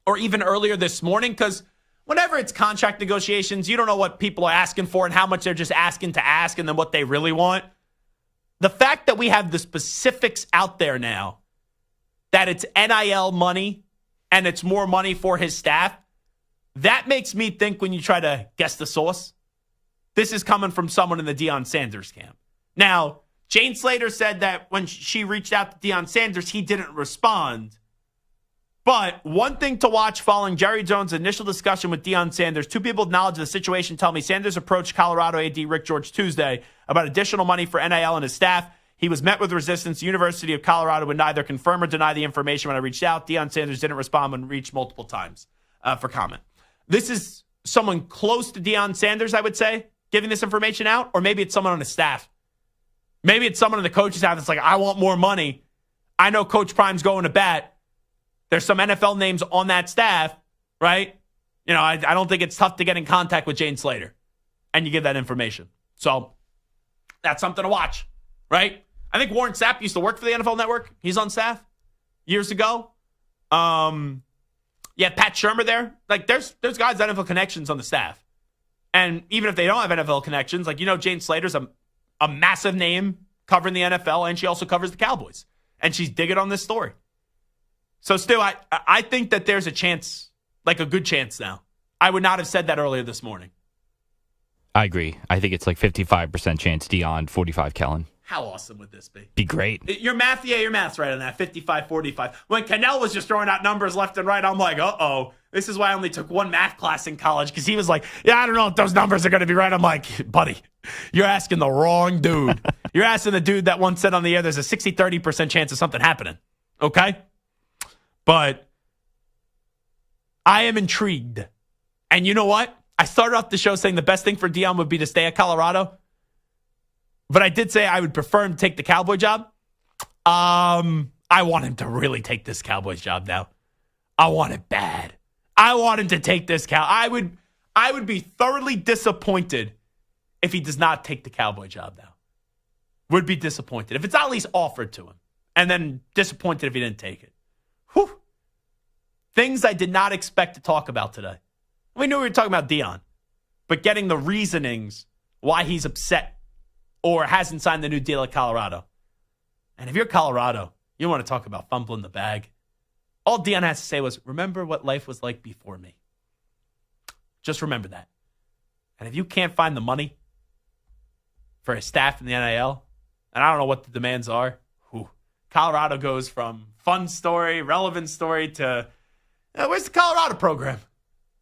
Speaker 4: or even earlier this morning, because whenever it's contract negotiations, you don't know what people are asking for and how much they're just asking to ask and then what they really want. The fact that we have the specifics out there now, that it's NIL money and it's more money for his staff, that makes me think when you try to guess the source, this is coming from someone in the Deion Sanders camp. Now, Jane Slater said that when she reached out to Deion Sanders, he didn't respond. But one thing to watch following Jerry Jones' initial discussion with Deion Sanders, two people with knowledge of the situation tell me Sanders approached Colorado AD Rick George Tuesday about additional money for NIL and his staff. He was met with resistance. The University of Colorado would neither confirm or deny the information when I reached out. Deion Sanders didn't respond when reached multiple times for comment. This is someone close to Deion Sanders, I would say, giving this information out, or maybe it's someone on his staff. Maybe it's someone on the coach's staff that's like, I want more money. I know Coach Prime's going to bat. There's some NFL names on that staff, right? I don't think it's tough to get in contact with Jane Slater and you give that information. So that's something to watch, right? I think Warren Sapp used to work for the NFL Network. He's on staff years ago. Yeah, Pat Shurmur there. There's guys with NFL connections on the staff. And even if they don't have NFL connections, Jane Slater's a massive name covering the NFL, and she also covers the Cowboys. And she's digging on this story. So, Stu, I think that there's a chance, a good chance now. I would not have said that earlier this morning.
Speaker 5: I agree. I think it's 55% chance Deion, 45 Kellen.
Speaker 4: How awesome would this be?
Speaker 5: Be great.
Speaker 4: Your math's right on that, 55-45. When Kanell was just throwing out numbers left and right, I'm like, uh-oh. This is why I only took one math class in college, because he was like, yeah, I don't know if those numbers are going to be right. I'm like, buddy, you're asking the wrong dude. You're asking the dude that once said on the air there's a 60-30% chance of something happening, okay? But I am intrigued. And you know what? I started off the show saying the best thing for Deion would be to stay at Colorado. But I did say I would prefer him to take the Cowboy job. I want him to really take this Cowboys job now. I want it bad. I want him to take this I would be thoroughly disappointed if he does not take the Cowboy job now. Would be disappointed. If it's at least offered to him. And then disappointed if he didn't take it. Whew. Things I did not expect to talk about today. We knew we were talking about Deion. But getting the reasonings why he's upset or hasn't signed the new deal at Colorado. And if you're Colorado, you want to talk about fumbling the bag. All Deion has to say was, remember what life was like before me. Just remember that. And if you can't find the money for his staff in the NIL, and I don't know what the demands are, Colorado goes from fun story, relevant story to, where's the Colorado program?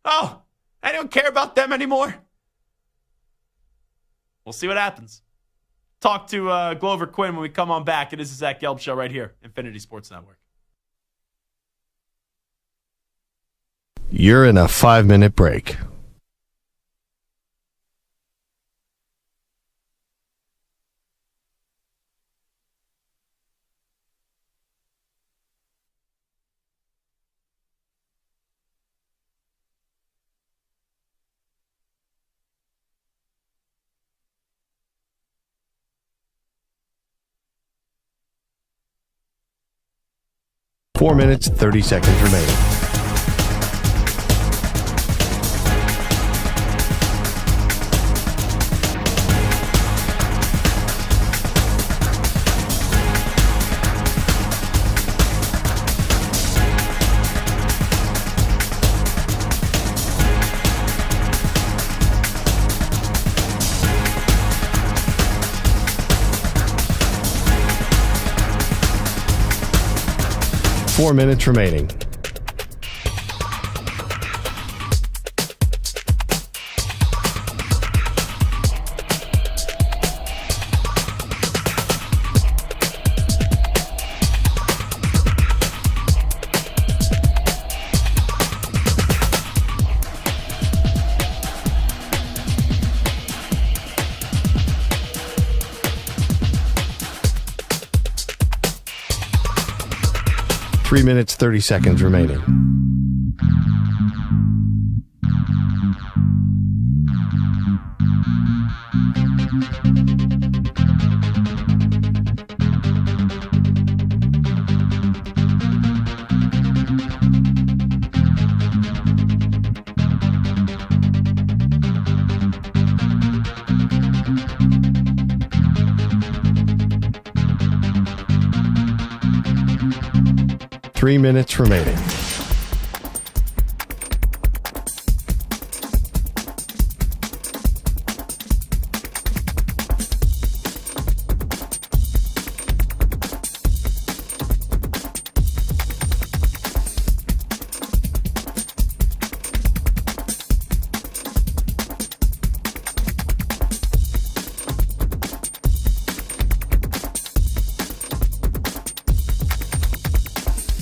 Speaker 4: Oh, I don't care about them anymore. We'll see what happens. talk to Glover Quin when we come on back. It is the Zach Gelb Show right here, Infinity Sports Network.
Speaker 6: You're in a 5-minute break. Four minutes, 30 seconds remaining. Four minutes remaining. Three minutes, 30 seconds remaining. Three minutes remaining.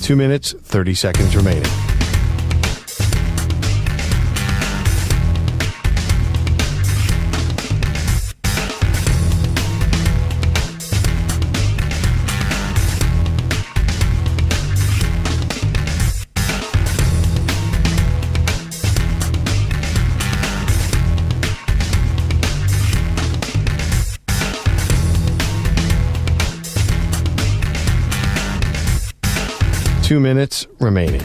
Speaker 6: Two minutes, 30 seconds remaining. Two minutes remaining.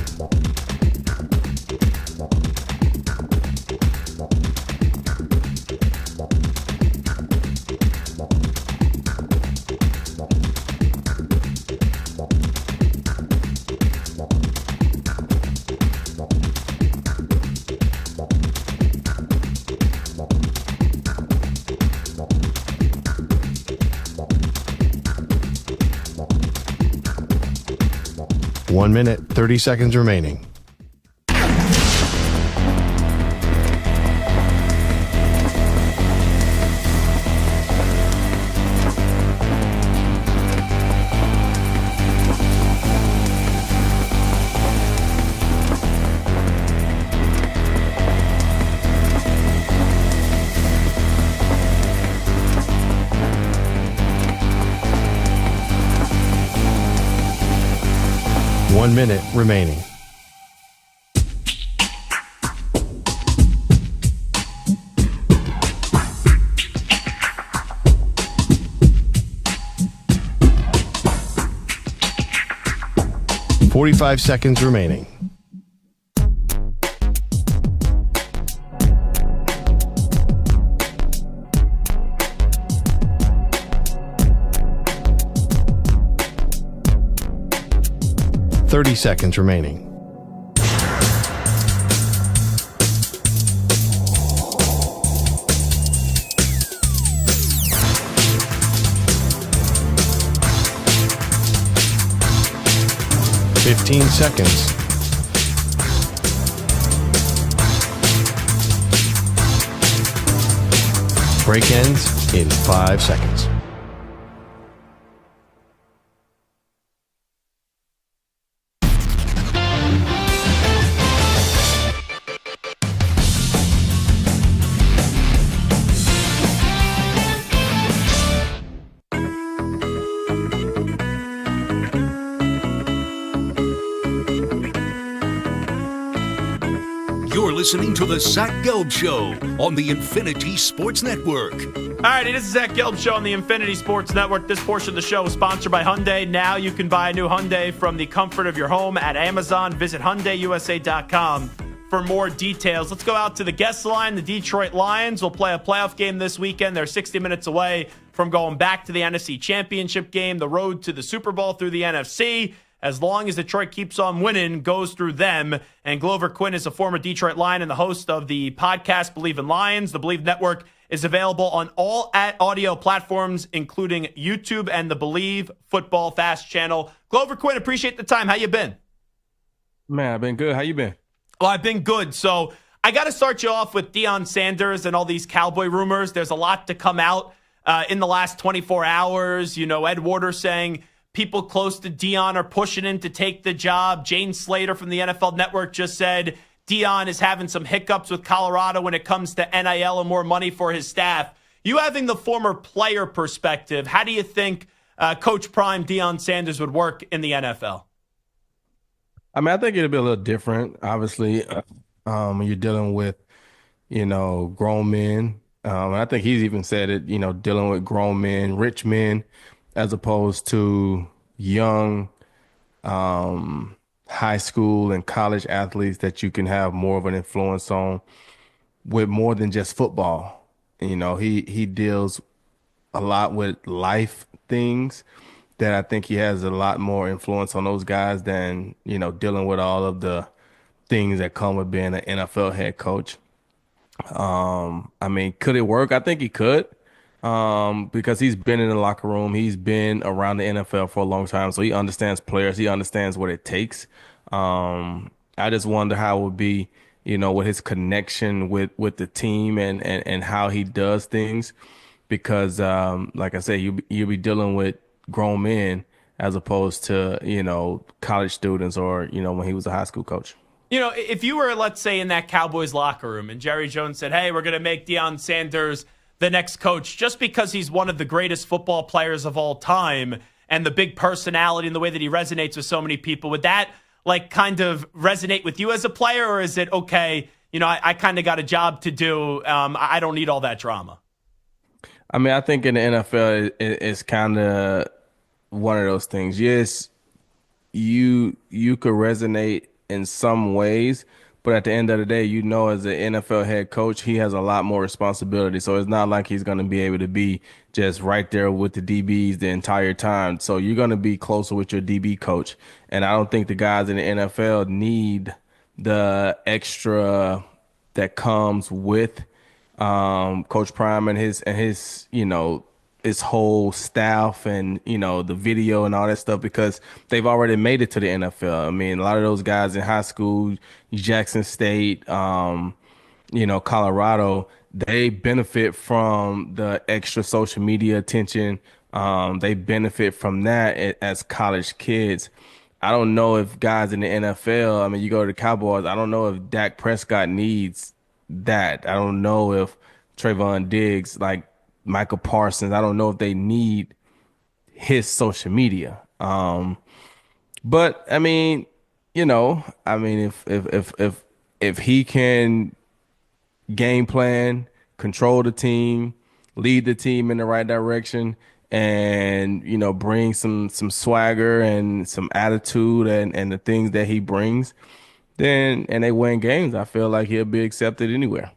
Speaker 6: One minute, 30 seconds remaining. One minute remaining. Forty-five seconds remaining. Thirty seconds remaining. Fifteen seconds. Break ends in 5 seconds.
Speaker 3: listening to the Zach Gelb Show on the Infinity Sports Network.
Speaker 4: All righty, this is Zach Gelb Show on the Infinity Sports Network. This portion of the show is sponsored by Hyundai. Now you can buy a new Hyundai from the comfort of your home at Amazon. Visit HyundaiUSA.com for more details. Let's go out to the guest line. The Detroit Lions will play a playoff game this weekend. They're 60 minutes away from going back to the NFC Championship game. The road to the Super Bowl through the NFC, as long as Detroit keeps on winning, goes through them. And Glover Quin is a former Detroit Lion and the host of the podcast Believe in Lions. The Believe Network is available on all audio platforms, including YouTube and the Believe Football Fast channel. Glover Quin, appreciate the time. How you been?
Speaker 15: Man, I've been good. How you been?
Speaker 4: Well, I've been good. So I got to start you off with Deion Sanders and all these Cowboy rumors. There's a lot to come out in the last 24 hours. You know, Ed Waters saying people close to Deion are pushing him to take the job. Jane Slater from the NFL Network just said Deion is having some hiccups with Colorado when it comes to NIL and more money for his staff. You having the former player perspective, how do you think Coach Prime Deion Sanders would work in the NFL?
Speaker 15: I mean, I think it'll be a little different, obviously, when you're dealing with, grown men. I think he's even said it, dealing with grown men, rich men, as opposed to young high school and college athletes that you can have more of an influence on with more than just football. He deals a lot with life things that I think he has a lot more influence on those guys than, dealing with all of the things that come with being an NFL head coach. I mean, could it work? I think he could. Because he's been in the locker room. He's been around the NFL for a long time. So he understands players. He understands what it takes. I just wonder how it would be, with his connection with the team and how he does things. Because, like I said, you'll be dealing with grown men as opposed to, college students or, when he was a high school coach.
Speaker 4: If you were, let's say, in that Cowboys locker room and Jerry Jones said, hey, we're going to make Deion Sanders the next coach just because he's one of the greatest football players of all time and the big personality and the way that he resonates with so many people, would that kind of resonate with you as a player, or is it okay, I kind of got a job to do, I don't need all that drama?
Speaker 15: I mean, I think in the NFL it's kind of one of those things. Yes, you could resonate in some ways, but at the end of the day, as an NFL head coach, he has a lot more responsibility. So it's not like he's going to be able to be just right there with the DBs the entire time. So you're going to be closer with your DB coach. And I don't think the guys in the NFL need the extra that comes with Coach Prime and his his whole staff and, the video and all that stuff, because they've already made it to the NFL. I mean, a lot of those guys in high school, Jackson State, Colorado, they benefit from the extra social media attention. They benefit from that as college kids. I don't know if guys in the NFL, I mean, you go to the Cowboys, I don't know if Dak Prescott needs that. I don't know if Trayvon Diggs, Michael Parsons, I don't know if they need his social media. But I mean, if he can game plan, control the team, lead the team in the right direction, and bring some swagger and some attitude and the things that he brings, and they win games, I feel like he'll be accepted anywhere.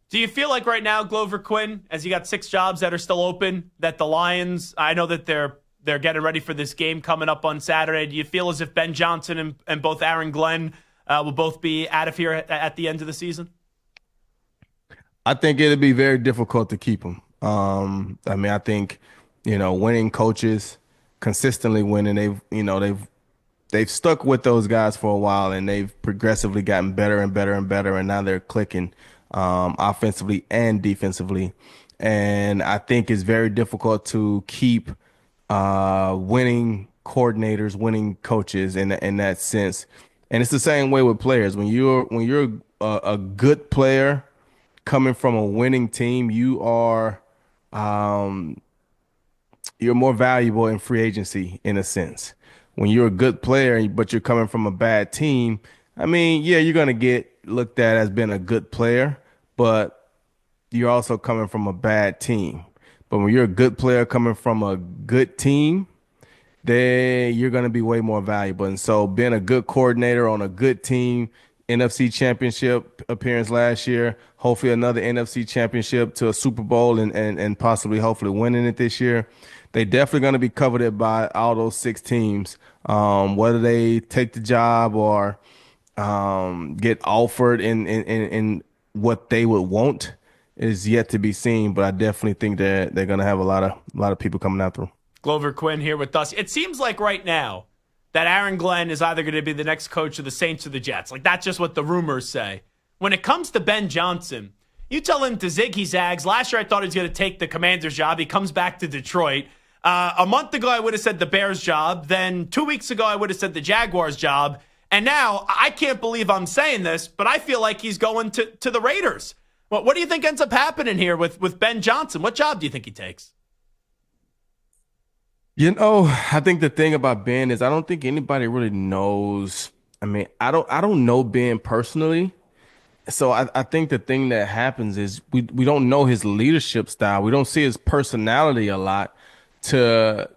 Speaker 4: Do you feel like right now, Glover Quin, as you got 6 jobs that are still open, that the Lions, I know that they're getting ready for this game coming up on Saturday. Do you feel as if Ben Johnson and both Aaron Glenn will both be out of here at the end of the season?
Speaker 15: I think it'll be very difficult to keep them. I think, winning coaches, consistently winning, they've stuck with those guys for a while, and they've progressively gotten better and better and better, and now they're clicking offensively and defensively. And I think it's very difficult to keep winning coordinators, winning coaches in that sense. And it's the same way with players. When you're a good player coming from a winning team, you're more valuable in free agency in a sense. When you're a good player but you're coming from a bad team, I mean, yeah, you're going to get looked at as being a good player, but you're also coming from a bad team. But when you're a good player coming from a good team, then you're going to be way more valuable. And so being a good coordinator on a good team, NFC Championship appearance last year, hopefully another NFC Championship to a Super Bowl and possibly hopefully winning it this year. They definitely going to be coveted by all those 6 teams, whether they take the job or get offered in what they would want is yet to be seen. But I definitely think that they're going to have a lot of people coming after them.
Speaker 4: Glover Quin here with us. It seems like right now that Aaron Glenn is either going to be the next coach of the Saints or the Jets. Like, that's just what the rumors say. When it comes to Ben Johnson, you tell him to zig, he zags. Last year I thought he was going to take the Commanders job. He comes back to Detroit. A month ago I would have said the Bears job. Then 2 weeks ago I would have said the Jaguars job. And now I can't believe I'm saying this, but I feel like he's going to the Raiders. What do you think ends up happening here with Ben Johnson? What job do you think he takes?
Speaker 15: You know, I think the thing about Ben is I don't think anybody really knows. I mean, I don't know Ben personally. So I think the thing that happens is we don't know his leadership style. We don't see his personality a lot to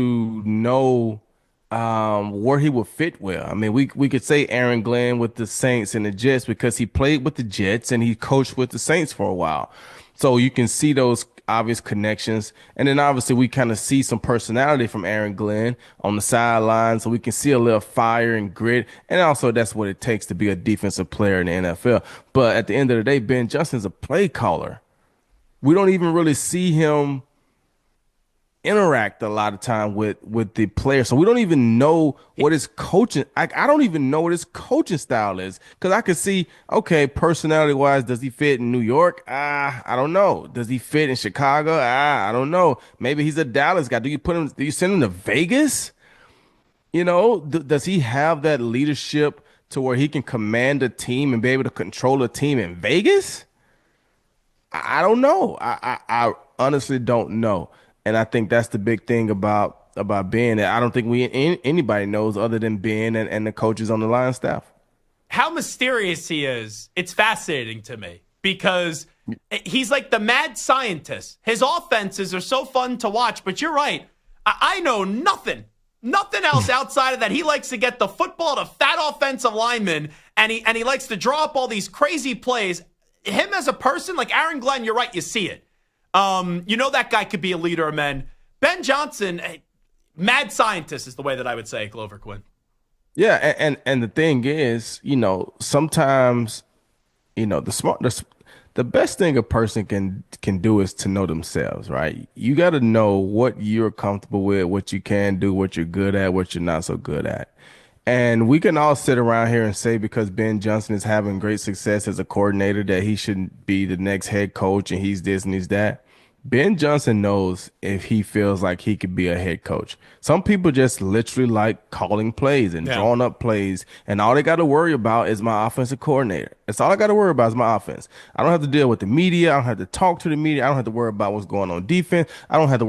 Speaker 15: know where he would fit well. I mean, we could say Aaron Glenn with the Saints and the Jets because he played with the Jets and he coached with the Saints for a while. So you can see those obvious connections. And then obviously we kind of see some personality from Aaron Glenn on the sideline. So we can see a little fire and grit. And also that's what it takes to be a defensive player in the NFL. But at the end of the day, Ben Johnson's a play caller. We don't even really see him interact a lot of time with the players. So we don't even know what his coaching, I don't even know what his coaching style is. Because I could see, okay, personality wise, does he fit in New York? I don't know. Does he fit in Chicago? I don't know. Maybe he's a Dallas guy. Do you send him to Vegas? You know, does he have that leadership to where he can command a team and be able to control a team in Vegas? I don't know. I honestly don't know. And I think that's the big thing about Ben. I don't think anybody knows other than Ben and the coaches on the Lions staff.
Speaker 4: How mysterious he is, it's fascinating to me because he's like the mad scientist. His offenses are so fun to watch, but you're right. I know nothing else outside of that. He likes to get the football to fat offensive linemen, and he likes to draw up all these crazy plays. Him as a person, like Aaron Glenn, you're right, you see it. You know that guy could be a leader of men. Ben Johnson, mad scientist is the way that I would say it, Glover Quin.
Speaker 15: Yeah, and the thing is, you know, sometimes, you know, the best thing a person can do is to know themselves, right? You got to know what you're comfortable with, what you can do, what you're good at, what you're not so good at. And we can all sit around here and say because Ben Johnson is having great success as a coordinator that he shouldn't be the next head coach and he's this and he's that. Ben Johnson knows if he feels like he could be a head coach. Some people just literally like calling plays and drawing up plays, and all they got to worry about is my offensive coordinator. That's all I got to worry about is my offense. I don't have to deal with the media. I don't have to talk to the media. I don't have to worry about what's going on defense. I don't have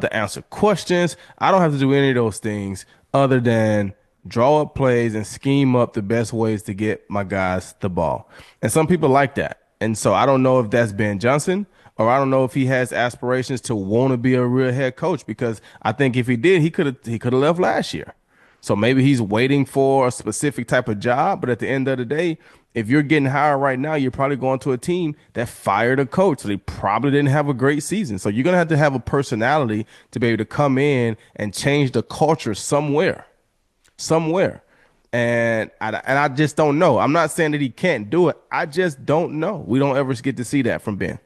Speaker 15: to answer questions. I don't have to do any of those things other than draw up plays and scheme up the best ways to get my guys the ball. And some people like that. And so I don't know if that's Ben Johnson, or I don't know if he has aspirations to want to be a real head coach, because I think if he did, he could have left last year. So maybe he's waiting for a specific type of job. But at the end of the day, if you're getting hired right now, you're probably going to a team that fired a coach. So they probably didn't have a great season. So you're going to have a personality to be able to come in and change the culture somewhere. And I just don't know. I'm not saying that he can't do it. I just don't know. We don't ever get to see that from Ben.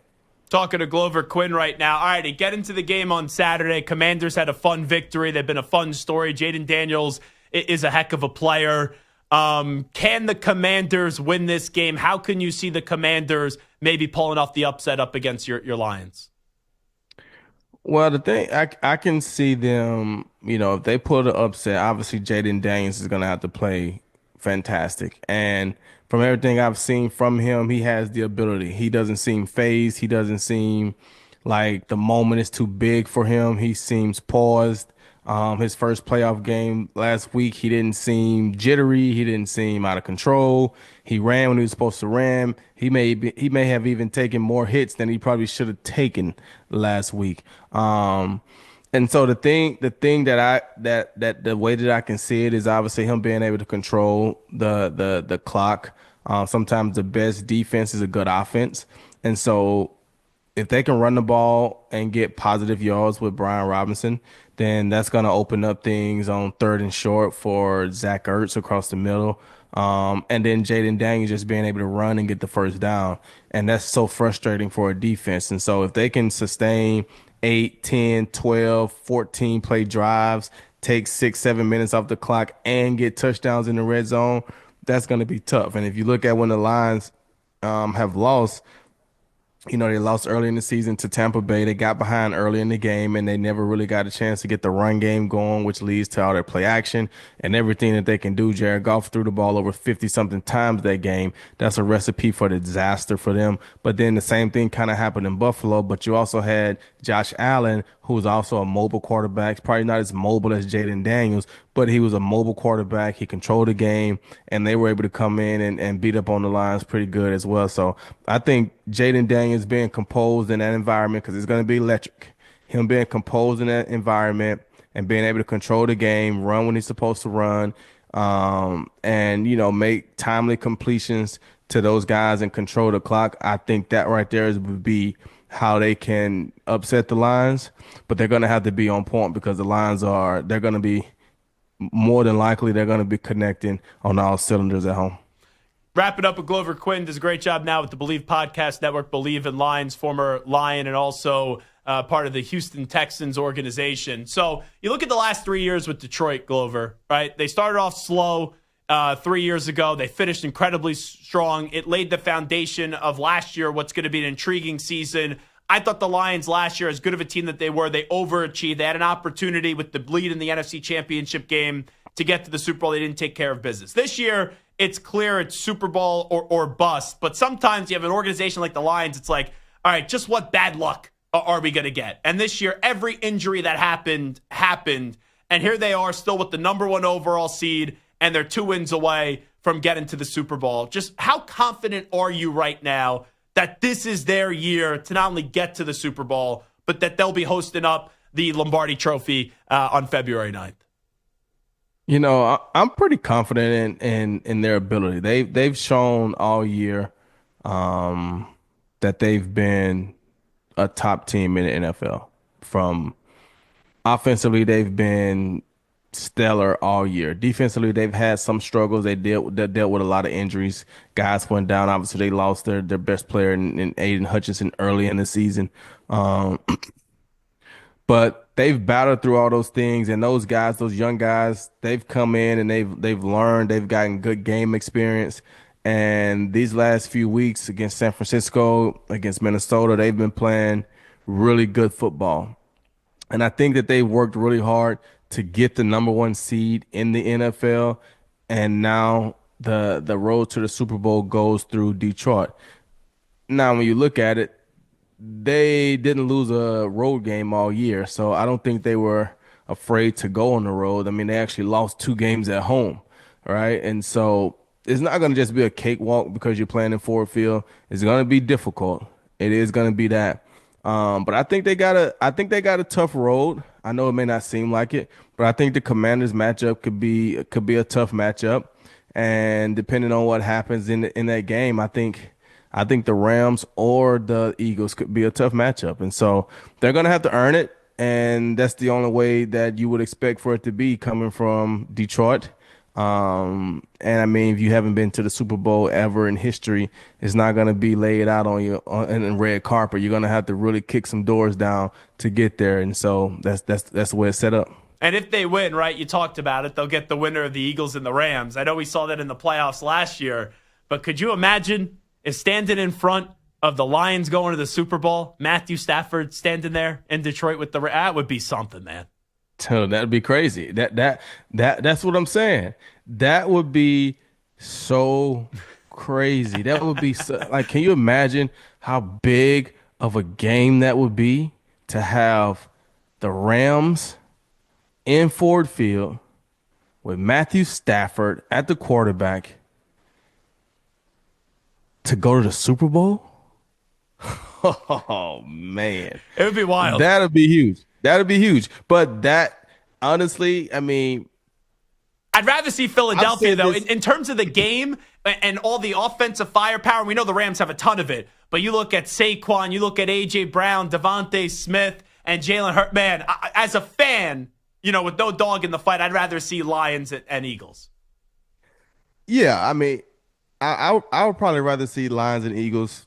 Speaker 4: Talking to Glover Quin right now. All right, to get into the game on Saturday, Commanders had a fun victory. They've been a fun story. Jaden Daniels is a heck of a player. Can the Commanders win this game? How can you see the Commanders maybe pulling off the upset up against your Lions?
Speaker 15: Well, the thing, I can see them, you know, if they pull the upset, obviously Jaden Daniels is going to have to play fantastic. And from everything I've seen from him, he has the ability. He doesn't seem phased. He doesn't seem like the moment is too big for him. He seems poised. His first playoff game last week, he didn't seem jittery. He didn't seem out of control. He ran when he was supposed to ran. He may have even taken more hits than he probably should have taken last week. And so the thing that the way that I can see it is obviously him being able to control the clock. Sometimes the best defense is a good offense. And so if they can run the ball and get positive yards with Brian Robinson, then that's going to open up things on 3rd and short for Zach Ertz across the middle. And then Jaden Daniels just being able to run and get the first down. And that's so frustrating for a defense. And so if they can sustain 8, 10, 12, 14 play drives, take 6, 7 minutes off the clock and get touchdowns in the red zone, that's going to be tough. And if you look at when the Lions have lost, they lost early in the season to Tampa Bay. They got behind early in the game, and they never really got a chance to get the run game going, which leads to all their play action and everything that they can do. Jared Goff threw the ball over 50-something times that game. That's a recipe for disaster for them. But then the same thing kind of happened in Buffalo, but you also had Josh Allen, who's also a mobile quarterback. He's probably not as mobile as Jaden Daniels, but he was a mobile quarterback. He controlled the game, and they were able to come in and beat up on the Lions pretty good as well. So I think Jaden Daniels being composed in that environment, because it's going to be electric, him being composed in that environment and being able to control the game, run when he's supposed to run, and, make timely completions to those guys and control the clock. I think that right there would be how they can upset the Lions, but they're going to have to be on point because the Lions they're going to be more than likely they're going to be connecting on all cylinders at home.
Speaker 4: Wrap it up with Glover Quin. Does a great job now with the Believe Podcast Network. Believe in Lions, former Lion, and also part of the Houston Texans organization. So you look at the last 3 years with Detroit, Glover, right? They started off slow 3 years ago. They finished incredibly strong. It laid the foundation of last year, what's going to be an intriguing season. I thought the Lions last year, as good of a team that they were, they overachieved. They had an opportunity with the lead in the NFC Championship game to get to the Super Bowl. They didn't take care of business. This year, it's clear it's Super Bowl or bust. But sometimes you have an organization like the Lions, it's like, all right, just what bad luck are we going to get? And this year, every injury that happened. And here they are still with the number 1 overall seed, and they're 2 wins away from getting to the Super Bowl. Just how confident are you right now that this is their year to not only get to the Super Bowl, but that they'll be hosting up the Lombardi Trophy on February 9th?
Speaker 15: I'm pretty confident in their ability. They've shown all year that they've been a top team in the NFL. From offensively, they've been stellar all year. Defensively, they've had some struggles. They dealt with a lot of injuries. Guys went down. Obviously, they lost their best player in Aiden Hutchinson early in the season. But they've battled through all those things, and those guys, those young guys, they've come in and they've learned. They've gotten good game experience. And these last few weeks against San Francisco, against Minnesota, they've been playing really good football. And I think that they've worked really hard to get the number 1 seed in the NFL. And now the road to the Super Bowl goes through Detroit. Now, when you look at it, they didn't lose a road game all year. So I don't think they were afraid to go on the road. I mean, they actually lost 2 games at home, right? And so it's not going to just be a cakewalk because you're playing in Ford Field. It's going to be difficult. It is going to be that. But I think they got a tough road. I know it may not seem like it, but I think the Commanders matchup could be a tough matchup. And depending on what happens in that game, I think the Rams or the Eagles could be a tough matchup. And so they're going to have to earn it. And that's the only way that you would expect for it to be coming from Detroit. And I mean, if you haven't been to the Super Bowl ever in history, it's not going to be laid out on you in red carpet. You're going to have to really kick some doors down to get there. And so that's the way it's set up.
Speaker 4: And if they win, right, you talked about it, they'll get the winner of the Eagles and the Rams. I know we saw that in the playoffs last year, but could you imagine if standing in front of the Lions going to the Super Bowl, Matthew Stafford standing there in Detroit with the Rams? That would be something, man.
Speaker 15: That'd be crazy. That's what I'm saying. That would be so crazy. That would be so, like, can you imagine how big of a game that would be to have the Rams in Ford Field with Matthew Stafford at the quarterback to go to the Super Bowl? Oh, man.
Speaker 4: It would be wild.
Speaker 15: That'll be huge. That'll be huge. But that, honestly, I mean,
Speaker 4: I'd rather see Philadelphia, though, in terms of the game and all the offensive firepower. We know the Rams have a ton of it, but you look at Saquon, you look at A.J. Brown, Devontae Smith, and Jalen Hurts. Man, as a fan, with no dog in the fight, I'd rather see Lions and Eagles.
Speaker 15: Yeah, I mean, I would probably rather see Lions and Eagles.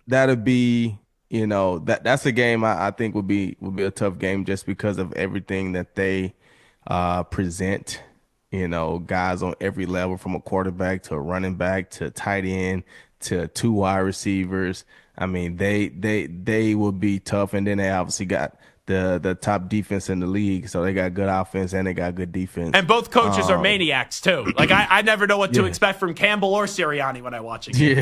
Speaker 15: That'd be, that's a game I think would be a tough game just because of everything that they present. Guys on every level, from a quarterback to a running back to a tight end to 2 wide receivers. I mean, they will be tough, and then they obviously got the top defense in the league, so they got good offense and they got good defense.
Speaker 4: And both coaches are maniacs too. Like I never know what to expect from Campbell or Sirianni when I watch a game.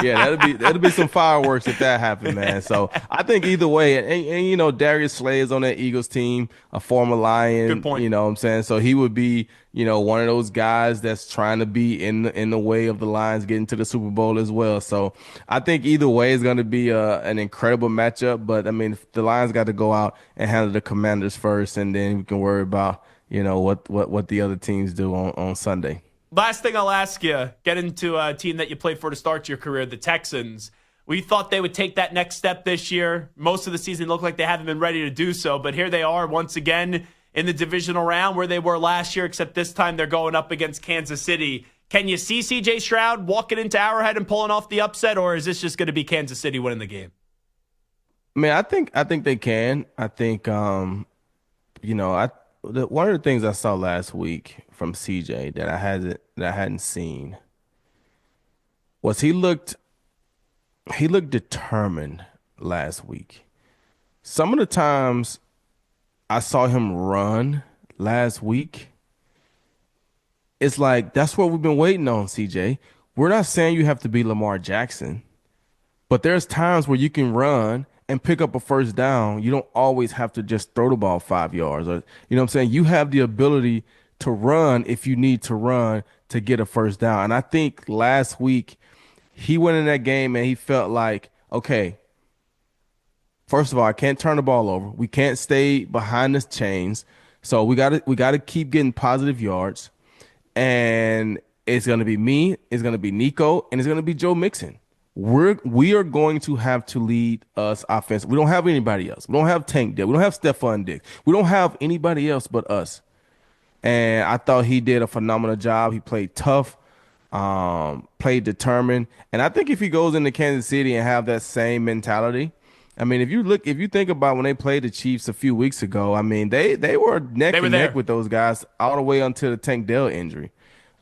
Speaker 15: Yeah, that'll be some fireworks if that happened, man. So I think either way, and Darius Slay is on that Eagles team, a former Lion.
Speaker 4: Good point.
Speaker 15: You know what I'm saying? So he would be, one of those guys that's trying to be in the way of the Lions getting to the Super Bowl as well. So I think either way is going to be an incredible matchup. But I mean, the Lions got to go out and handle the Commanders first, and then we can worry about what the other teams do on Sunday.
Speaker 4: Last thing I'll ask you, get into a team that you played for to start your career, the Texans. We thought they would take that next step this year. Most of the season looked like they haven't been ready to do so, but here they are once again in the divisional round where they were last year, except this time they're going up against Kansas City. Can you see C.J. Stroud walking into Arrowhead and pulling off the upset, or is this just going to be Kansas City winning the game?
Speaker 15: Man, I think they can. I think one of the things I saw last week from CJ that I hadn't seen was he looked determined last week. Some of the times I saw him run last week, it's like that's what we've been waiting on, CJ. We're not saying you have to be Lamar Jackson, but there's times where you can run and pick up a first down. You don't always have to just throw the ball 5 yards. Or, you know what I'm saying? You have the ability to run if you need to run to get a first down. And I think last week he went in that game and he felt like, okay, first of all, I can't turn the ball over. We can't stay behind the chains. So we got to keep getting positive yards. And it's going to be me, it's going to be Nico, and it's going to be Joe Mixon. We are going to have to lead us offense. We don't have anybody else. We don't have Tank Dell. We don't have Stephon Diggs. We don't have anybody else but us. And I thought he did a phenomenal job. He played tough, played determined. And I think if he goes into Kansas City and have that same mentality, I mean, if you think about when they played the Chiefs a few weeks ago, I mean, they were neck and neck with those guys all the way until the Tank Dell injury.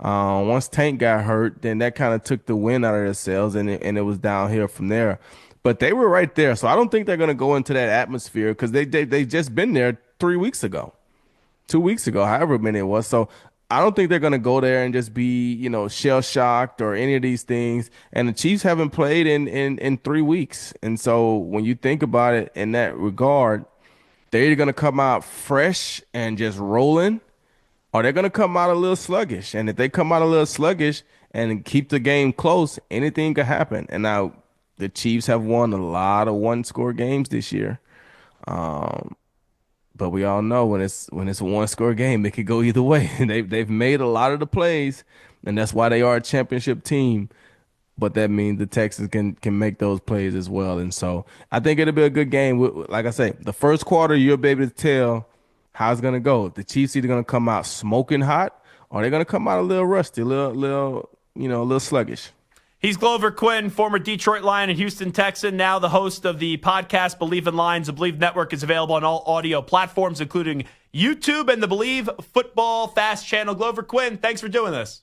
Speaker 15: Once Tank got hurt, then that kind of took the wind out of their sails, and it was downhill from there. But they were right there, so I don't think they're going to go into that atmosphere because they just been there 3 weeks ago, 2 weeks ago, however many it was. So I don't think they're going to go there and just be shell shocked or any of these things. And the Chiefs haven't played in 3 weeks, and so when you think about it in that regard, they're either going to come out fresh and just rolling, or they're going to come out a little sluggish. And if they come out a little sluggish and keep the game close, anything could happen. And now the Chiefs have won a lot of one-score games this year. But we all know when it's a one-score game, it could go either way. They've made a lot of the plays, and that's why they are a championship team. But that means the Texans can make those plays as well. And so I think it'll be a good game. Like I say, the first quarter, you'll be able to tell how it's going to go. The Chiefs either going to come out smoking hot, or they're going to come out a little rusty, a little sluggish.
Speaker 4: He's Glover Quin, former Detroit Lion and Houston Texan, now the host of the podcast Believe in Lions. The Believe Network is available on all audio platforms, including YouTube and the Believe Football Fast channel. Glover Quin, thanks for doing this.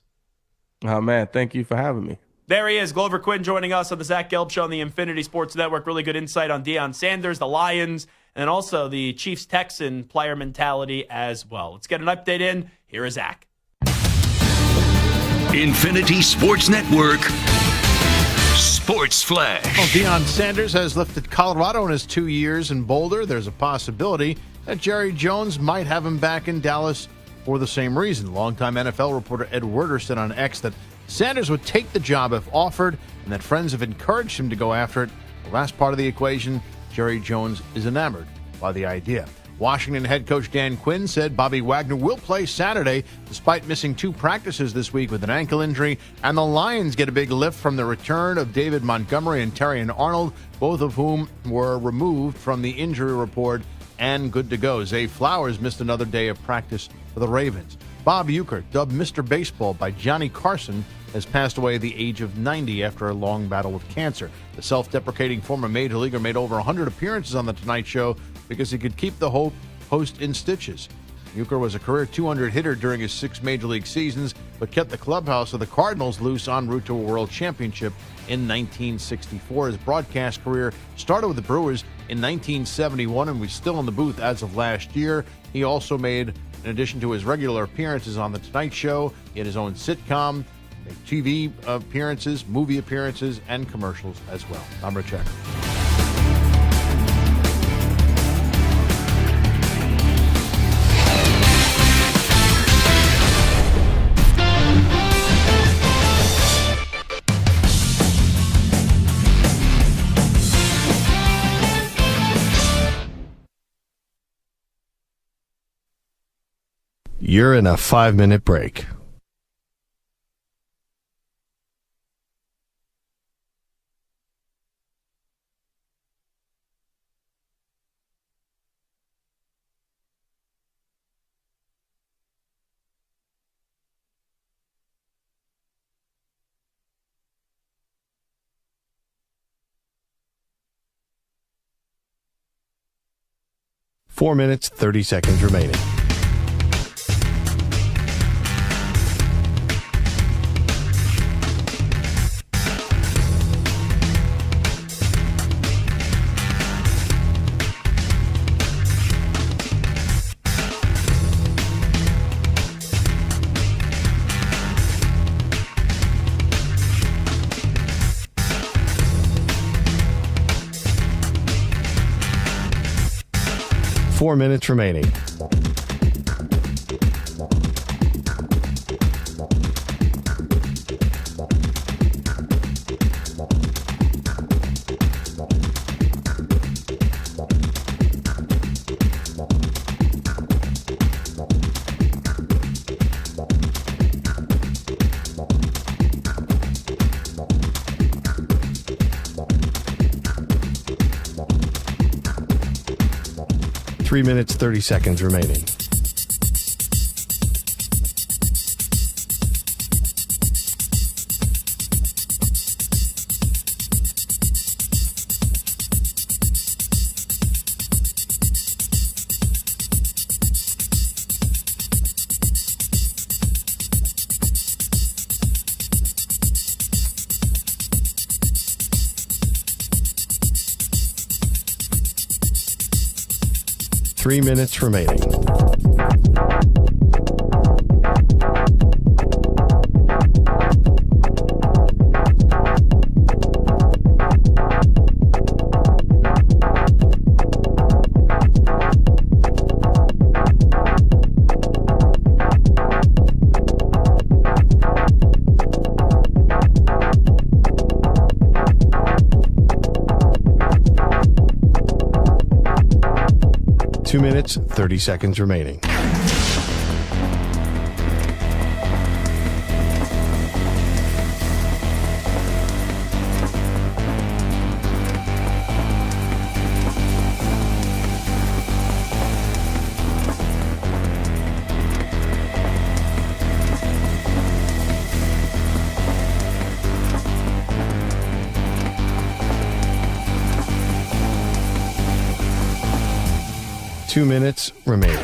Speaker 15: Oh, man, thank you for having me.
Speaker 4: There he is, Glover Quin, joining us on the Zach Gelb Show on the Infinity Sports Network. Really good insight on Deion Sanders, the Lions, and also the Chiefs-Texan player mentality as well. Let's get an update in. Here is Zach.
Speaker 3: Infinity Sports Network Sports Flash.
Speaker 1: Well, Deion Sanders has lifted Colorado in his 2 years in Boulder. There's a possibility that Jerry Jones might have him back in Dallas for the same reason. Longtime NFL reporter Ed Werder said on X that Sanders would take the job if offered and that friends have encouraged him to go after it. The last part of the equation, Jerry Jones is enamored by the idea. Washington head coach Dan Quinn said Bobby Wagner will play Saturday despite missing 2 practices this week with an ankle injury, and the Lions get a big lift from the return of David Montgomery and Terrion Arnold, both of whom were removed from the injury report and good to go. Zay Flowers missed another day of practice for the Ravens. Bob Uecker, dubbed Mr. Baseball by Johnny Carson, has passed away at the age of 90 after a long battle with cancer. The self-deprecating former major leaguer made over 100 appearances on The Tonight Show because he could keep the host in stitches. Uecker was a career 200 hitter during his 6 major league seasons, but kept the clubhouse of the Cardinals loose en route to a world championship in 1964. His broadcast career started with the Brewers in 1971 and was still in the booth as of last year. He also made, in addition to his regular appearances on The Tonight Show, he had his own sitcom, TV appearances, movie appearances, and commercials as well. I'm Rich Ecker.
Speaker 6: You're in a 5-minute break. Four minutes, 30 seconds remaining. Four minutes remaining. Three minutes, 30 seconds remaining. Three minutes remaining. Two minutes, 30 seconds remaining. Two minutes remaining.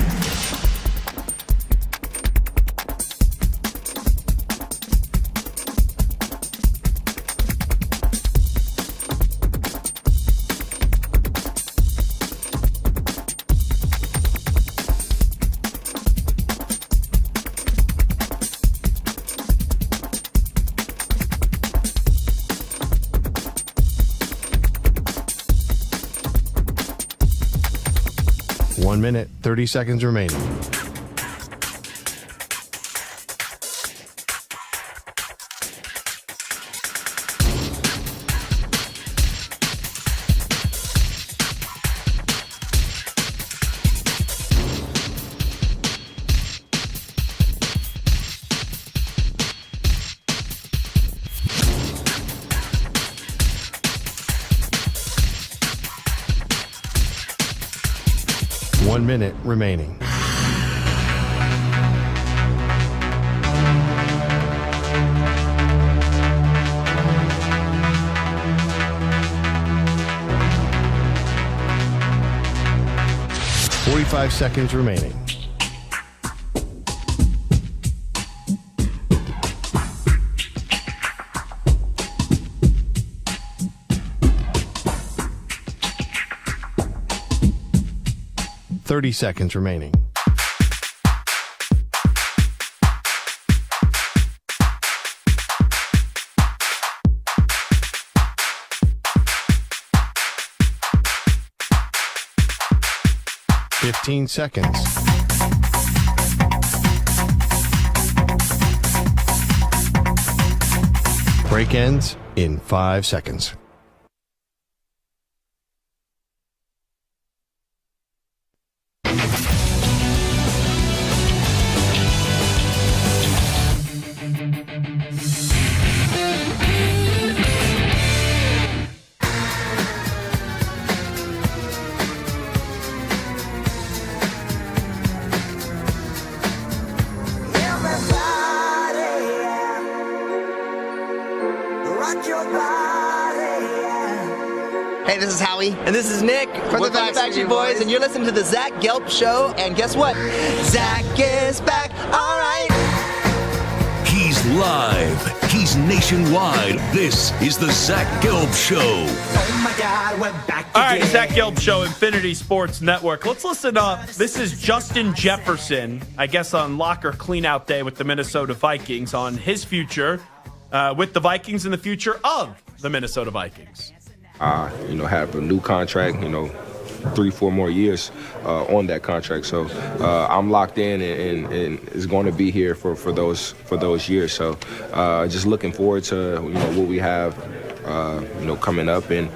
Speaker 6: 1 minute, 30 seconds remaining. One minute remaining. Five seconds remaining. Seconds remaining. Seconds. Break ends in 5 seconds.
Speaker 16: Hey, this is Howie. And this is Nick. From the Backstreet Boys. And you're listening to the Zach Gelb Show. And guess what? Zach is back. All right.
Speaker 3: He's live. He's nationwide. This is the Zach Gelb Show.
Speaker 16: Oh, my God. We're back again.
Speaker 4: All right, Zach Gelb Show, Infinity Sports Network. Let's listen up. This is Justin Jefferson, I guess on locker cleanout day with the Minnesota Vikings, on his future with the Vikings and the future of the Minnesota Vikings.
Speaker 17: Have a new contract, 3-4 more years on that contract. So I'm locked in and is going to be here for those years. So just looking forward to what we have coming up, and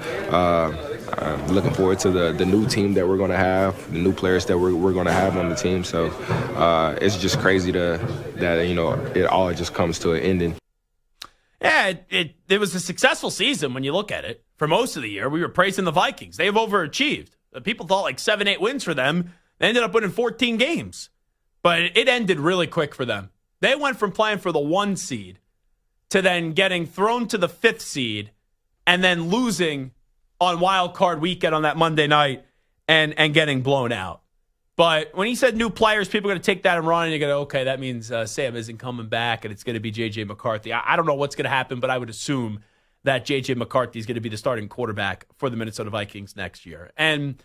Speaker 17: looking forward to the new team that we're going to have, the new players that we're going to have on the team. So it's just crazy that it all just comes to an ending.
Speaker 4: Yeah, it was a successful season when you look at it. For most of the year, we were praising the Vikings. They've overachieved. People thought like 7-8 wins for them. They ended up winning 14 games. But it ended really quick for them. They went from playing for the 1 seed to then getting thrown to the 5th seed and then losing on wild card weekend on that Monday night and getting blown out. But when he said new players, people are going to take that and run, and you're going to, okay, that means Sam isn't coming back, and it's going to be J.J. McCarthy. I don't know what's going to happen, but I would assume that J.J. McCarthy is going to be the starting quarterback for the Minnesota Vikings next year. And,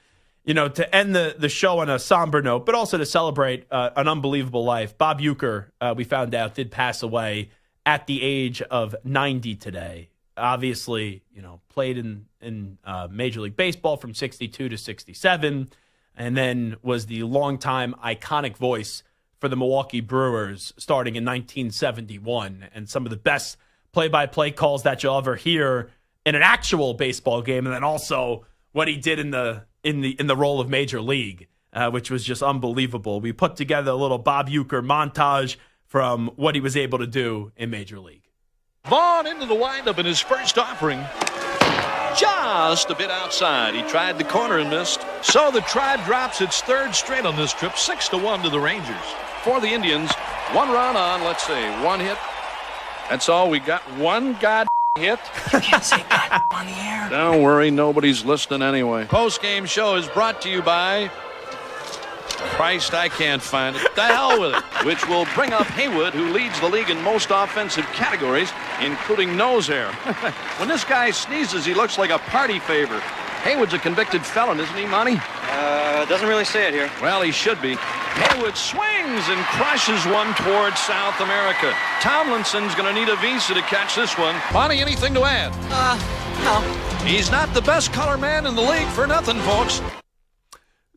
Speaker 4: to end the show on a somber note, but also to celebrate an unbelievable life, Bob Uecker, we found out, did pass away at the age of 90 today. Obviously, played in Major League Baseball from 62 to 67, and then was the longtime iconic voice for the Milwaukee Brewers starting in 1971, and some of the best play-by-play calls that you'll ever hear in an actual baseball game, and then also what he did in the role of Major League, which was just unbelievable. We put together a little Bob Uecker montage from what he was able to do in Major League.
Speaker 18: Vaughn into the windup in his first offering. Just a bit outside. He tried the corner and missed. So the Tribe drops its 3rd straight on this trip, 6-1 to the Rangers. For the Indians, 1 run on, 1 hit. That's all. We got 1 hit.
Speaker 16: You can't say God on the air.
Speaker 18: Don't worry, nobody's listening anyway. Post-game show is brought to you by Christ, I can't find it. The hell with it. Which will bring up Haywood, who leads the league in most offensive categories, including nose hair. When this guy sneezes, he looks like a party favor. Haywood's a convicted felon, isn't he, Monty?
Speaker 19: Doesn't really say it here.
Speaker 18: Well, he should be. Haywood swings and crushes one towards South America. Tomlinson's going to need a visa to catch this one. Monty, anything to add?
Speaker 16: No.
Speaker 18: He's not the best color man in the league for nothing, folks.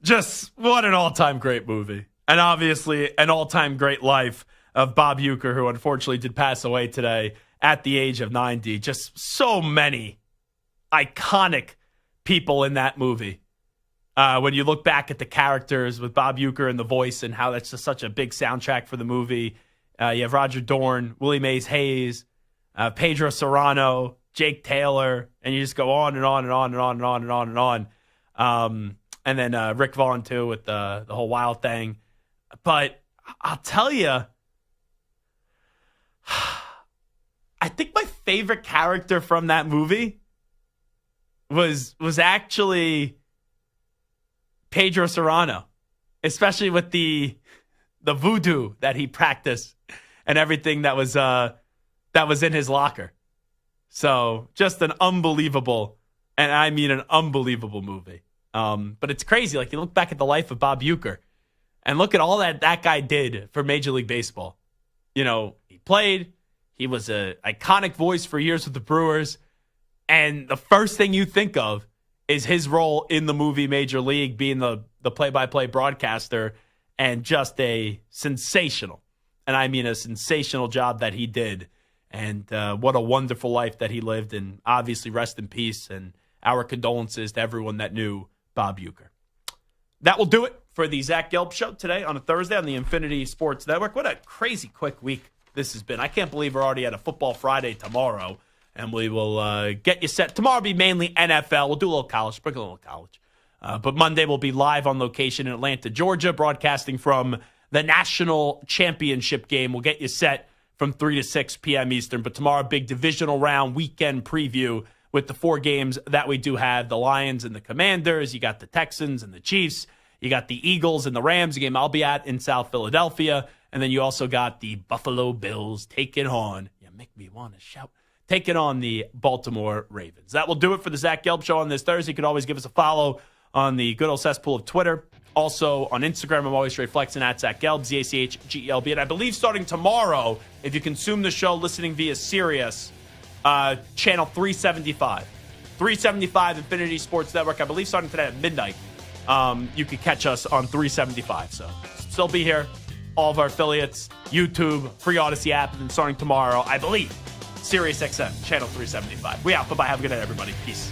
Speaker 4: Just what an all-time great movie. And obviously an all-time great life of Bob Uecker, who unfortunately did pass away today at the age of 90. Just so many iconic people in that movie. When you look back at the characters with Bob Uecker and the voice and how that's just such a big soundtrack for the movie. You have Roger Dorn, Willie Mays Hayes, Pedro Serrano, Jake Taylor, and you just go on and on and on and on and on and on and on. And then Rick Vaughn, too, with the whole Wild thing. But I'll tell you, I think my favorite character from that movie was actually Pedro Serrano, especially with the voodoo that he practiced and everything that was in his locker. So just an unbelievable, and I mean an unbelievable movie. But it's crazy. Like, you look back at the life of Bob Uecker and look at all that guy did for Major League Baseball. You know, he played. He was an iconic voice for years with the Brewers. And the first thing you think of is his role in the movie Major League, being the play-by-play broadcaster, and just a sensational, and I mean a sensational job that he did. And what a wonderful life that he lived. And obviously rest in peace, and our condolences to everyone that knew Bob Uecker. That will do it for the Zach Gelb Show today on a Thursday on the Infinity Sports Network. What a crazy quick week this has been. I can't believe we're already at a Football Friday tomorrow, and we will get you set. Tomorrow will be mainly NFL. We'll do a little college, sprinkle a little college. But Monday we'll be live on location in Atlanta, Georgia, broadcasting from the national championship game. We'll get you set from 3 to 6 p.m. Eastern. But tomorrow, big divisional round weekend preview with the 4 games that we do have. The Lions and the Commanders. You got the Texans and the Chiefs. You got the Eagles and the Rams, a game I'll be at in South Philadelphia. And then you also got the Buffalo Bills taking on, you make me want to shout, taking on the Baltimore Ravens. That will do it for the Zach Gelb Show on this Thursday. You can always give us a follow on the good old cesspool of Twitter. Also on Instagram, I'm always straight flexing at Zach Gelb, ZACHGELB. And I believe starting tomorrow, if you consume the show listening via Sirius, channel 375. 375 Infinity Sports Network. I believe starting today at midnight, you could catch us on 375. So still be here. All of our affiliates, YouTube, free Odyssey app, and then starting tomorrow, I believe, Sirius XM, channel 375. We out. Bye-bye. Have a good night, everybody. Peace.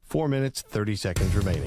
Speaker 6: Four minutes, 30 seconds remaining.